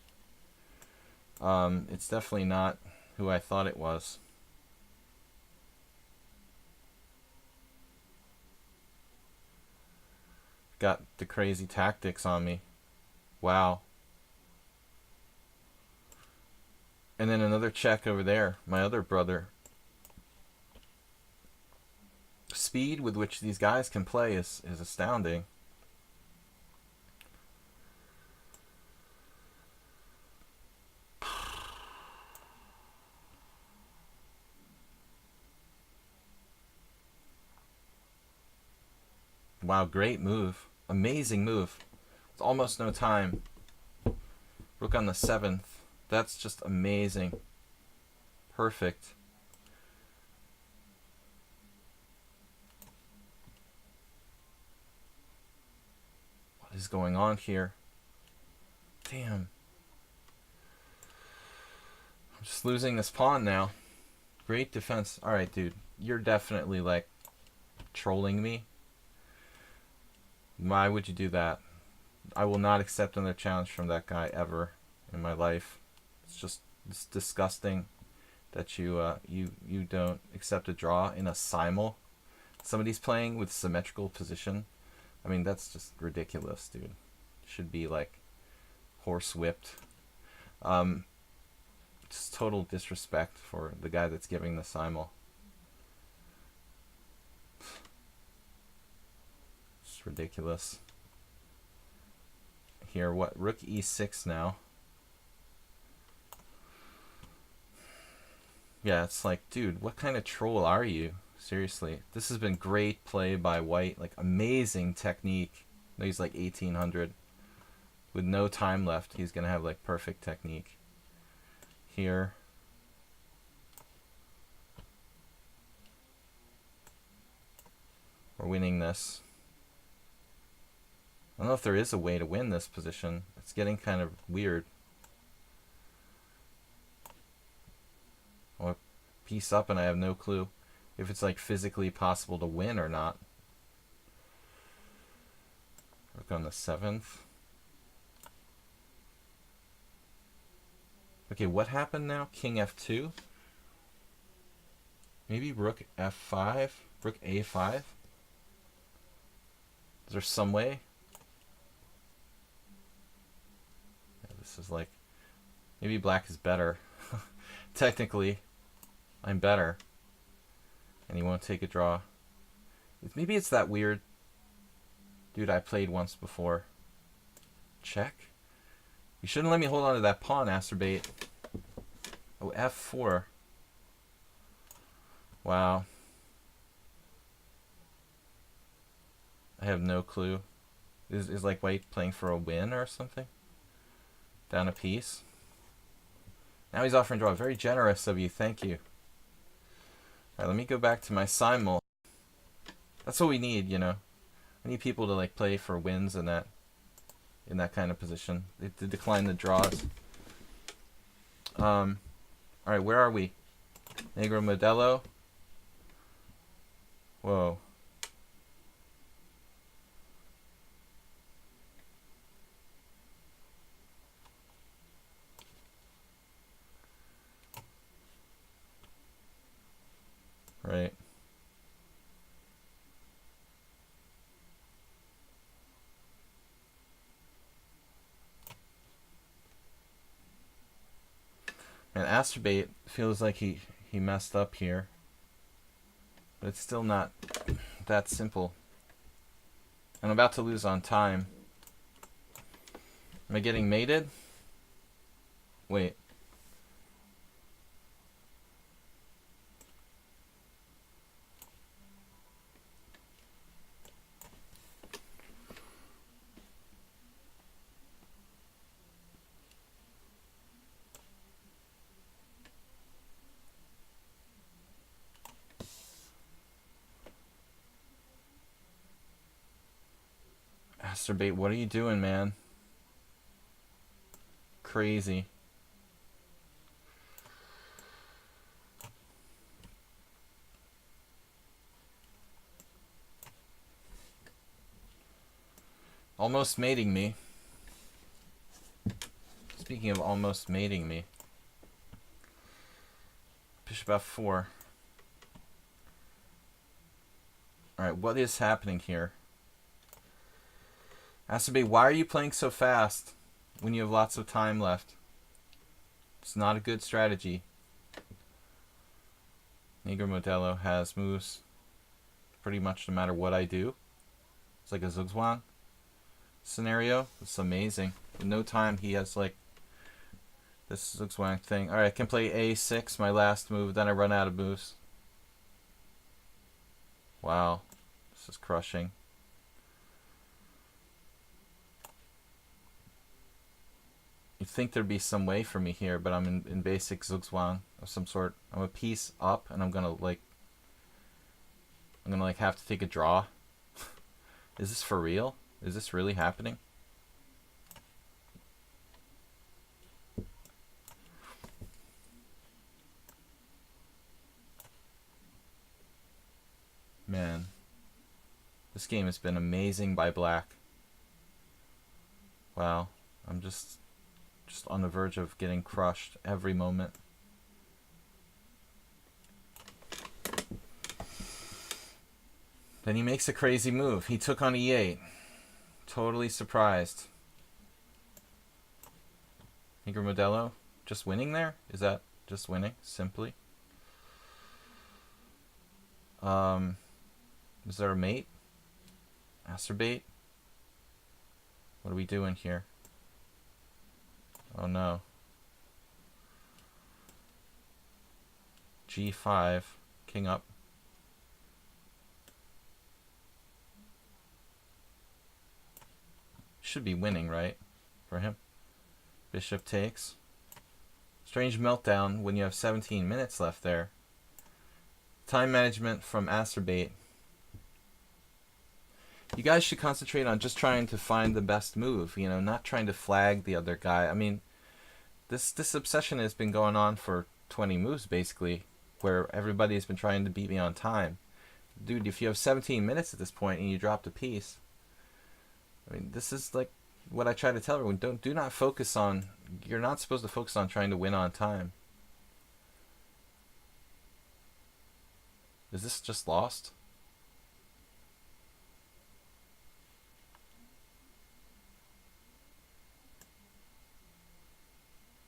It's definitely not who I thought it was. Got the crazy tactics on me. Wow. And then another check over there. My other brother. Speed with which these guys can play is astounding. Wow, great move. Amazing move. With almost no time. Rook on the 7th. That's just amazing. Perfect. What is going on here? Damn. I'm just losing this pawn now. Great defense. Alright, dude. You're definitely, like, trolling me. Why would you do that? I will not accept another challenge from that guy ever in my life. It's disgusting that you don't accept a draw in a simul. Somebody's playing with symmetrical position. I mean, that's just ridiculous, dude. Should be like horse whipped. Just total disrespect for the guy that's giving the simul. It's ridiculous. Here, what? Rook e6 now. Yeah, it's like, dude, what kind of troll are you? Seriously. This has been great play by White. Like, amazing technique. No, he's like 1800. With no time left, he's going to have, like, perfect technique. Here. We're winning this. I don't know if there is a way to win this position. It's getting kind of weird. I'll piece up and I have no clue if it's like physically possible to win or not. Rook on the 7th. Okay, what happened now? King f2? Maybe rook f5? Rook a5? Is there some way? Yeah, this is like... Maybe black is better. Technically, I'm better. And he won't take a draw. Maybe it's that weird... Dude, I played once before. Check? You shouldn't let me hold on to that pawn, Acerbate. Oh, f4. Wow. I have no clue. Is like White playing for a win or something? Down a piece. Now he's offering draw. Very generous of you. Thank you. Alright, let me go back to my simul. That's what we need, you know. I need people to like play for wins in that kind of position. They decline the draws. All right, where are we? Negro Modelo. Whoa. Right. And Asterbait feels like he messed up here. But it's still not that simple. I'm about to lose on time. Am I getting mated? Wait. Asterbait, what are you doing, man? Crazy. Almost mating me. Speaking of almost mating me. Bishop f4. Alright, what is happening here? Asterbait, why are you playing so fast when you have lots of time left? It's not a good strategy. Negro Modelo has moves pretty much no matter what I do. It's like a Zugzwang scenario. It's amazing. In no time, he has like this Zugzwang thing. Alright, I can play a6, my last move, then I run out of moves. Wow. This is crushing. You'd think there'd be some way for me here, but I'm in basic Zugzwang of some sort. I'm a piece up, and I'm gonna have to take a draw. Is this for real? Is this really happening? Man, this game has been amazing by black. Wow, I'm just on the verge of getting crushed every moment. Then he makes a crazy move. He took on e8. Totally surprised. Negro Modelo just winning there? Is that just winning? Simply. Is there a mate? Asterbait? What are we doing here? Oh no. G5. King up. Should be winning, right? For him. Bishop takes. Strange meltdown when you have 17 minutes left there. Time management from Asterbait. You guys should concentrate on just trying to find the best move, you know, not trying to flag the other guy. I mean, this obsession has been going on for 20 moves, basically, where everybody's been trying to beat me on time. Dude, if you have 17 minutes at this point and you dropped a piece, I mean, this is like what I try to tell everyone. Do not focus on, you're not supposed to focus on trying to win on time. Is this just lost?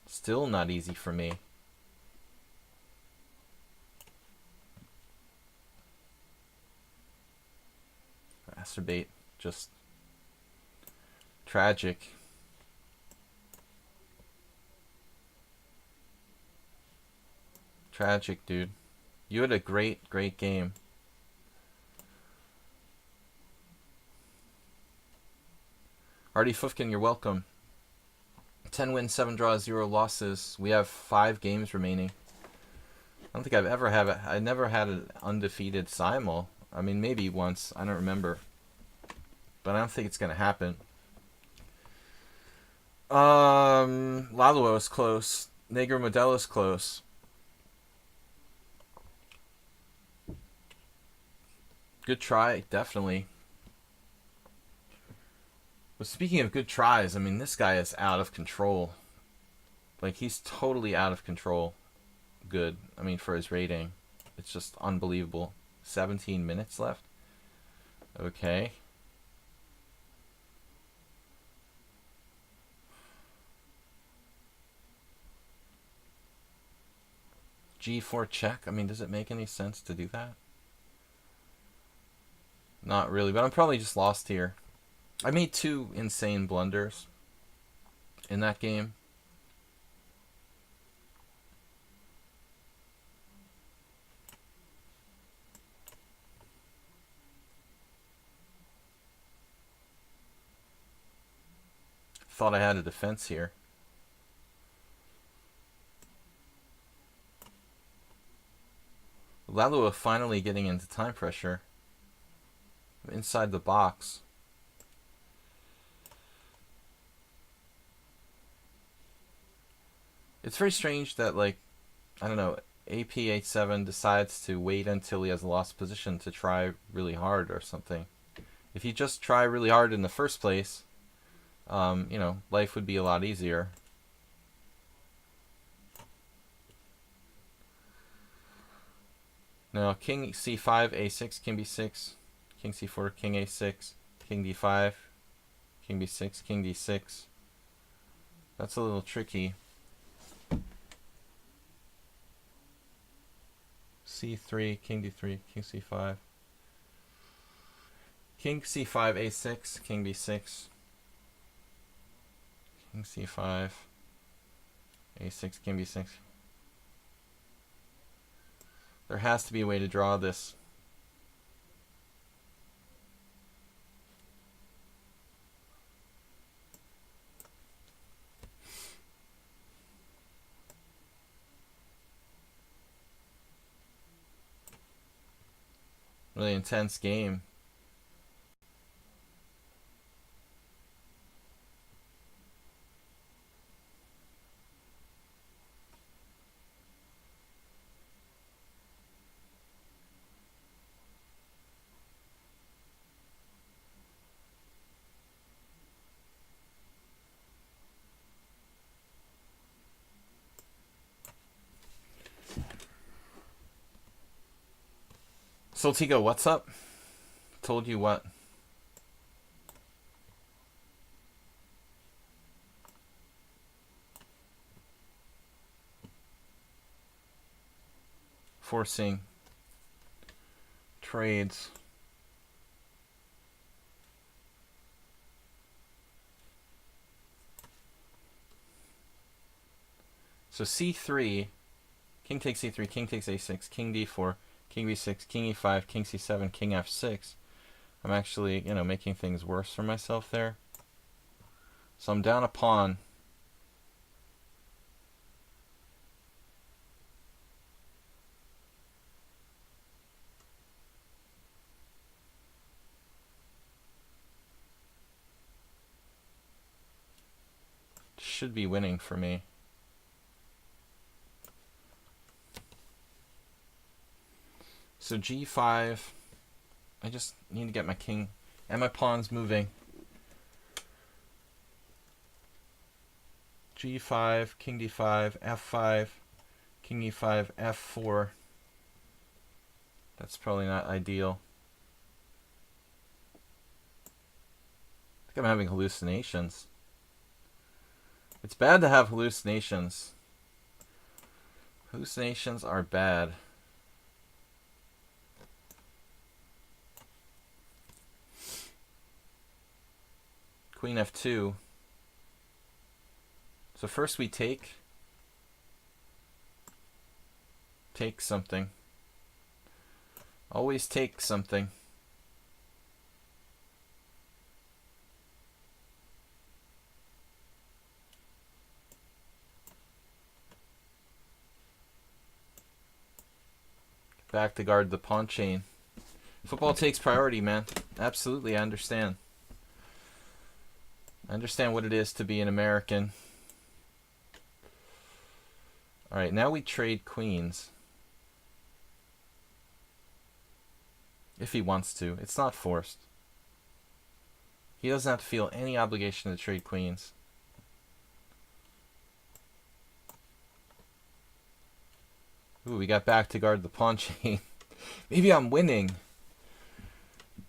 Still not easy for me. Asterbait, just tragic. Tragic, dude. You had a great game. Artie Fufkin, you're welcome. 10 wins, 7 draws, 0 losses. We have 5 games remaining. I don't think I've ever had I never had an undefeated simul. I mean, maybe once. I don't remember. but I don't think it's going to happen. Lalua is close. Negro Modelo is close. Good try, definitely. But speaking of good tries, I mean, this guy is out of control. Like, he's totally out of control. Good. I mean, for his rating. It's just unbelievable. 17 minutes left. Okay. G4 check. I mean, does it make any sense to do that? Not really, but I'm probably just lost here. I made 2 insane blunders in that game. Thought I had a defense here. Lalua finally getting into time pressure. Inside the box. It's very strange that, like, I don't know, AP87 decides to wait until he has a lost position to try really hard or something. If you just try really hard in the first place, you know, life would be a lot easier. Now, King C5, A6, King B6, King C4, King A6, King D5, King B6, King D6. That's a little tricky. C3, King D3, King C5. King C5, A6, King B6. King C5, A6, King B6. There has to be a way to draw this. Really intense game. Soltigo, what's up? Told you what? Forcing trades. So C3, King takes C3, King takes A6, King D4, King B6, King E5, King C7, King F6. I'm actually, you know, making things worse for myself there. So I'm down a pawn. Should be winning for me. So G5. I just need to get my king and my pawns moving. G5, King D5, F5, King E5, F4. That's probably not ideal. I think I'm having hallucinations. It's bad to have hallucinations. Hallucinations are bad. Queen F2. So first we take something. Always take something. Back to guard the pawn chain. Football takes priority, man. Absolutely, I understand. I understand what it is to be an American. Alright, now we trade queens. If he wants to. It's not forced. He doesn't have to feel any obligation to trade queens. Ooh, we got back to guard the pawn chain. Maybe I'm winning.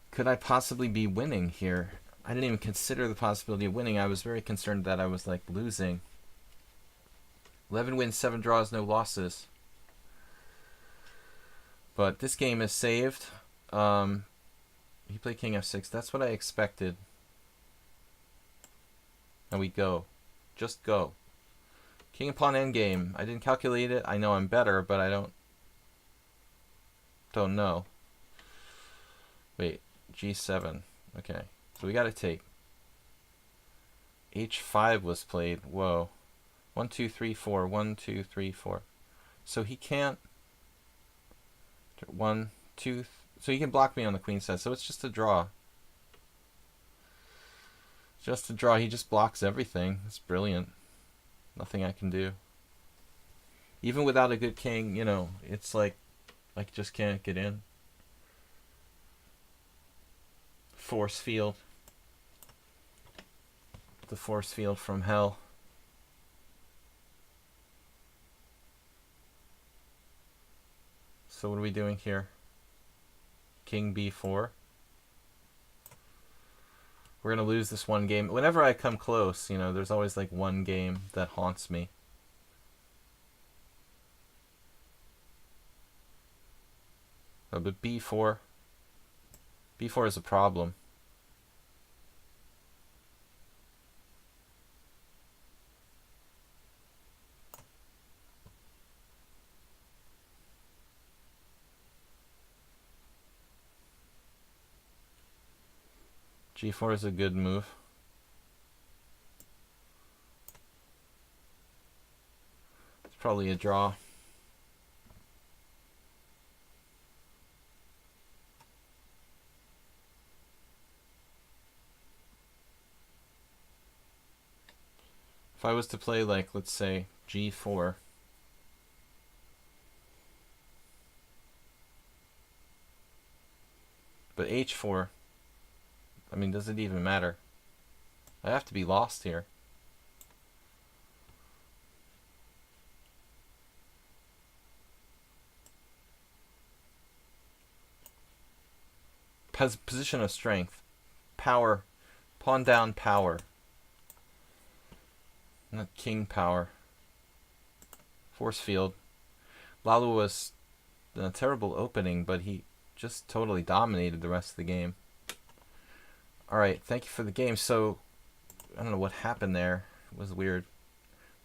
Could I possibly be winning here? I didn't even consider the possibility of winning. I was very concerned that I was like losing. 11 wins, 7 draws, no losses. But this game is saved. He played king f6. That's what I expected. And we go. Just go. King and pawn endgame. I didn't calculate it. I know I'm better, but I don't know. Wait, g7. Okay, so we got to take. h5 was played. Whoa. 1, 2, 3, 4. 1, 2, 3, 4. So he can't. 1, 2. So he can block me on the queen side. So it's just a draw. Just a draw. He just blocks everything. It's brilliant. Nothing I can do. Even without a good king, you know, it's like I just can't get in. Force field. The force field from hell. So what are we doing here? King b4. We're going to lose this one game. Whenever I come close, you know, there's always like one game that haunts me. Oh, but b4. b4 is a problem. g4 is a good move. It's probably a draw. If I was to play, like, let's say g4, but h4, I mean, does it even matter? I have to be lost here. Position of strength. Power. Pawn down power. Not king power. Force field. Lalo was a terrible opening, but he just totally dominated the rest of the game. Alright, thank you for the game. So, I don't know what happened there. It was weird.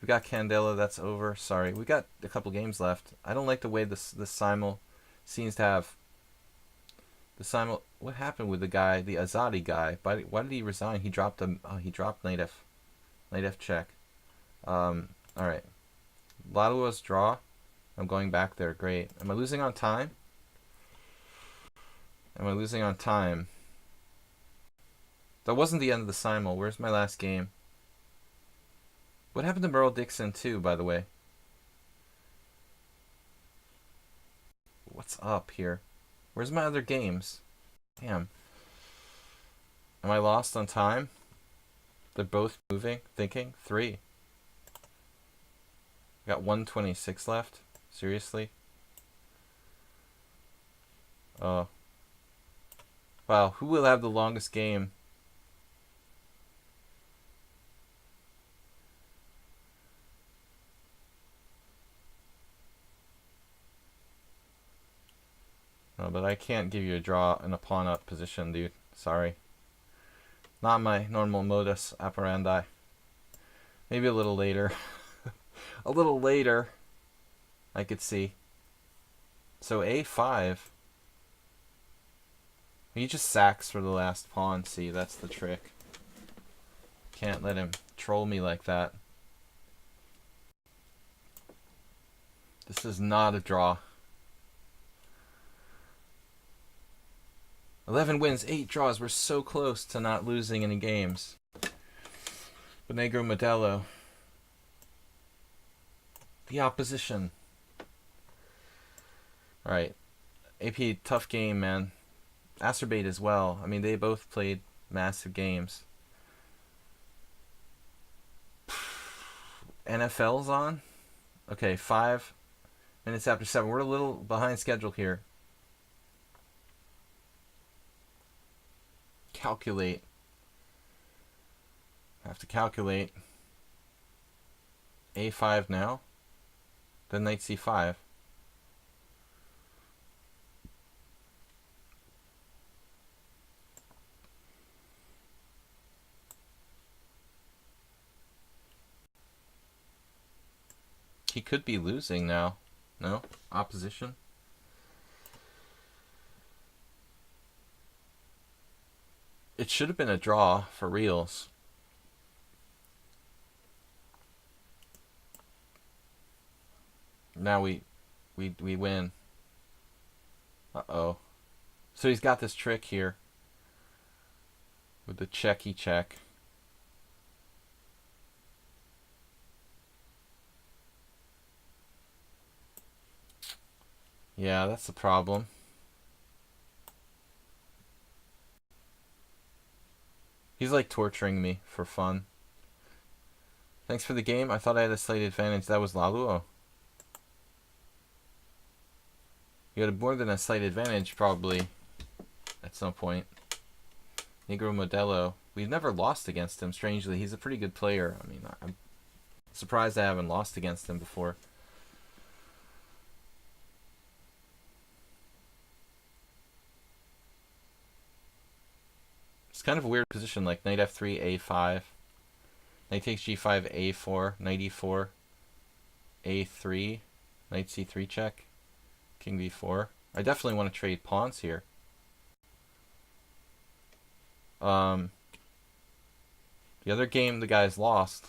We got Candela, that's over. Sorry, we got a couple games left. I don't like the way this simul seems to have. The simul. What happened with the guy, the Azadi guy? Why did he resign? He dropped he dropped knight f check. Alright. Lalua's draw. I'm going back there. Great. Am I losing on time? Am I losing on time? That wasn't the end of the simul. Where's my last game? What happened to Merle Dixon too, by the way? What's up here? Where's my other games? Damn. Am I lost on time? They're both moving, thinking. 3. Got 126 left. Seriously? Oh. Wow, who will have the longest game? No, but I can't give you a draw in a pawn up position, dude. Sorry. Not my normal modus operandi. Maybe a little later. A little later, I could see. So a5. He just sacks for the last pawn. See, that's the trick. Can't let him troll me like that. This is not a draw. 11 wins, 8 draws. We're so close to not losing any games. Benegro Modelo. The opposition. Alright. AP, tough game, man. Acerbate as well. I mean, they both played massive games. NFL's on? Okay, 5 minutes after 7. We're a little behind schedule here. Calculate. Have to calculate. A5 now. Then knight C5. He could be losing now. No? Opposition? It should have been a draw for reals. Now we win. Uh-oh. So he's got this trick here. With the checky check. Yeah, that's the problem. He's like torturing me for fun. Thanks for the game. I thought I had a slight advantage. That was Laluo. You had more than a slight advantage, probably, at some point. Negro Modelo. We've never lost against him, strangely. He's a pretty good player. I mean, I'm surprised I haven't lost against him before. It's kind of a weird position, like knight f3, a5. Knight takes g5, a4, knight e4, a3, knight c3 check, king b4. I definitely want to trade pawns here. The other game the guys lost.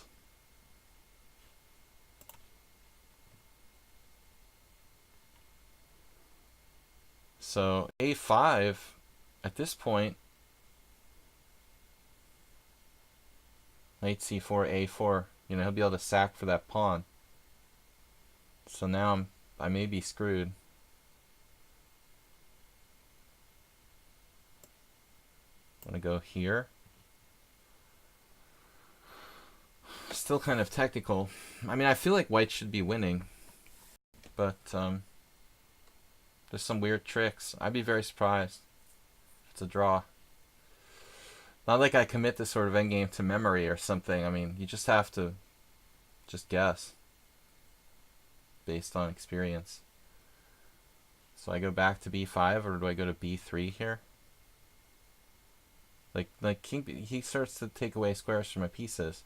So a5 at this point. Knight c4, a4. You know, he'll be able to sack for that pawn. So now I may be screwed. I'm going to go here. Still kind of technical. I mean, I feel like white should be winning. But there's some weird tricks. I'd be very surprised if it's a draw. Not like I commit this sort of endgame to memory or something. I mean, you just have to just guess based on experience. So I go back to b5, or do I go to b3 here? Like king B, he starts to take away squares from my pieces.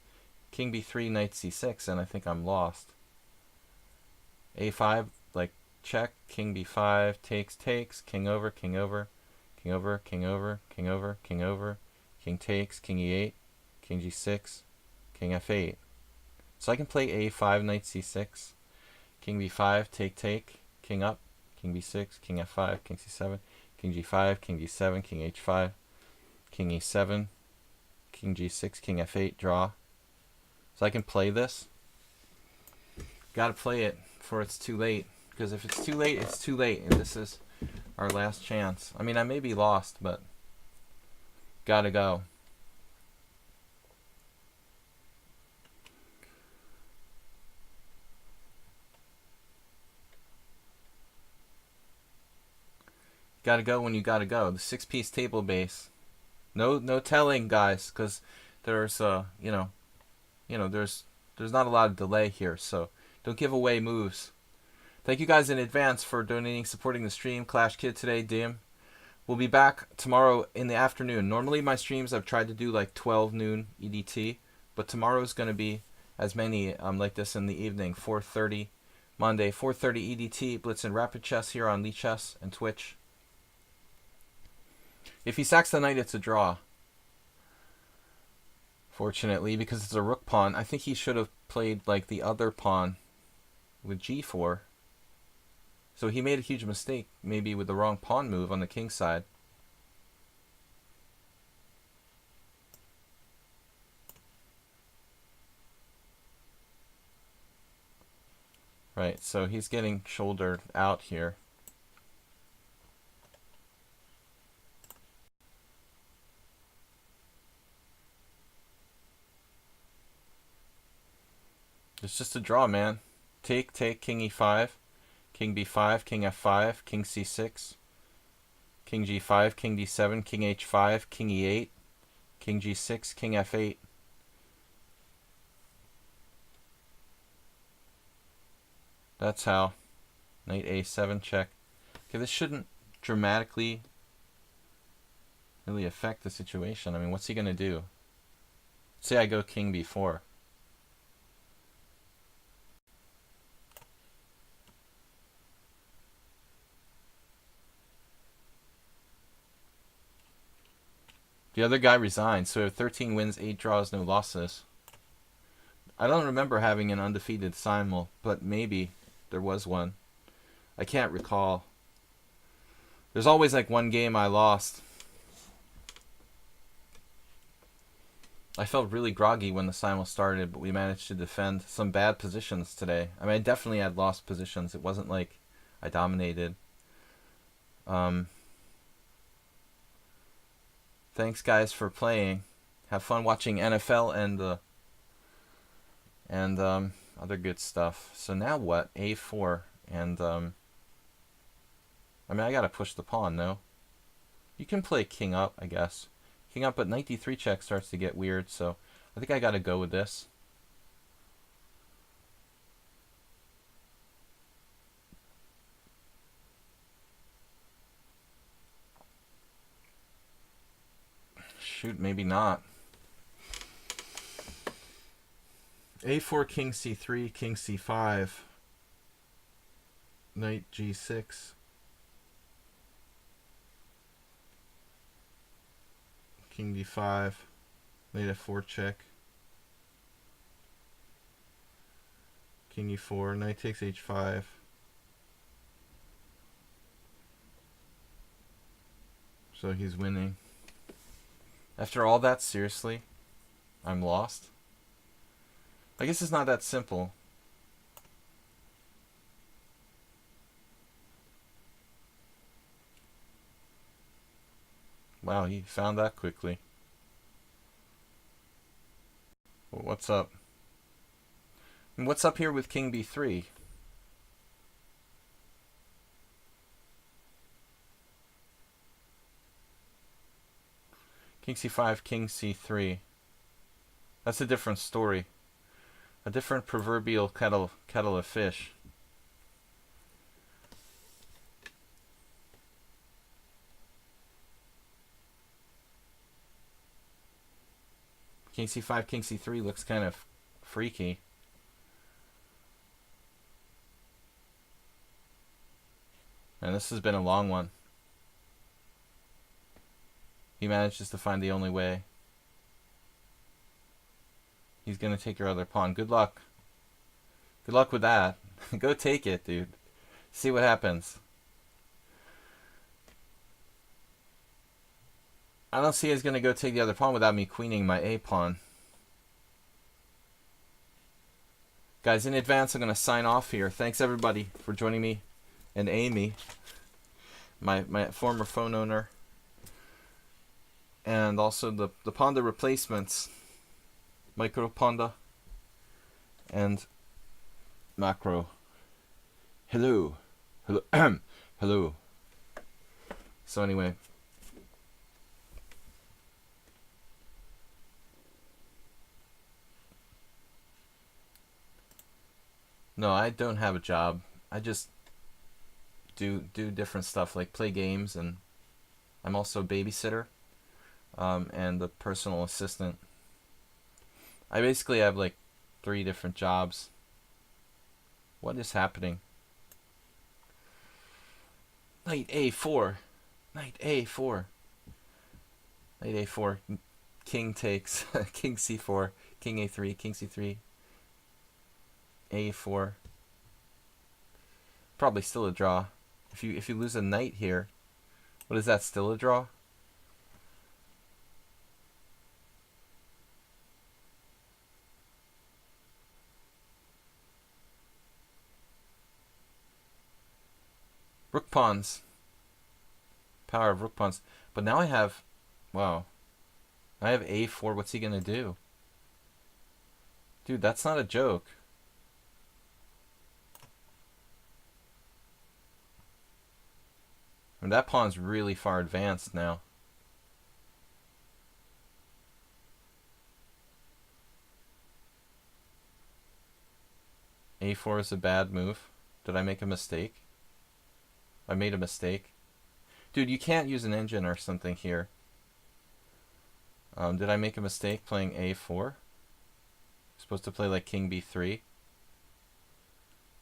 King b3, knight c6, and I think I'm lost. a5, like check, king b5, takes, king over, king over, king over, king over, king over, king over. King takes, king e8, king g6, king f8. So I can play a5, knight c6, king b5, take, king up, king b6, king f5, king c7, king g5, king d7, king h5, king e7, king g6, king f8, draw. So I can play this. Gotta play it before it's too late. Because if it's too late, it's too late. And this is our last chance. I mean, I may be lost, but gotta go. Gotta go when you gotta go. The 6-piece table base. No telling, guys, because there's there's not a lot of delay here, so don't give away moves. Thank you guys in advance for donating, supporting the stream. Clash Kid today, Dim. We'll be back tomorrow in the afternoon. Normally my streams I've tried to do like 12 noon EDT, but tomorrow's going to be as many like this in the evening, 4:30 Monday, 4:30 EDT, Blitz and Rapid Chess here on lichess and Twitch. If he sacks the knight, it's a draw. Fortunately, because it's a rook pawn. I think he should have played like the other pawn with g4. So he made a huge mistake, maybe with the wrong pawn move on the king side. Right, so he's getting shouldered out here. It's just a draw, man. Take, king e5, king b5, king f5, king c6, king g5, king d7, king h5, king e8, king g6, king f8. That's how. Knight a7 check. Okay, this shouldn't dramatically really affect the situation. I mean, what's he going to do? Say I go king b4. The other guy resigned, so we have 13 wins, 8 draws, no losses. I don't remember having an undefeated simul, but maybe there was one. I can't recall. There's always like one game I lost. I felt really groggy when the simul started, but we managed to defend some bad positions today. I mean, I definitely had lost positions. It wasn't like I dominated. Thanks, guys, for playing. Have fun watching NFL and other good stuff. So now what? A4 and I mean, I gotta push the pawn, no? You can play king up, I guess. King up, but knight d3 check starts to get weird, so I think I gotta go with this. Shoot, maybe not. A4, king c3, king c5, knight g6. King d5, knight f4 check. King e4, knight takes h5. So he's winning. After all that, seriously? I'm lost? I guess it's not that simple. Wow, he found that quickly. Well, what's up? And what's up here with king b3? King c5, king c3. That's a different story. A different proverbial kettle of fish. King c5, king c3 looks kind of freaky. And this has been a long one. He manages to find the only way. He's going to take your other pawn. Good luck. Good luck with that. Go take it, dude. See what happens. I don't see he's going to go take the other pawn without me queening my A pawn. Guys, in advance, I'm going to sign off here. Thanks, everybody, for joining me. And Amy, my former phone owner. And also the Ponda replacements. Micro Ponda and Macro. Hello. Hello. Hello. So anyway. No, I don't have a job. I just do different stuff, like play games, and I'm also a babysitter and a personal assistant. I basically have like 3 different jobs. What is happening? Knight a4. Knight a4. Knight a4. King takes. King c4. King a3. King c3. a4. Probably still a draw. If you lose a knight here, what is that? Still a draw? Rook pawns. Power of rook pawns. But now I have... Wow. I have a4. What's he going to do? Dude, that's not a joke. I mean, that pawn's really far advanced now. a4 is a bad move. Did I make a mistake? I made a mistake. Dude, you can't use an engine or something here. Did I make a mistake playing a4? Supposed to play like king b3.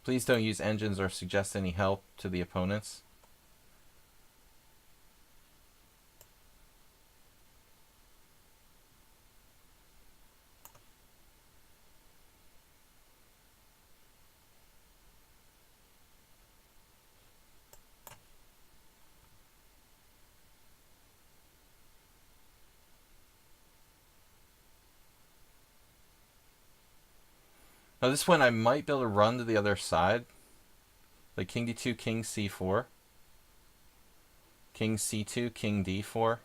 Please don't use engines or suggest any help to the opponents. Now this one I might be able to run to the other side. Like king d2, king c4. King c2, king d4.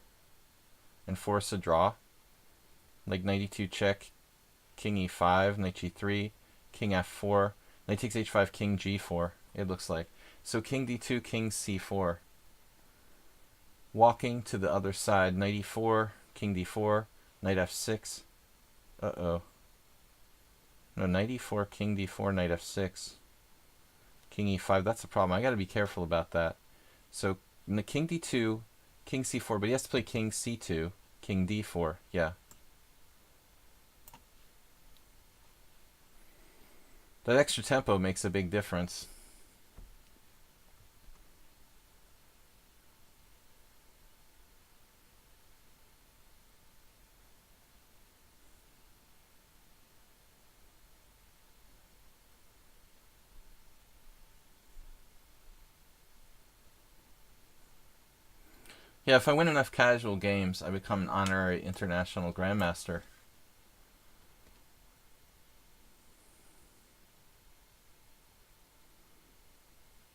And force a draw. Like knight e2 check, king e5, knight g3, king f4, knight takes h5, king g4, it looks like. So king d2, king c4. Walking to the other side, knight e4, king d4, knight f6. Uh-oh. No, knight e4, king d4, knight f6. King e5, that's the problem. I got to be careful about that. So, king d2, king c4, but he has to play king c2, king d4. Yeah. That extra tempo makes a big difference. Yeah, if I win enough casual games, I become an honorary international grandmaster.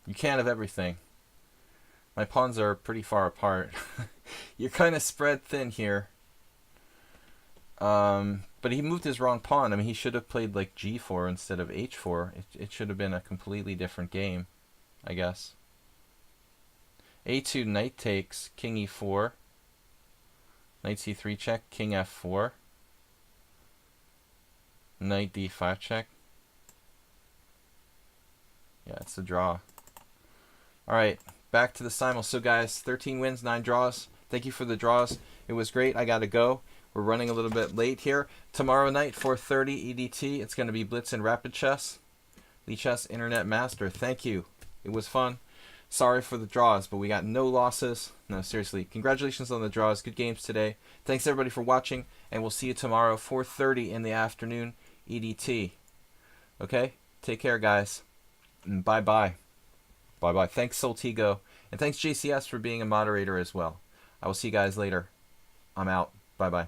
You can't have everything. My pawns are pretty far apart. You're kind of spread thin here. But he moved his wrong pawn. I mean, he should have played like g4 instead of h4. It should have been a completely different game, I guess. a2, knight takes, king e4. Knight c3 check, king f4. Knight d5 check. Yeah, it's a draw. Alright, back to the simul. So guys, 13 wins, 9 draws. Thank you for the draws. It was great. I gotta go. We're running a little bit late here. Tomorrow night, 4:30 EDT, it's going to be Blitz and Rapid Chess. Lichess Internet Master. Thank you. It was fun. Sorry for the draws, but we got no losses. No, seriously. Congratulations on the draws. Good games today. Thanks everybody for watching, and we'll see you tomorrow, 4:30 in the afternoon EDT. Okay? Take care, guys. And bye-bye. Bye-bye. Thanks, Soltigo. And thanks, JCS, for being a moderator as well. I will see you guys later. I'm out. Bye-bye.